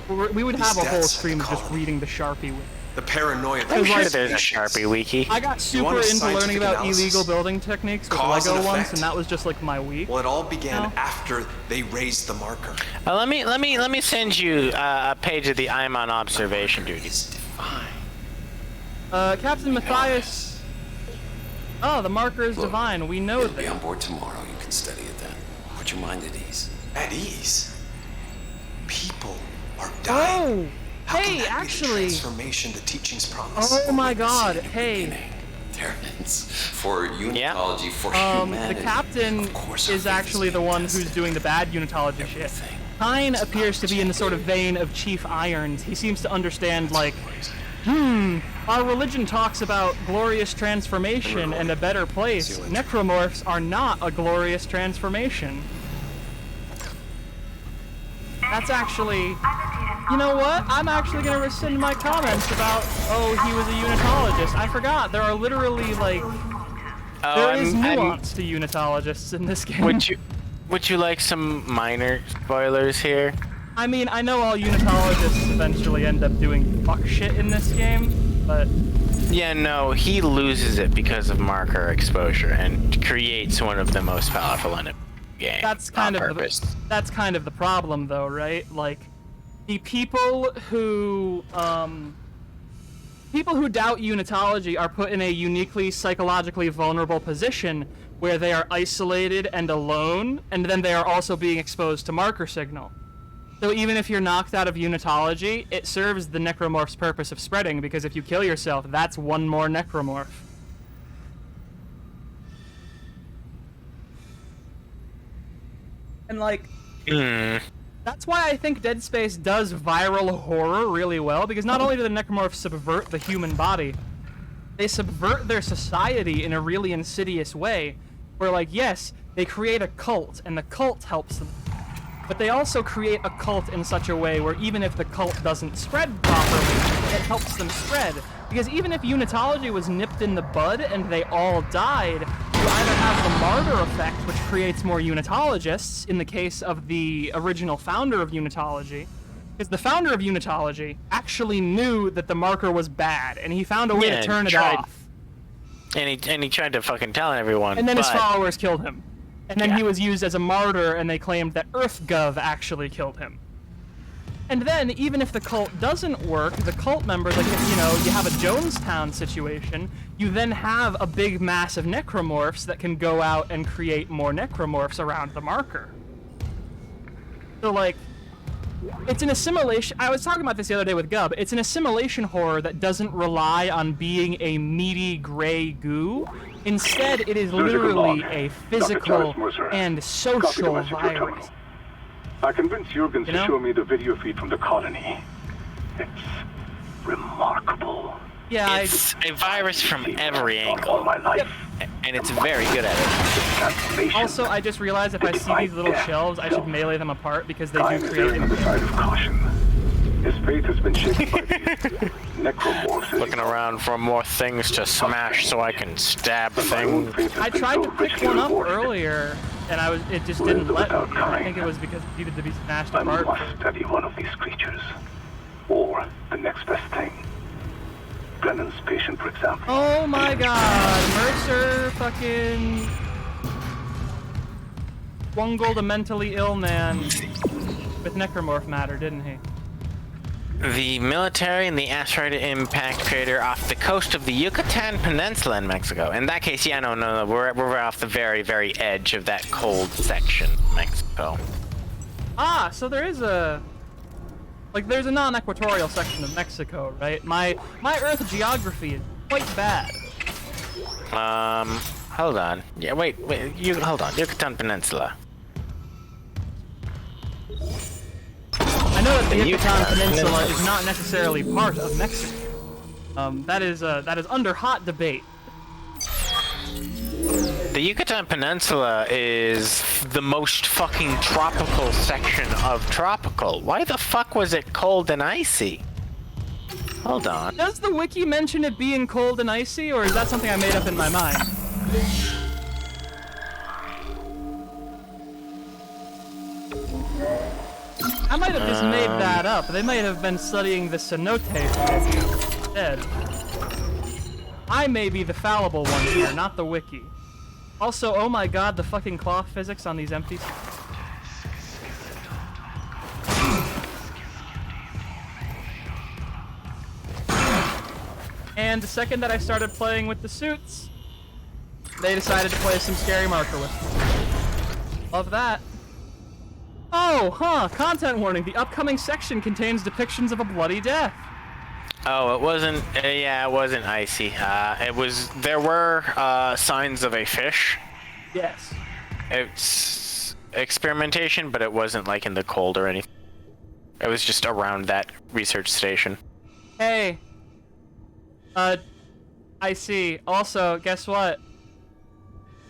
Speaker 1: we would have a whole stream of just reading the Sharpie wiki.
Speaker 8: The paranoia.
Speaker 2: I'm sure there's a Sharpie wiki.
Speaker 1: I got super into learning about illegal building techniques with Lego once, and that was just like my week.
Speaker 8: Well, it all began after they raised the marker.
Speaker 2: Let me send you a page of the I'm on observation duty.
Speaker 1: Captain Matthias. Oh, the marker is divine. We know that.
Speaker 8: Be on board tomorrow. You can study it then. Put your mind at ease. At ease? People are dying.
Speaker 1: Oh. Hey, actually.
Speaker 8: Transformation the teachings promise.
Speaker 1: Oh my God! Hey.
Speaker 8: For unitology, for humanity.
Speaker 1: The captain is actually the one who's doing the bad unitology shit. Pine appears to be in the sort of vein of Chief Irons. He seems to understand, like, our religion talks about glorious transformation and a better place. Necromorphs are not a glorious transformation. That's actually... You know what? I'm actually gonna rescind my comments about, oh, he was a unitologist. I forgot. There are literally, like... there is nuance to unitologists in this game.
Speaker 2: Would you like some minor spoilers here?
Speaker 1: I mean, I know all unitologists eventually end up doing fuck shit in this game, but...
Speaker 2: Yeah, no, he loses it because of marker exposure and creates one of the most powerful enemies in the game.
Speaker 1: That's kind of the problem, though, right? Like, the people who doubt unitology are put in a uniquely psychologically vulnerable position where they are isolated and alone, and then they are also being exposed to marker signal. So even if you're knocked out of unitology, it serves the necromorph's purpose of spreading, because if you kill yourself, that's one more necromorph. And like... That's why I think Dead Space does viral horror really well, because not only do the necromorphs subvert the human body, they subvert their society in a really insidious way, where, like, yes, they create a cult, and the cult helps them. but they also create a cult in such a way where even if the cult doesn't spread properly, it helps them spread. Because even if unitology was nipped in the bud and they all died, you either have the martyr effect, which creates more unitologists, in the case of the original founder of unitology, because the founder of unitology actually knew that the marker was bad, and he found a way to turn it off.
Speaker 2: And he tried to fucking tell everyone.
Speaker 1: And then his followers killed him. And then he was used as a martyr, and they claimed that EarthGov actually killed him. And then, even if the cult doesn't work, the cult members, like, if, you know, you have a Jonestown situation, you then have a big mass of necromorphs that can go out and create more necromorphs around the marker. So, like, it's an assimilation. I was talking about this the other day with Gub. It's an assimilation horror that doesn't rely on being a meaty gray goo. Instead, it is literally a physical and social virus.
Speaker 9: I convinced Jurgens to show me the video feed from the colony. It's remarkable.
Speaker 1: Yeah,
Speaker 2: it's a virus from every angle.
Speaker 9: All my life.
Speaker 2: And it's very good at it.
Speaker 1: Also, I just realized if I see these little shelves, I should melee them apart because they do create...
Speaker 9: on the side of caution. His faith has been shaken by these necromorphs.
Speaker 2: Looking around for more things to smash so I can stab things.
Speaker 1: I tried to pick one up earlier, and it just didn't let me. I think it was because it needed to be smashed apart.
Speaker 9: I must study one of these creatures. Or the next best thing. Brennan's patient, for example.
Speaker 1: Oh my god, Mercer fucking bungled a mentally ill man with necromorph matter, didn't he?
Speaker 2: The military and the asteroid impact crater off the coast of the Yucatan Peninsula in Mexico. In that case, yeah, no, we're off the very, very edge of that cold section of Mexico.
Speaker 1: Ah, so there is a... Like, there's a non-equatorial section of Mexico, right? My Earth geography is quite bad.
Speaker 2: Hold on. Yeah, wait, hold on. Yucatan Peninsula.
Speaker 1: I know that the Yucatan Peninsula is not necessarily part of Mexico. That is under hot debate.
Speaker 2: The Yucatan Peninsula is the most fucking tropical section of tropical. Why the fuck was it cold and icy? Hold on.
Speaker 1: Does the wiki mention it being cold and icy, or is that something I made up in my mind? I might have just made that up. They might have been studying the cenote instead. I may be the fallible one here, not the wiki. Also, oh my god, the fucking cloth physics on these empties. And the second that I started playing with the suits, they decided to play some scary marker with me. Love that. Oh, content warning. The upcoming section contains depictions of a bloody death.
Speaker 2: Oh, it wasn't, yeah, it wasn't icy. There were signs of a fish.
Speaker 1: Yes.
Speaker 2: It's experimentation, but it wasn't like in the cold or anything. It was just around that research station.
Speaker 1: Hey. I see. Also, guess what?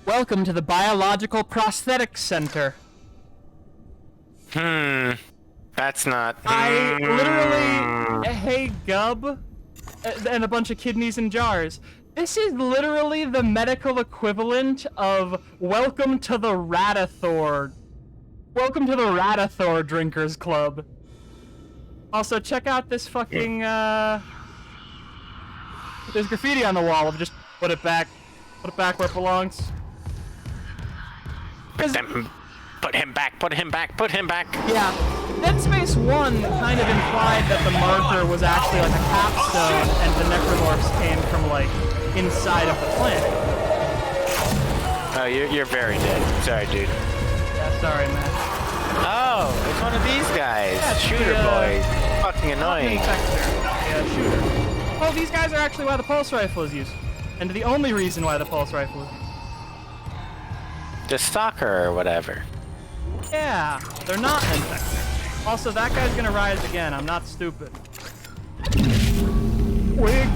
Speaker 1: Welcome to the Biological Prosthetics Center.
Speaker 2: That's not...
Speaker 1: I literally... Hey, Gub, and a bunch of kidneys in jars. This is literally the medical equivalent of welcome to the Ratathor. Welcome to the Ratathor Drinkers Club. Also, check out this fucking, there's graffiti on the wall of just put it back where it belongs.
Speaker 2: Put him back.
Speaker 1: Yeah, Dead Space 1 kind of implied that the marker was actually like a capstone and the necromorphs came from like inside of the planet.
Speaker 2: Oh, you're very dead. Sorry, dude.
Speaker 1: Yeah, sorry, man.
Speaker 2: Oh, it's one of these guys.
Speaker 1: Yeah,
Speaker 2: Shooter boys. Fucking annoying.
Speaker 1: Yeah, shooter. Oh, these guys are actually why the pulse rifle is used. And the only reason why the pulse rifle is used.
Speaker 2: The stalker or whatever.
Speaker 1: Yeah, they're not infected. Also, that guy's gonna rise again. I'm not stupid. Wig.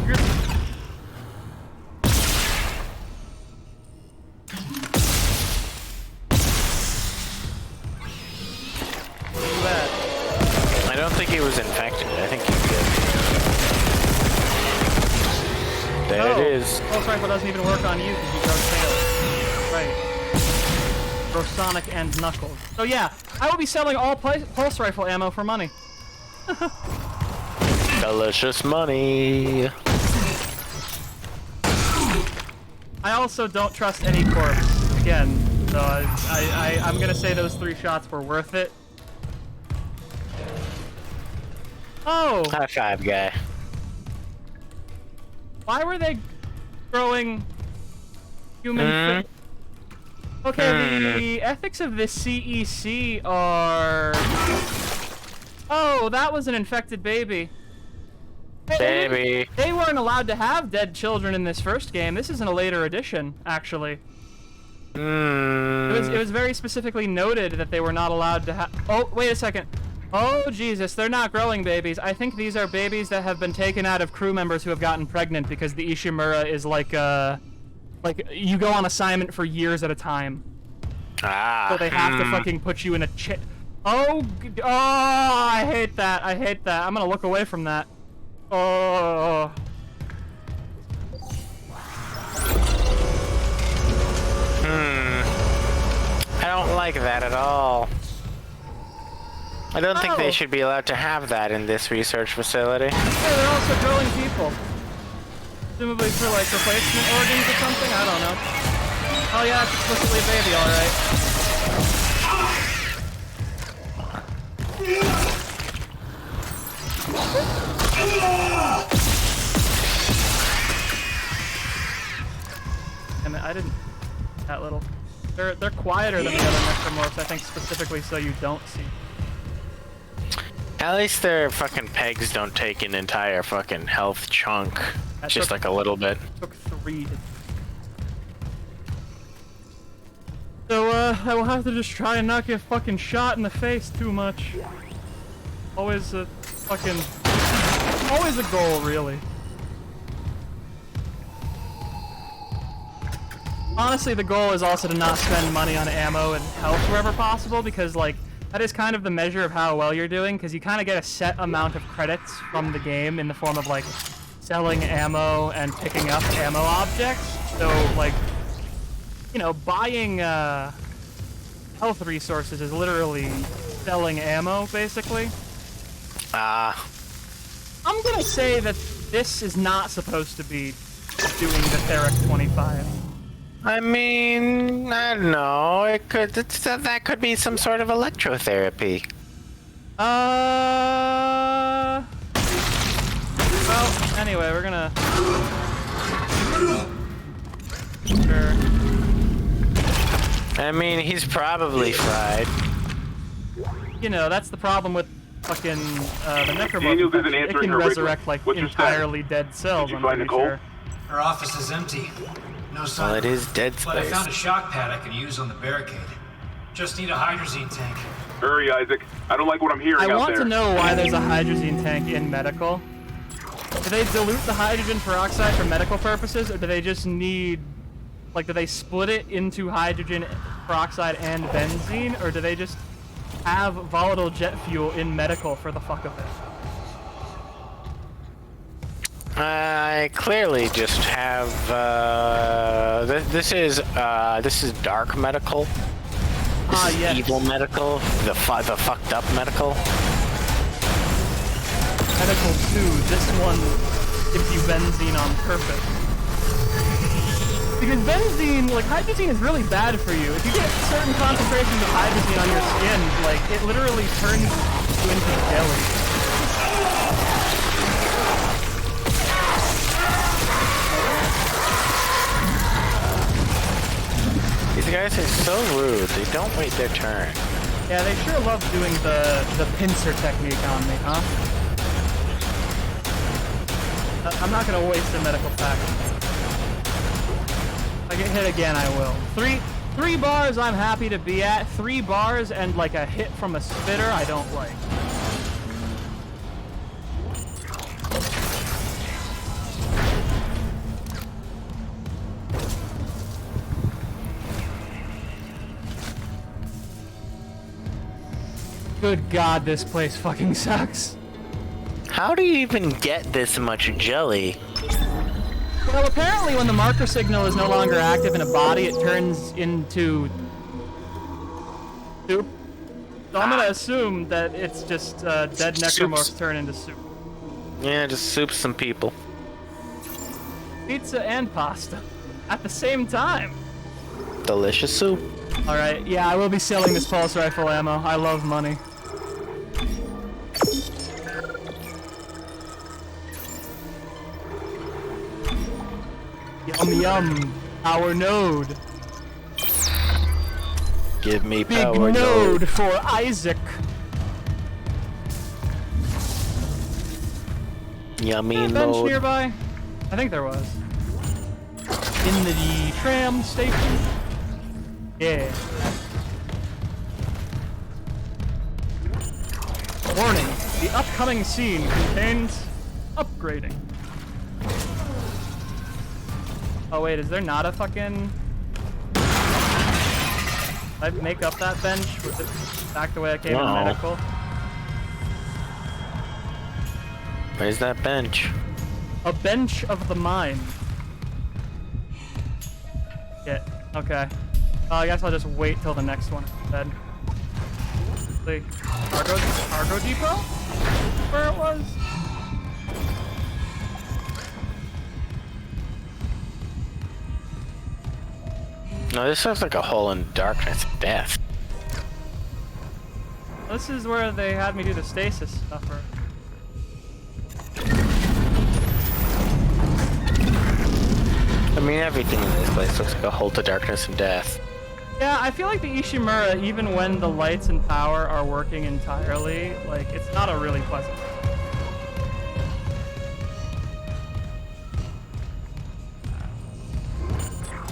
Speaker 2: There it is.
Speaker 1: Pulse rifle doesn't even work on you because you grow tails. Right. Grow Sonic and Knuckles. So yeah, I will be selling all pulse rifle ammo for money.
Speaker 2: Delicious money.
Speaker 1: I also don't trust any corpse. Again, so I'm gonna say those 3 shots were worth it. Oh!
Speaker 2: High five, guy.
Speaker 1: Why were they growing human? Okay, the ethics of the CEC are. Oh, that was an infected baby.
Speaker 2: Baby.
Speaker 1: They weren't allowed to have dead children in this first game. This is in a later edition, actually. It was very specifically noted that they were not allowed to have. Oh, wait a second. Oh, Jesus, they're not growing babies. I think these are babies that have been taken out of crew members who have gotten pregnant because the Ishimura is like you go on assignment for years at a time. So they have to fucking put you in a Oh, I hate that. I hate that. I'm gonna look away from that. Oh.
Speaker 2: I don't like that at all. I don't think they should be allowed to have that in this research facility.
Speaker 1: Yeah, they're also growing people. Presumably for like replacement organs or something? I don't know. Oh yeah, it's explicitly a baby, alright. Damn it, I didn't... That little... They're quieter than the other necromorphs, I think specifically so you don't see.
Speaker 2: At least their fucking pegs don't take an entire fucking health chunk. Just like a little bit.
Speaker 1: Took 3 to... So, I will have to just try and not get fucking shot in the face too much. Always a fucking... Always a goal, really. Honestly, the goal is also to not spend money on ammo and health wherever possible, because, like, that is kind of the measure of how well you're doing, because you kind of get a set amount of credits from the game in the form of, like, selling ammo and picking up ammo objects. So, like, you know, buying health resources is literally selling ammo, basically. I'm gonna say that this is not supposed to be doing the Theric 25.
Speaker 2: I mean, I don't know. It could. That could be some sort of electrotherapy.
Speaker 1: Well, anyway, we're gonna. Sure.
Speaker 2: I mean, he's probably fried.
Speaker 1: You know, that's the problem with fucking the
Speaker 9: Daniels
Speaker 1: necromorph.
Speaker 9: isn't
Speaker 1: It
Speaker 9: answering
Speaker 1: can
Speaker 9: her
Speaker 1: resurrect
Speaker 9: regular.
Speaker 1: like
Speaker 9: What's your
Speaker 1: entirely dead cells.
Speaker 9: Did you
Speaker 1: I'm
Speaker 9: find
Speaker 1: pretty
Speaker 9: Nicole?
Speaker 1: sure.
Speaker 8: Her office is empty. No sign.
Speaker 2: Well, it is dead
Speaker 8: But I
Speaker 2: space.
Speaker 8: found a shock pad I can use on the barricade. Just need a hydrazine tank.
Speaker 9: Hurry, Isaac. I don't like what I'm hearing
Speaker 1: I
Speaker 9: out
Speaker 1: want
Speaker 9: there.
Speaker 1: to know why there's a hydrazine tank in medical. Do they dilute the hydrogen peroxide for medical purposes, or do they just need, like, do they split it into hydrogen peroxide and benzene, or do they just have volatile jet fuel in medical for the fuck of it?
Speaker 2: I clearly just have. This is dark medical. This is
Speaker 1: yes.
Speaker 2: evil medical. The fucked up medical.
Speaker 1: Medical 2, this one gives you benzene on purpose. Because benzene, like, hydrazine is really bad for you. If you get certain concentrations of hydrazine on your skin, like, it literally turns you into jelly.
Speaker 2: These guys are so rude. They don't wait their turn.
Speaker 1: Yeah, they sure love doing the pincer technique on me, huh? I'm not gonna waste a medical pack. If I get hit again, I will. Three bars I'm happy to be at. 3 bars and like a hit from a spitter I don't like. Good God, this place fucking sucks.
Speaker 2: How do you even get this much jelly?
Speaker 1: Well, apparently when the marker signal is no longer active in a body, it turns into soup. So I'm gonna assume that it's just dead necromorphs turn into soup.
Speaker 2: Yeah, just soup some people.
Speaker 1: Pizza and pasta at the same time.
Speaker 2: Delicious soup.
Speaker 1: All right, yeah, I will be selling this pulse rifle ammo. I love money. Yum yum, power node.
Speaker 2: Give me
Speaker 1: Big
Speaker 2: power
Speaker 1: node for Isaac.
Speaker 2: Yummy
Speaker 1: Bench
Speaker 2: node.
Speaker 1: nearby? I think there was. In the tram station? Yeah. Warning, the upcoming scene contains upgrading. Oh wait, is there not a fucking... Did I make up that bench? Was it back the way I came in medical?
Speaker 2: Where's that bench?
Speaker 1: A bench of the mind. Yeah, okay. I guess I'll just wait till the next one instead. The cargo depot? Where it was?
Speaker 2: No, this looks like a hole in darkness of death.
Speaker 1: This is where they had me do the stasis stuff.
Speaker 2: I mean, everything in this place looks like a hole to darkness and death.
Speaker 1: Yeah, I feel like the Ishimura, even when the lights and power are working entirely, like, it's not a really pleasant.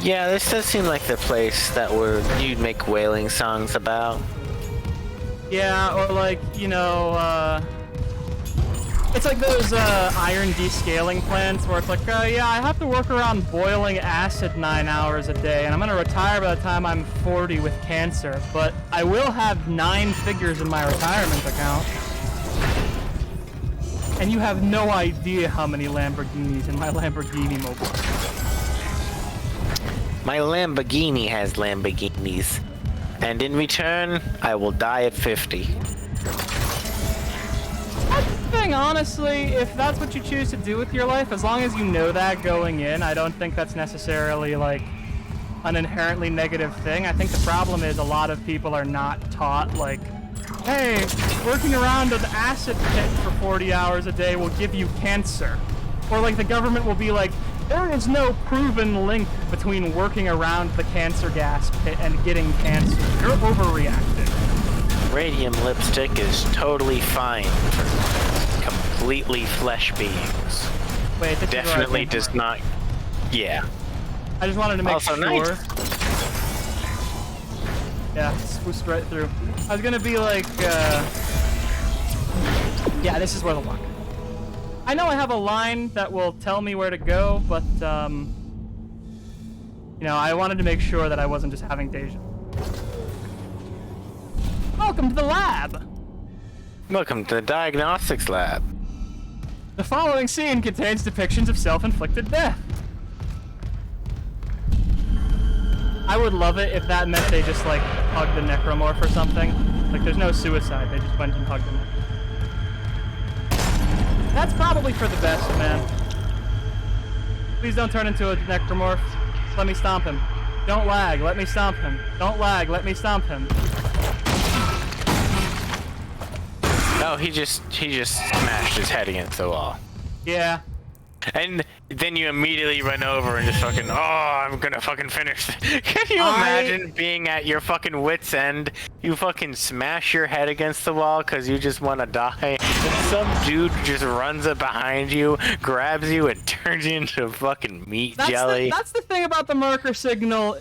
Speaker 2: Yeah, this does seem like the place that you'd make wailing songs about.
Speaker 1: Yeah, or like, you know, it's like those iron descaling plants where it's like, yeah, I have to work around boiling acid 9 hours a day, and I'm gonna retire by the time I'm 40 with cancer, but I will have 9 figures in my retirement account. And you have no idea how many Lamborghinis in my Lamborghini mobile.
Speaker 2: My Lamborghini has Lamborghinis. And in return, I will die at 50.
Speaker 1: That's the thing, honestly, if that's what you choose to do with your life, as long as you know that going in, I don't think that's necessarily, like, an inherently negative thing. I think the problem is a lot of people are not taught, like, hey, working around an acid pit for 40 hours a day will give you cancer. Or, like, the government will be like, there is no proven link between working around the cancer gas pit and getting cancer. You're overreacting.
Speaker 2: Radium lipstick is totally fine for completely flesh beings.
Speaker 1: Wait, this
Speaker 2: definitely does not. Yeah.
Speaker 1: I just wanted to make
Speaker 2: also
Speaker 1: sure.
Speaker 2: Nice.
Speaker 1: Yeah, swoosed right through. I was gonna be like, yeah, this is where the lock. I know I have a line that will tell me where to go, but, you know, I wanted to make sure that I wasn't just having deja. Welcome to the lab!
Speaker 2: Welcome to the diagnostics lab.
Speaker 1: The following scene contains depictions of self-inflicted death. I would love it if that meant they just, like, hugged the necromorph or something. Like, there's no suicide, they just went and hugged the necromorph. That's probably for the best, man. Please don't turn into a necromorph. Let me stomp him. Don't lag, let me stomp him. Don't lag, let me stomp him.
Speaker 2: Oh, he just smashed his head against the wall.
Speaker 1: Yeah.
Speaker 2: And then you immediately run over and just fucking, oh, I'm gonna fucking finish this. Can you imagine being at your fucking wit's end? You fucking smash your head against the wall because you just want to die. And some dude just runs up behind you, grabs you, and turns you into fucking meat jelly.
Speaker 1: That's the thing about the marker signal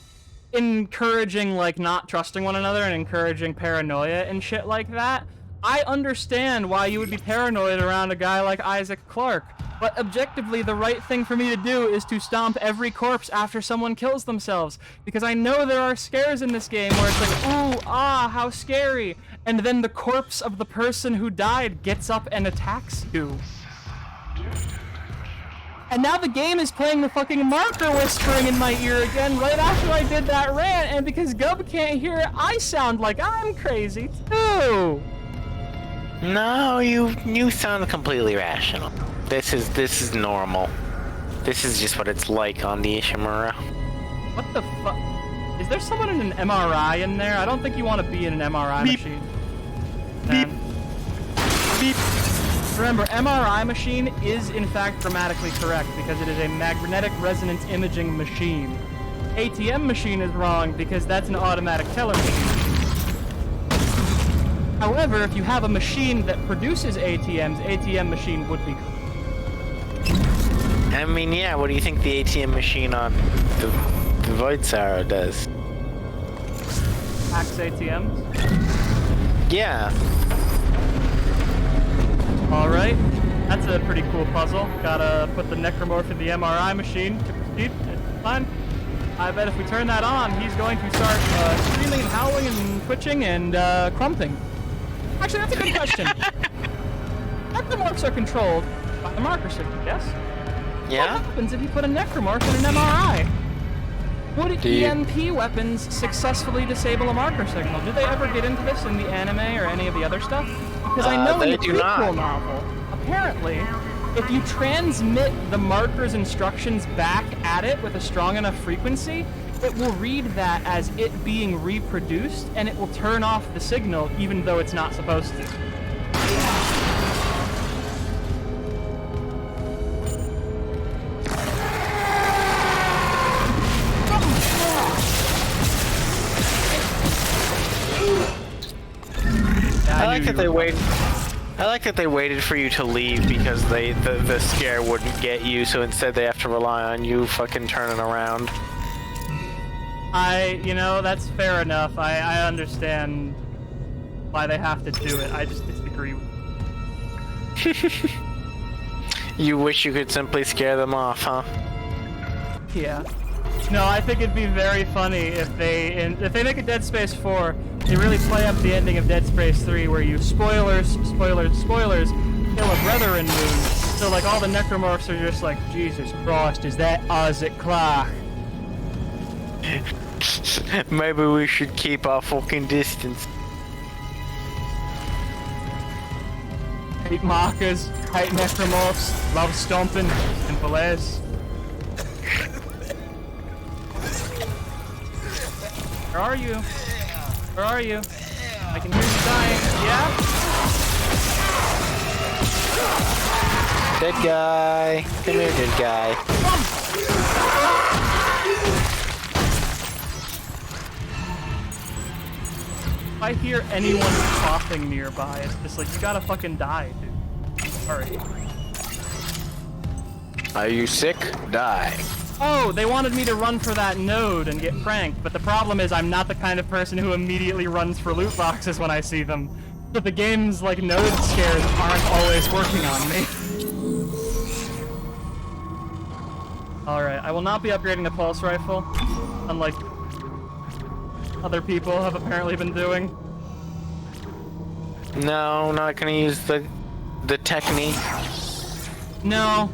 Speaker 1: encouraging, like, not trusting one another and encouraging paranoia and shit like that. I understand why you would be paranoid around a guy like Isaac Clarke. But objectively, the right thing for me to do is to stomp every corpse after someone kills themselves. Because I know there are scares in this game where it's like, ooh, ah, how scary. And then the corpse of the person who died gets up and attacks you. And now the game is playing the fucking marker whispering in my ear again right after I did that rant, and because Gub can't hear it, I sound like I'm crazy too.
Speaker 2: No, you sound completely rational. This is normal. This is just what it's like on the Ishimura.
Speaker 1: What the fuck? Is there someone in an MRI in there? I don't think you want to be in an MRI machine.
Speaker 2: Beep. Beep.
Speaker 1: Remember, MRI machine is in fact grammatically correct because it is a magnetic resonance imaging machine. ATM machine is wrong because that's an automatic teller machine. However, if you have a machine that produces ATMs, ATM machine would be correct.
Speaker 2: I mean, yeah, what do you think the ATM machine on the Void Sorrow does?
Speaker 1: Hacks ATMs?
Speaker 2: Yeah.
Speaker 1: Alright, that's a pretty cool puzzle. Gotta put the necromorph in the MRI machine to proceed. It's fine. I bet if we turn that on, he's going to start screaming and howling and twitching and crumping. Actually, that's a good question. Necromorphs are controlled by the marker signal, yes?
Speaker 2: Yeah?
Speaker 1: What happens if you put a necromorph in an MRI? Would EMP weapons successfully disable a marker signal? Did they ever get into this in the anime or any of the other stuff? Because I know in the prequel novel, apparently, if you transmit the marker's instructions back at it with a strong enough frequency, it will read that as it being reproduced, and it will turn off the signal even though it's not supposed to.
Speaker 2: I like that they waited. I like that they waited for you to leave because the scare wouldn't get you, so instead they have to rely on you fucking turning around.
Speaker 1: You know, that's fair enough. I understand why they have to do it. I just disagree with it.
Speaker 2: You wish you could simply scare them off, huh?
Speaker 1: Yeah. No, I think it'd be very funny if they make a Dead Space 4, they really play up the ending of Dead Space 3 where you spoilers, kill a brethren moon. So like all the necromorphs are just like, Jesus Christ, is that Isaac Clarke?
Speaker 2: Maybe we should keep our fucking distance.
Speaker 1: Hate markers, hate necromorphs, love stomping, simple as. Where are you? Where are you? I can hear you dying. Yeah?
Speaker 2: Dead guy. Come here, dead guy.
Speaker 1: If I hear anyone coughing nearby, it's just like, you gotta fucking die, dude. Sorry.
Speaker 2: Are you sick? Die.
Speaker 1: Oh, they wanted me to run for that node and get pranked, but the problem is I'm not the kind of person who immediately runs for loot boxes when I see them. But the game's, like, node scares aren't always working on me. Alright, I will not be upgrading the pulse rifle, unlike other people have apparently been doing.
Speaker 2: No, not gonna use the technique.
Speaker 1: No.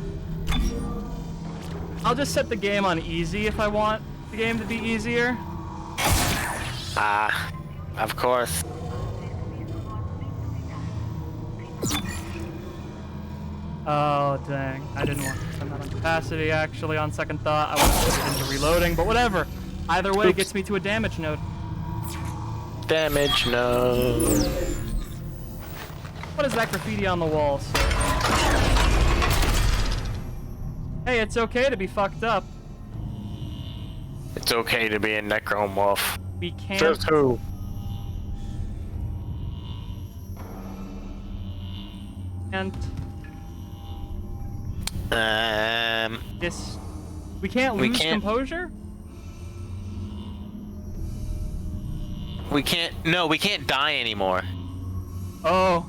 Speaker 1: I'll just set the game on easy if I want the game to be easier.
Speaker 2: Ah, of course.
Speaker 1: Oh, dang. I didn't want to turn that on capacity, actually, on second thought. I want to put it into reloading, but whatever. Either way, it gets me to a damage node.
Speaker 2: Damage node.
Speaker 1: What is that graffiti on the wall say? Hey, it's okay to be fucked up.
Speaker 2: It's okay to be a necromorph.
Speaker 1: We can't...
Speaker 2: Says who?
Speaker 1: And... This... We can't lose composure?
Speaker 2: We can't... No, we can't die anymore.
Speaker 1: Oh.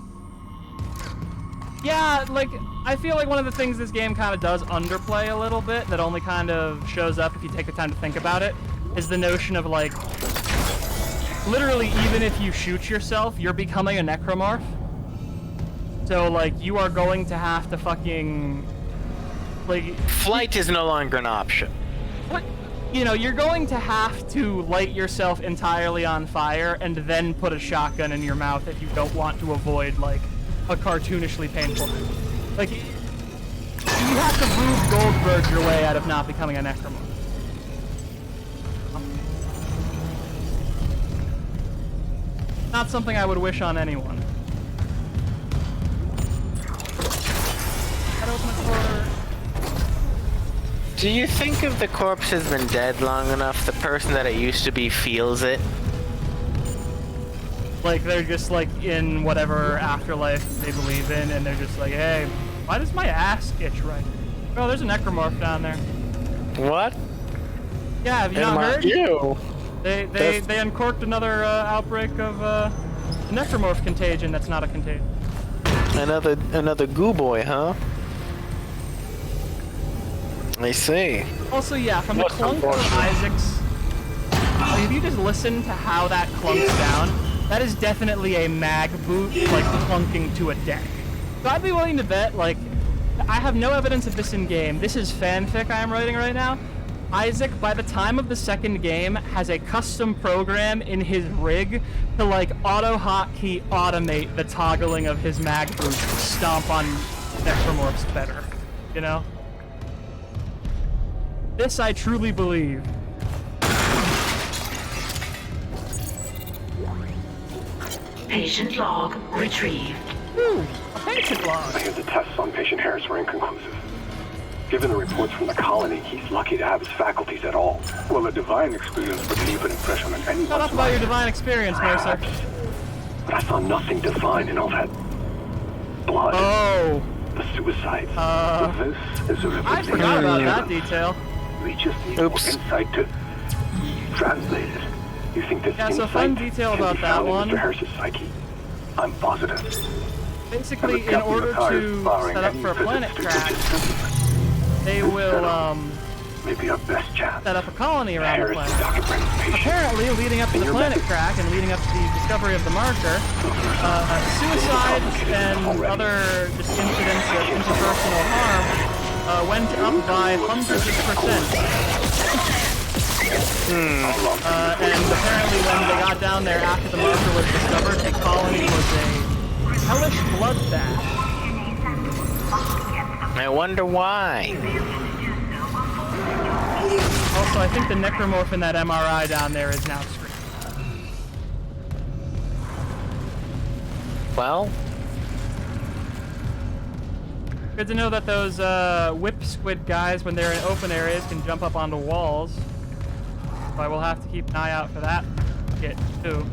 Speaker 1: Yeah, like, I feel like one of the things this game kind of does underplay a little bit, that only kind of shows up if you take the time to think about it, is the notion of, like, literally, even if you shoot yourself, you're becoming a necromorph. So, like, you are going to have to fucking Like,
Speaker 2: Flight is no longer an option.
Speaker 1: what? You know, you're going to have to light yourself entirely on fire and then put a shotgun in your mouth if you don't want to avoid, like, a cartoonishly painful end. Like, you have to Rube Goldberg your way out of not becoming a necromorph. Not something I would wish on anyone. I'd open a door.
Speaker 2: Do you think if the corpse has been dead long enough, the person that it used to be feels it?
Speaker 1: Like, they're just, like, in whatever afterlife they believe in, and they're just like, hey, why does my ass itch right? Oh, there's a necromorph down there.
Speaker 2: What?
Speaker 1: Yeah, have you not heard?
Speaker 2: You.
Speaker 1: They uncorked another outbreak of necromorph contagion that's not a contagion.
Speaker 2: Another goo boy, huh? I see.
Speaker 1: Also, yeah, from the clunk of Isaac's, like, if you just listen to how that clunks down, that is definitely a mag boot, like, clunking to a deck. So I'd be willing to bet, like, I have no evidence of this in-game. This is fanfic I am writing right now. Isaac, by the time of the second game, has a custom program in his rig to, like, auto-hotkey automate the toggling of his mag boot to stomp on necromorphs better, you know? This I truly believe.
Speaker 7: Patient log retrieved.
Speaker 1: Ooh, a patient log.
Speaker 9: I hear the tests on patient Harris were inconclusive. Given the reports from the colony, he's lucky to have his faculties at all. Well, a divine experience would leave an impression on anyone's
Speaker 1: Shut up about your divine experience, Mercer.
Speaker 9: But I saw nothing divine in all that blood.
Speaker 1: Oh.
Speaker 9: The suicides. This is a
Speaker 1: I forgot about that detail.
Speaker 9: We just need more insight to translate it. You think this
Speaker 1: Yeah, so
Speaker 9: insight
Speaker 1: fun detail
Speaker 9: can
Speaker 1: about
Speaker 9: be
Speaker 1: that
Speaker 9: found in
Speaker 1: one.
Speaker 9: Mr. Harris's psyche? I'm positive.
Speaker 1: Basically, in order to set up for a planet crash, they will,
Speaker 9: maybe our best chance.
Speaker 1: set up a colony around the
Speaker 9: Harris
Speaker 1: planet. Apparently, leading up to the planet crack and leading up to the discovery of the marker, suicides and other just incidents of interpersonal harm went up by hundreds of %. And apparently when they got down there after the marker was discovered, the colony was a hellish bloodbath.
Speaker 2: I wonder why.
Speaker 1: Also, I think the necromorph in that MRI down there is now screaming.
Speaker 2: Well,
Speaker 1: Good to know that those whip squid guys, when they're in open areas, can jump up onto walls. So I will have to keep an eye out for that shit, too.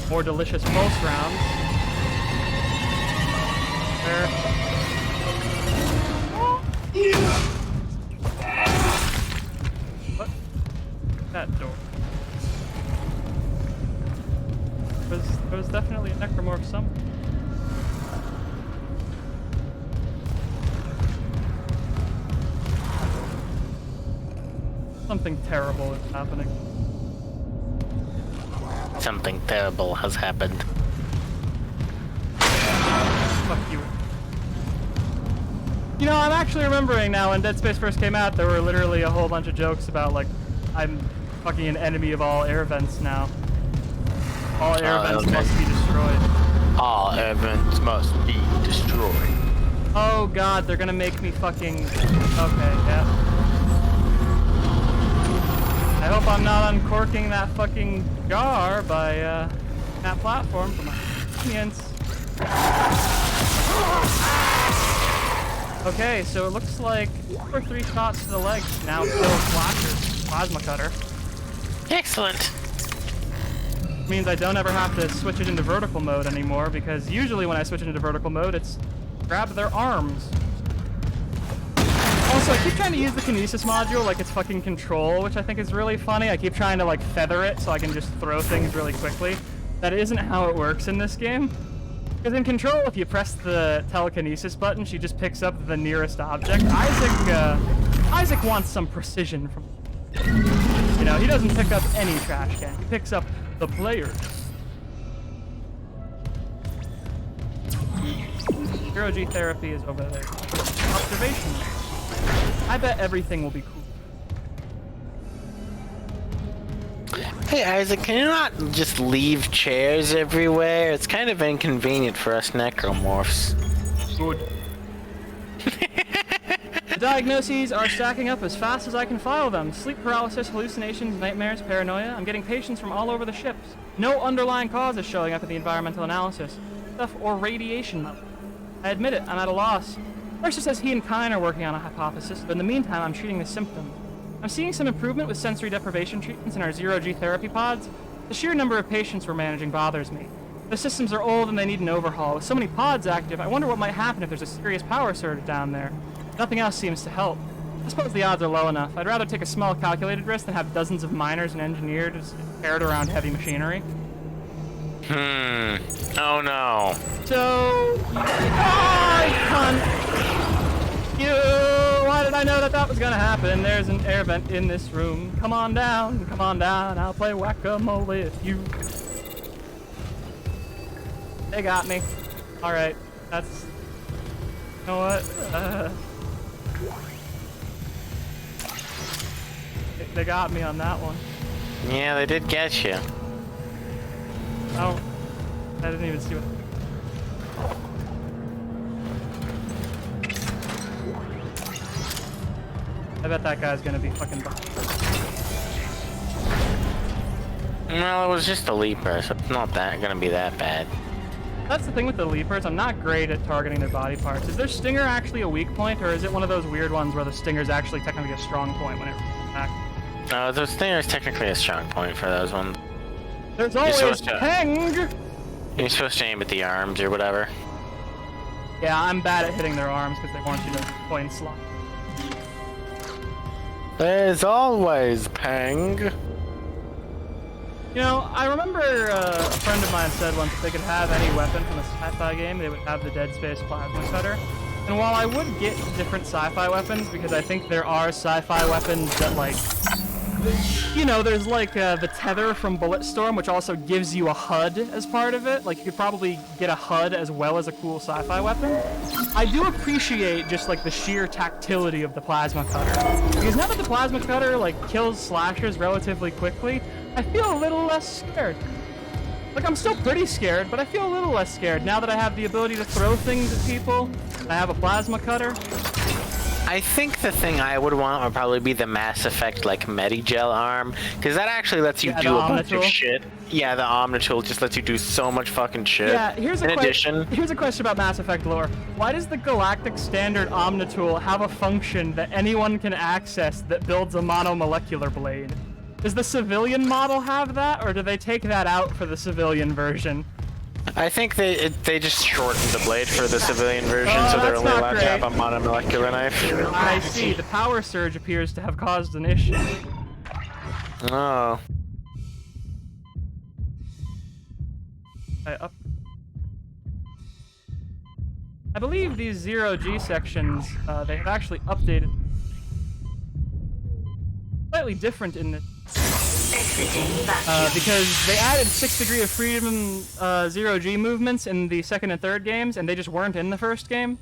Speaker 1: More delicious pulse rounds. There. What? That door. There was definitely a necromorph somewhere. Something terrible is happening.
Speaker 2: something terrible has happened.
Speaker 1: Fuck you. You know, I'm actually remembering now when Dead Space first came out, there were literally a whole bunch of jokes about, like, I'm fucking an enemy of all air vents now. All air vents must be destroyed.
Speaker 2: All air vents must be destroyed.
Speaker 1: Oh god, they're gonna make me fucking... Okay, yeah. I hope I'm not uncorking that fucking jar by, that platform for my convenience. Okay, so it looks like 2 or 3 shots to the legs now kill Flasher's plasma cutter.
Speaker 2: Excellent.
Speaker 1: Means I don't ever have to switch it into vertical mode anymore, because usually when I switch it into vertical mode, it's grab their arms. Also, I keep trying to use the kinesis module like it's fucking control, which I think is really funny. I keep trying to like feather it so I can just throw things really quickly. That isn't how it works in this game. Because in Control, if you press the telekinesis button, she just picks up the nearest object. Isaac wants some precision from... You know, he doesn't pick up any trash can. He picks up the players. Zero-G therapy is over there. Observation. I bet everything will be cool.
Speaker 2: Hey Isaac, can you not just leave chairs everywhere? It's kind of inconvenient for us necromorphs.
Speaker 1: Good. The diagnoses are stacking up as fast as I can file them. Sleep paralysis, hallucinations, nightmares, paranoia. I'm getting patients from all over the ships. No underlying cause is showing up in the environmental analysis. Stuff or radiation level. I admit it, I'm at a loss. Mercer says he and Kine are working on a hypothesis, but in the meantime, I'm treating the symptoms. I'm seeing some improvement with sensory deprivation treatments in our zero-G therapy pods. The sheer number of patients we're managing bothers me. The systems are old and they need an overhaul. With so many pods active, I wonder what might happen if there's a serious power surge down there. Nothing else seems to help. I suppose the odds are low enough. I'd rather take a small calculated risk than have dozens of miners and engineers paired around heavy machinery.
Speaker 2: Oh no.
Speaker 1: So... Why did I know that was gonna happen? There's an air vent in this room. Come on down, I'll play whack-a-mole with you. They got me. Alright, that's... You know what? They got me on that one.
Speaker 2: Yeah, they did get you.
Speaker 1: Oh, I didn't even see what... I bet that guy's gonna be fucking...
Speaker 2: No, it was just a leaper, so it's not gonna be that bad.
Speaker 1: That's the thing with the leapers, I'm not great at targeting their body parts. Is their stinger actually a weak point, or is it one of those weird ones where the stinger's actually technically a strong point when it attacks?
Speaker 2: No, the stinger is technically a strong point for those ones.
Speaker 1: There's always peng!
Speaker 2: You're supposed to aim at the arms or whatever.
Speaker 1: Yeah, I'm bad at hitting their arms because they want you to point slot.
Speaker 2: There's always peng.
Speaker 1: You know, I remember a friend of mine said once if they could have any weapon from a sci-fi game, they would have the Dead Space plasma cutter. And while I would get different sci-fi weapons, because I think there are sci-fi weapons that, like, you know, there's like the tether from Bulletstorm, which also gives you a HUD as part of it. Like, you could probably get a HUD as well as a cool sci-fi weapon. I do appreciate just, like, the sheer tactility of the plasma cutter. Because now that the plasma cutter, like, kills slashers relatively quickly, I feel a little less scared. Like, I'm still pretty scared, but I feel a little less scared now that I have the ability to throw things at people. I have a plasma cutter.
Speaker 2: I think the thing I would want would probably be the Mass Effect, like, Medigel arm, because that actually lets you do a bunch of shit. Yeah, the Omnitool just lets you do so much fucking shit.
Speaker 1: Yeah, here's a question about Mass Effect lore. Why does the Galactic Standard Omnitool have a function that anyone can access that builds a monomolecular blade? Does the civilian model have that, or do they take that out for the civilian version?
Speaker 2: I think they just shortened the blade for the civilian version, so they're only allowed to have a monomolecular knife.
Speaker 1: I see. The power surge appears to have caused an issue.
Speaker 2: Oh.
Speaker 1: I believe these zero-G sections, they have actually updated. Slightly different in this. Because they added 6 Degree of Freedom zero-G movements in the second and third games, and they just weren't in the first game.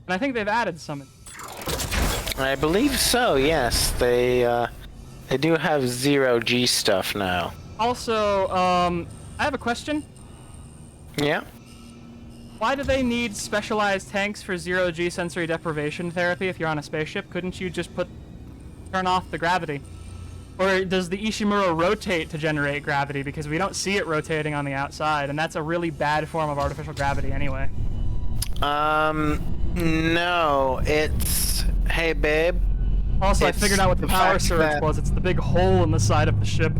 Speaker 1: And I think they've added some.
Speaker 2: I believe so, yes. They do have zero-G stuff now.
Speaker 1: Also, I have a question.
Speaker 2: Yeah?
Speaker 1: Why do they need specialized tanks for zero-G sensory deprivation therapy if you're on a spaceship? Couldn't you just turn off the gravity? Or does the Ishimura rotate to generate gravity? Because we don't see it rotating on the outside, and that's a really bad form of artificial gravity anyway.
Speaker 2: No, it's... Hey, babe.
Speaker 1: Also, I figured out what the power surge was. It's the big hole in the side of the ship.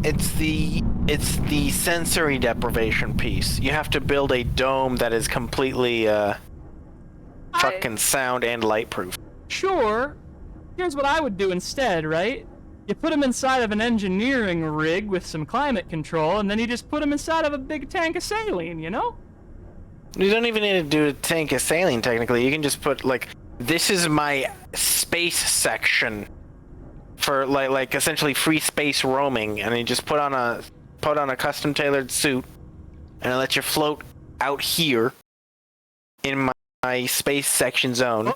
Speaker 2: It's the sensory deprivation piece. You have to build a dome that is completely, fucking sound and light proof.
Speaker 1: Sure. Here's what I would do instead, right? You put them inside of an engineering rig with some climate control, and then you just put them inside of a big tank of saline, you know?
Speaker 2: You don't even need to do a tank of saline, technically. You can just put, like, this is my space section for, like essentially free space roaming, and you just put on a custom tailored suit, and it lets you float out here, in my space section zone,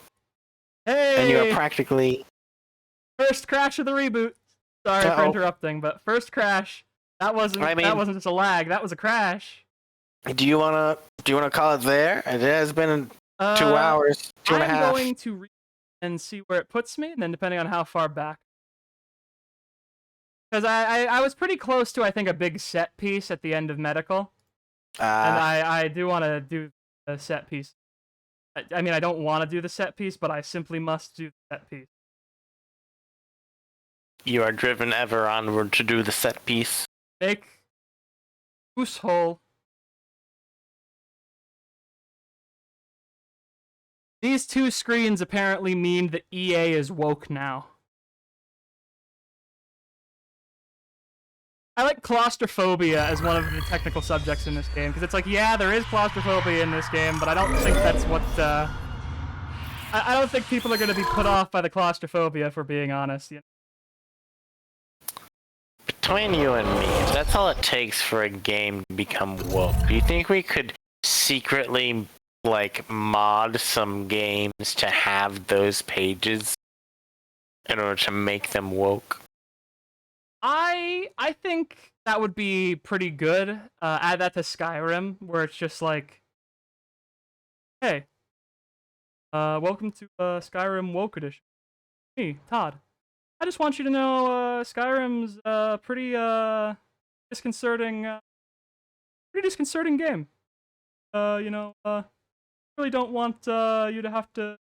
Speaker 1: Hey!
Speaker 2: and you are practically...
Speaker 1: First crash of the reboot. Sorry for interrupting, but first crash. That wasn't just a lag. That was a crash.
Speaker 2: Do you wanna call it there? It has been 2 hours, 2.5.
Speaker 1: I'm going to read and see where it puts me, and then depending on how far back. Because I was pretty close to, I think, a big set piece at the end of medical. And I do want to do the set piece. I mean, I don't want to do the set piece, but I simply must do the set piece.
Speaker 2: You are driven ever onward to do the set piece.
Speaker 1: Make goose hole. These 2 screens apparently mean that EA is woke now. I like claustrophobia as one of the technical subjects in this game, because it's like, yeah, there is claustrophobia in this game, but I don't think that's what, I don't think people are going to be put off by the claustrophobia, if we're being honest. You know?
Speaker 2: Between you and me, that's all it takes for a game to become woke. Do you think we could secretly, like, mod some games to have those pages in order to make them woke?
Speaker 1: I think that would be pretty good. Add that to Skyrim, where it's just like, hey, welcome to Skyrim Woke Edition. Me, Todd. I just want you to know Skyrim's pretty disconcerting game. You know, really don't want you to have to.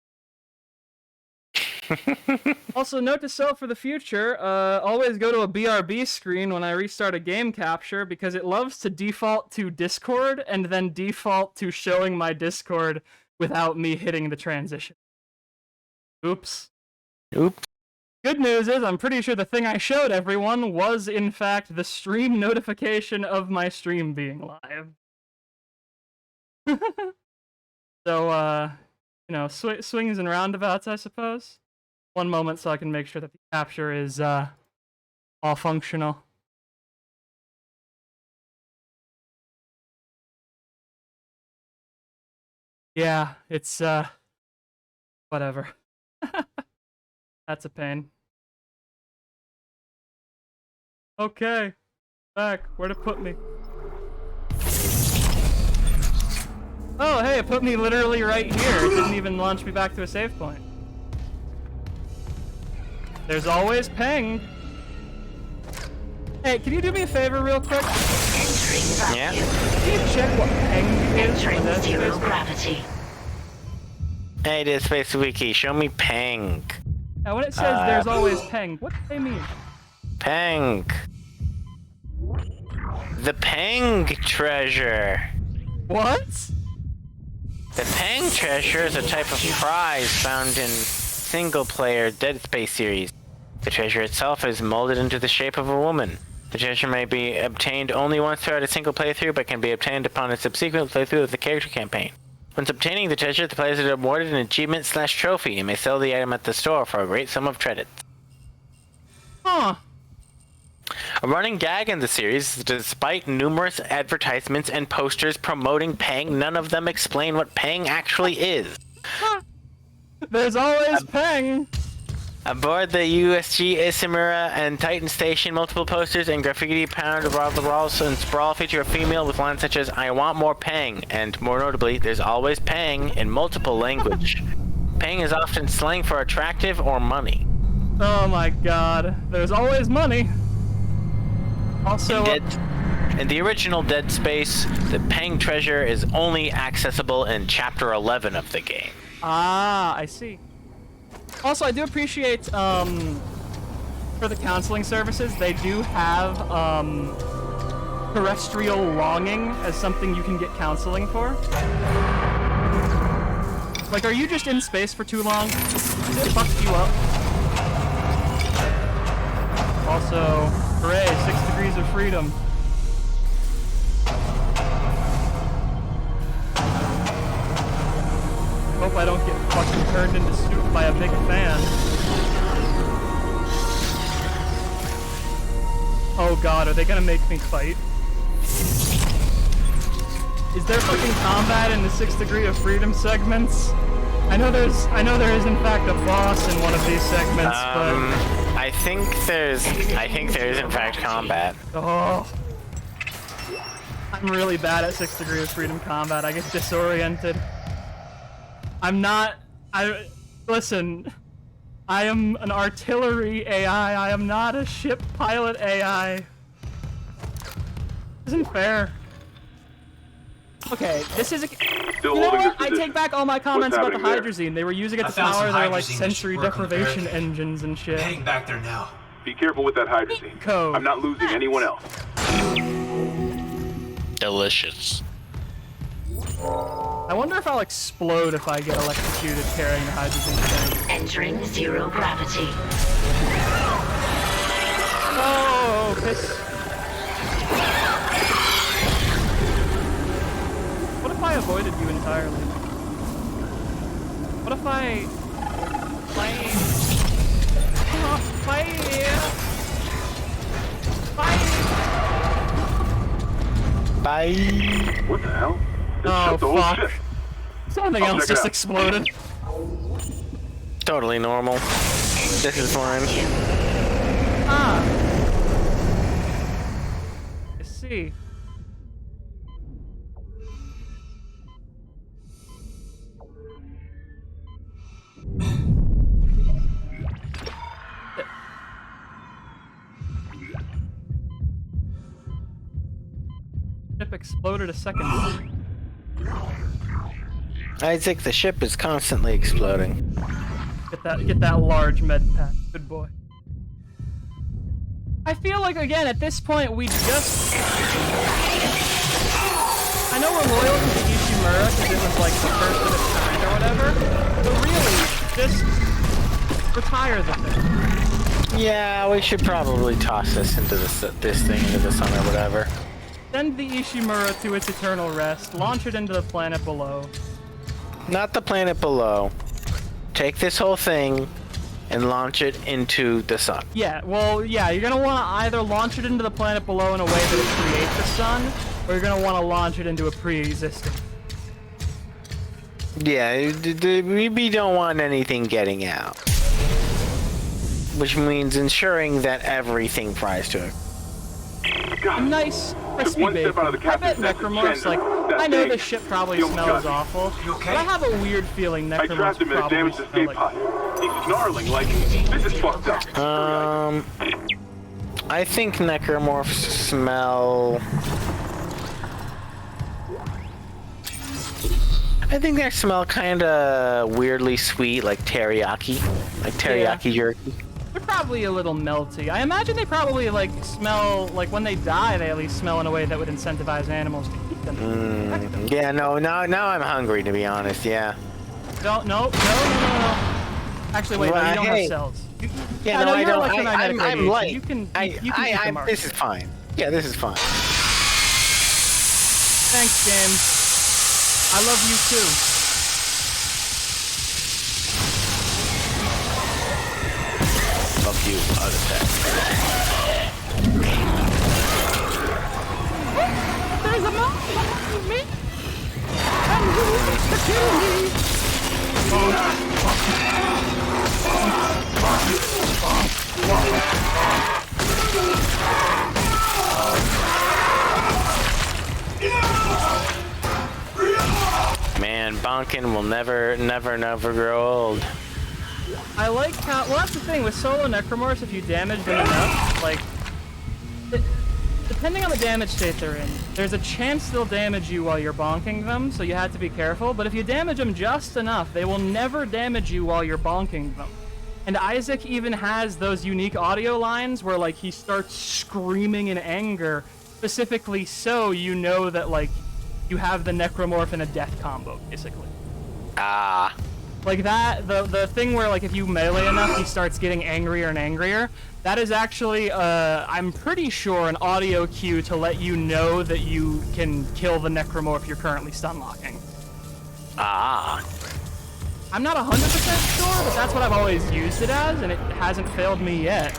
Speaker 1: Also, note to self for the future, always go to a BRB screen when I restart a game capture, because it loves to default to Discord and then default to showing my Discord without me hitting the transition. Oops.
Speaker 2: Oops.
Speaker 1: Good news is, I'm pretty sure the thing I showed everyone was, in fact, the stream notification of my stream being live. So, you know, swings and roundabouts, I suppose. One moment so I can make sure that the capture is all functional. Yeah, it's whatever. That's a pain. Okay, back. Where'd it put me? Oh, hey, it put me literally right here. It didn't even launch me back to a save point. There's always ping. Hey, can you do me a favor real quick?
Speaker 2: Yeah.
Speaker 1: Can you check what ping is?
Speaker 7: Entering zero gravity.
Speaker 2: Hey, Dead Space Wiki, show me ping.
Speaker 1: Now, when it says there's always ping, what do they mean?
Speaker 2: Ping. The Peng treasure.
Speaker 1: What?
Speaker 2: The Peng treasure is a type of prize found in single-player Dead Space series. The treasure itself is molded into the shape of a woman. The treasure may be obtained only once throughout a single playthrough, but can be obtained upon a subsequent playthrough of the character campaign. Once obtaining the treasure, the players are awarded an achievement/trophy and may sell the item at the store for a great sum of credits.
Speaker 1: Huh.
Speaker 2: A running gag in the series, despite numerous advertisements and posters promoting Peng, none of them explain what Peng actually is.
Speaker 1: Huh. There's always ping.
Speaker 2: Aboard the USG Isamura and Titan Station, multiple posters and graffiti pound around the walls and sprawl feature a female with lines such as "I want more Peng," and more notably, "There's always Peng" in multiple language. Peng is often slang for attractive or money.
Speaker 1: Oh my god, there's always money. Also,
Speaker 2: in the original Dead Space, the Peng treasure is only accessible in Chapter 11 of the game.
Speaker 1: Ah, I see. Also, I do appreciate, for the counseling services, they do have, terrestrial longing as something you can get counseling for. Like, are you just in space for too long? Does it fuck you up? Also, hooray, 6 degrees of freedom. Hope I don't get fucking turned into soup by a big fan. Oh god, are they gonna make me fight? Is there fucking combat in the 6th Degree of Freedom segments? I know there is in fact a boss in one of these segments, but
Speaker 2: I think there is in fact combat.
Speaker 1: oh, I'm really bad at 6th Degree of Freedom combat. I get disoriented. Listen, I am an artillery AI. I am not a ship pilot AI. Isn't fair. Okay, this is a...
Speaker 9: Still
Speaker 1: You know
Speaker 9: holding
Speaker 1: what?
Speaker 9: this
Speaker 1: I take back all my comments about the
Speaker 9: happening there?
Speaker 1: hydrazine. They were using it
Speaker 8: I
Speaker 1: to
Speaker 8: found
Speaker 1: power
Speaker 8: some
Speaker 1: their, like,
Speaker 8: hydrazine that
Speaker 1: sensory
Speaker 8: should work on the
Speaker 1: deprivation
Speaker 8: barricade.
Speaker 1: engines and shit.
Speaker 8: Heading back there now.
Speaker 9: Be careful with that hydrazine.
Speaker 1: Code.
Speaker 9: I'm not losing anyone else.
Speaker 2: Delicious.
Speaker 1: I wonder if I'll explode if I get electrocuted carrying the hydrazine tank.
Speaker 7: Entering zero gravity.
Speaker 1: Oh, piss. What if I avoided you entirely? What if I... Play...
Speaker 2: Bye.
Speaker 9: What the hell? This
Speaker 1: Oh,
Speaker 9: shut the whole
Speaker 1: fuck.
Speaker 9: ship.
Speaker 1: Something
Speaker 9: I'll
Speaker 1: else
Speaker 9: check it
Speaker 1: just
Speaker 9: out.
Speaker 1: exploded.
Speaker 2: Totally normal. This is fine.
Speaker 1: Ah. I see. Ship exploded a second ago.
Speaker 2: Isaac, the ship is constantly exploding.
Speaker 1: Get that large med pack. Good boy. I feel like, again, at this point, we just... I know we're loyal to the Ishimura because it was like the first of its kind or whatever, but really, just retire the thing.
Speaker 2: Yeah, we should probably toss this into this thing into the sun or whatever.
Speaker 1: Send the Ishimura to its eternal rest, launch it into the planet below.
Speaker 2: Not the planet below. Take this whole thing and launch it into the sun.
Speaker 1: Yeah, well, yeah, you're gonna want to either launch it into the planet below in a way that it creates the sun, or you're gonna want to launch it into a pre-existing.
Speaker 2: Yeah, we don't want anything getting out. Which means ensuring that everything flies to it.
Speaker 1: A nice crispy
Speaker 9: one step
Speaker 1: bacon.
Speaker 9: out of the
Speaker 1: I bet
Speaker 9: captain's nest and
Speaker 1: Necromorph's like,
Speaker 9: that
Speaker 1: I know
Speaker 9: thing.
Speaker 1: this ship probably
Speaker 9: He almost
Speaker 1: smells
Speaker 9: got me.
Speaker 1: awful,
Speaker 8: You okay?
Speaker 1: but I have a weird feeling
Speaker 9: I
Speaker 1: Necromorph's
Speaker 9: trapped him in a
Speaker 1: probably
Speaker 9: damaged
Speaker 1: smell
Speaker 9: escape
Speaker 1: like...
Speaker 9: pod. He's snarling like, this is fucked up.
Speaker 2: I think necromorphs smell... I think they smell kinda weirdly sweet, like teriyaki. Like teriyaki jerky.
Speaker 1: They're probably a little melty. I imagine they probably, like, smell, like, when they die, they at least smell in a way that would incentivize animals to eat them.
Speaker 2: Yeah, now I'm hungry, to be honest, yeah.
Speaker 1: Don't, no. Actually, wait, no, you don't have cells.
Speaker 2: Yeah,
Speaker 1: I know
Speaker 2: I
Speaker 1: you're
Speaker 2: don't.
Speaker 1: electromagnetic
Speaker 2: I'm
Speaker 1: radiation.
Speaker 2: light.
Speaker 1: You can hit the mark.
Speaker 2: This is fine. Yeah, this is fine.
Speaker 1: Thanks, James. I love you too.
Speaker 2: Fuck you, heart attack.
Speaker 1: There's a mountain behind me. And who wants to kill me?
Speaker 2: Man, bonking will never grow old.
Speaker 1: I like how, well, that's the thing with solo necromorphs, if you damage them enough, like, depending on the damage state they're in, there's a chance they'll damage you while you're bonking them, so you have to be careful, but if you damage them just enough, they will never damage you while you're bonking them. And Isaac even has those unique audio lines where, like, he starts screaming in anger, specifically so you know that, like, you have the necromorph in a death combo, basically.
Speaker 2: Ah.
Speaker 1: Like that, the thing where, like, if you melee enough, he starts getting angrier and angrier. That is actually, I'm pretty sure, an audio cue to let you know that you can kill the necromorph you're currently stun locking.
Speaker 2: Ah.
Speaker 1: I'm not 100% sure, but that's what I've always used it as, and it hasn't failed me yet.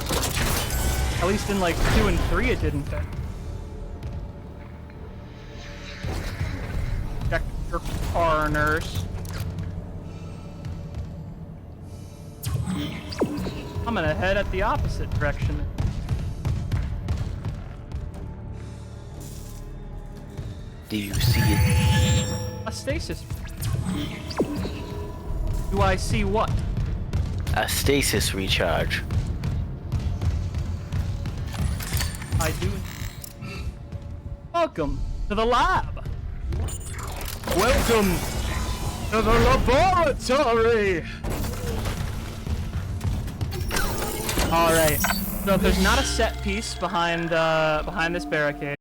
Speaker 1: At least in, like, 2 and 3 it didn't fail. foreigners. I'm gonna head at the opposite direction.
Speaker 2: Do you see it?
Speaker 1: A stasis. Do I see what?
Speaker 2: A stasis recharge.
Speaker 1: I do. Welcome to the lab. Welcome to the laboratory. All right. So if there's not a set piece behind this barricade.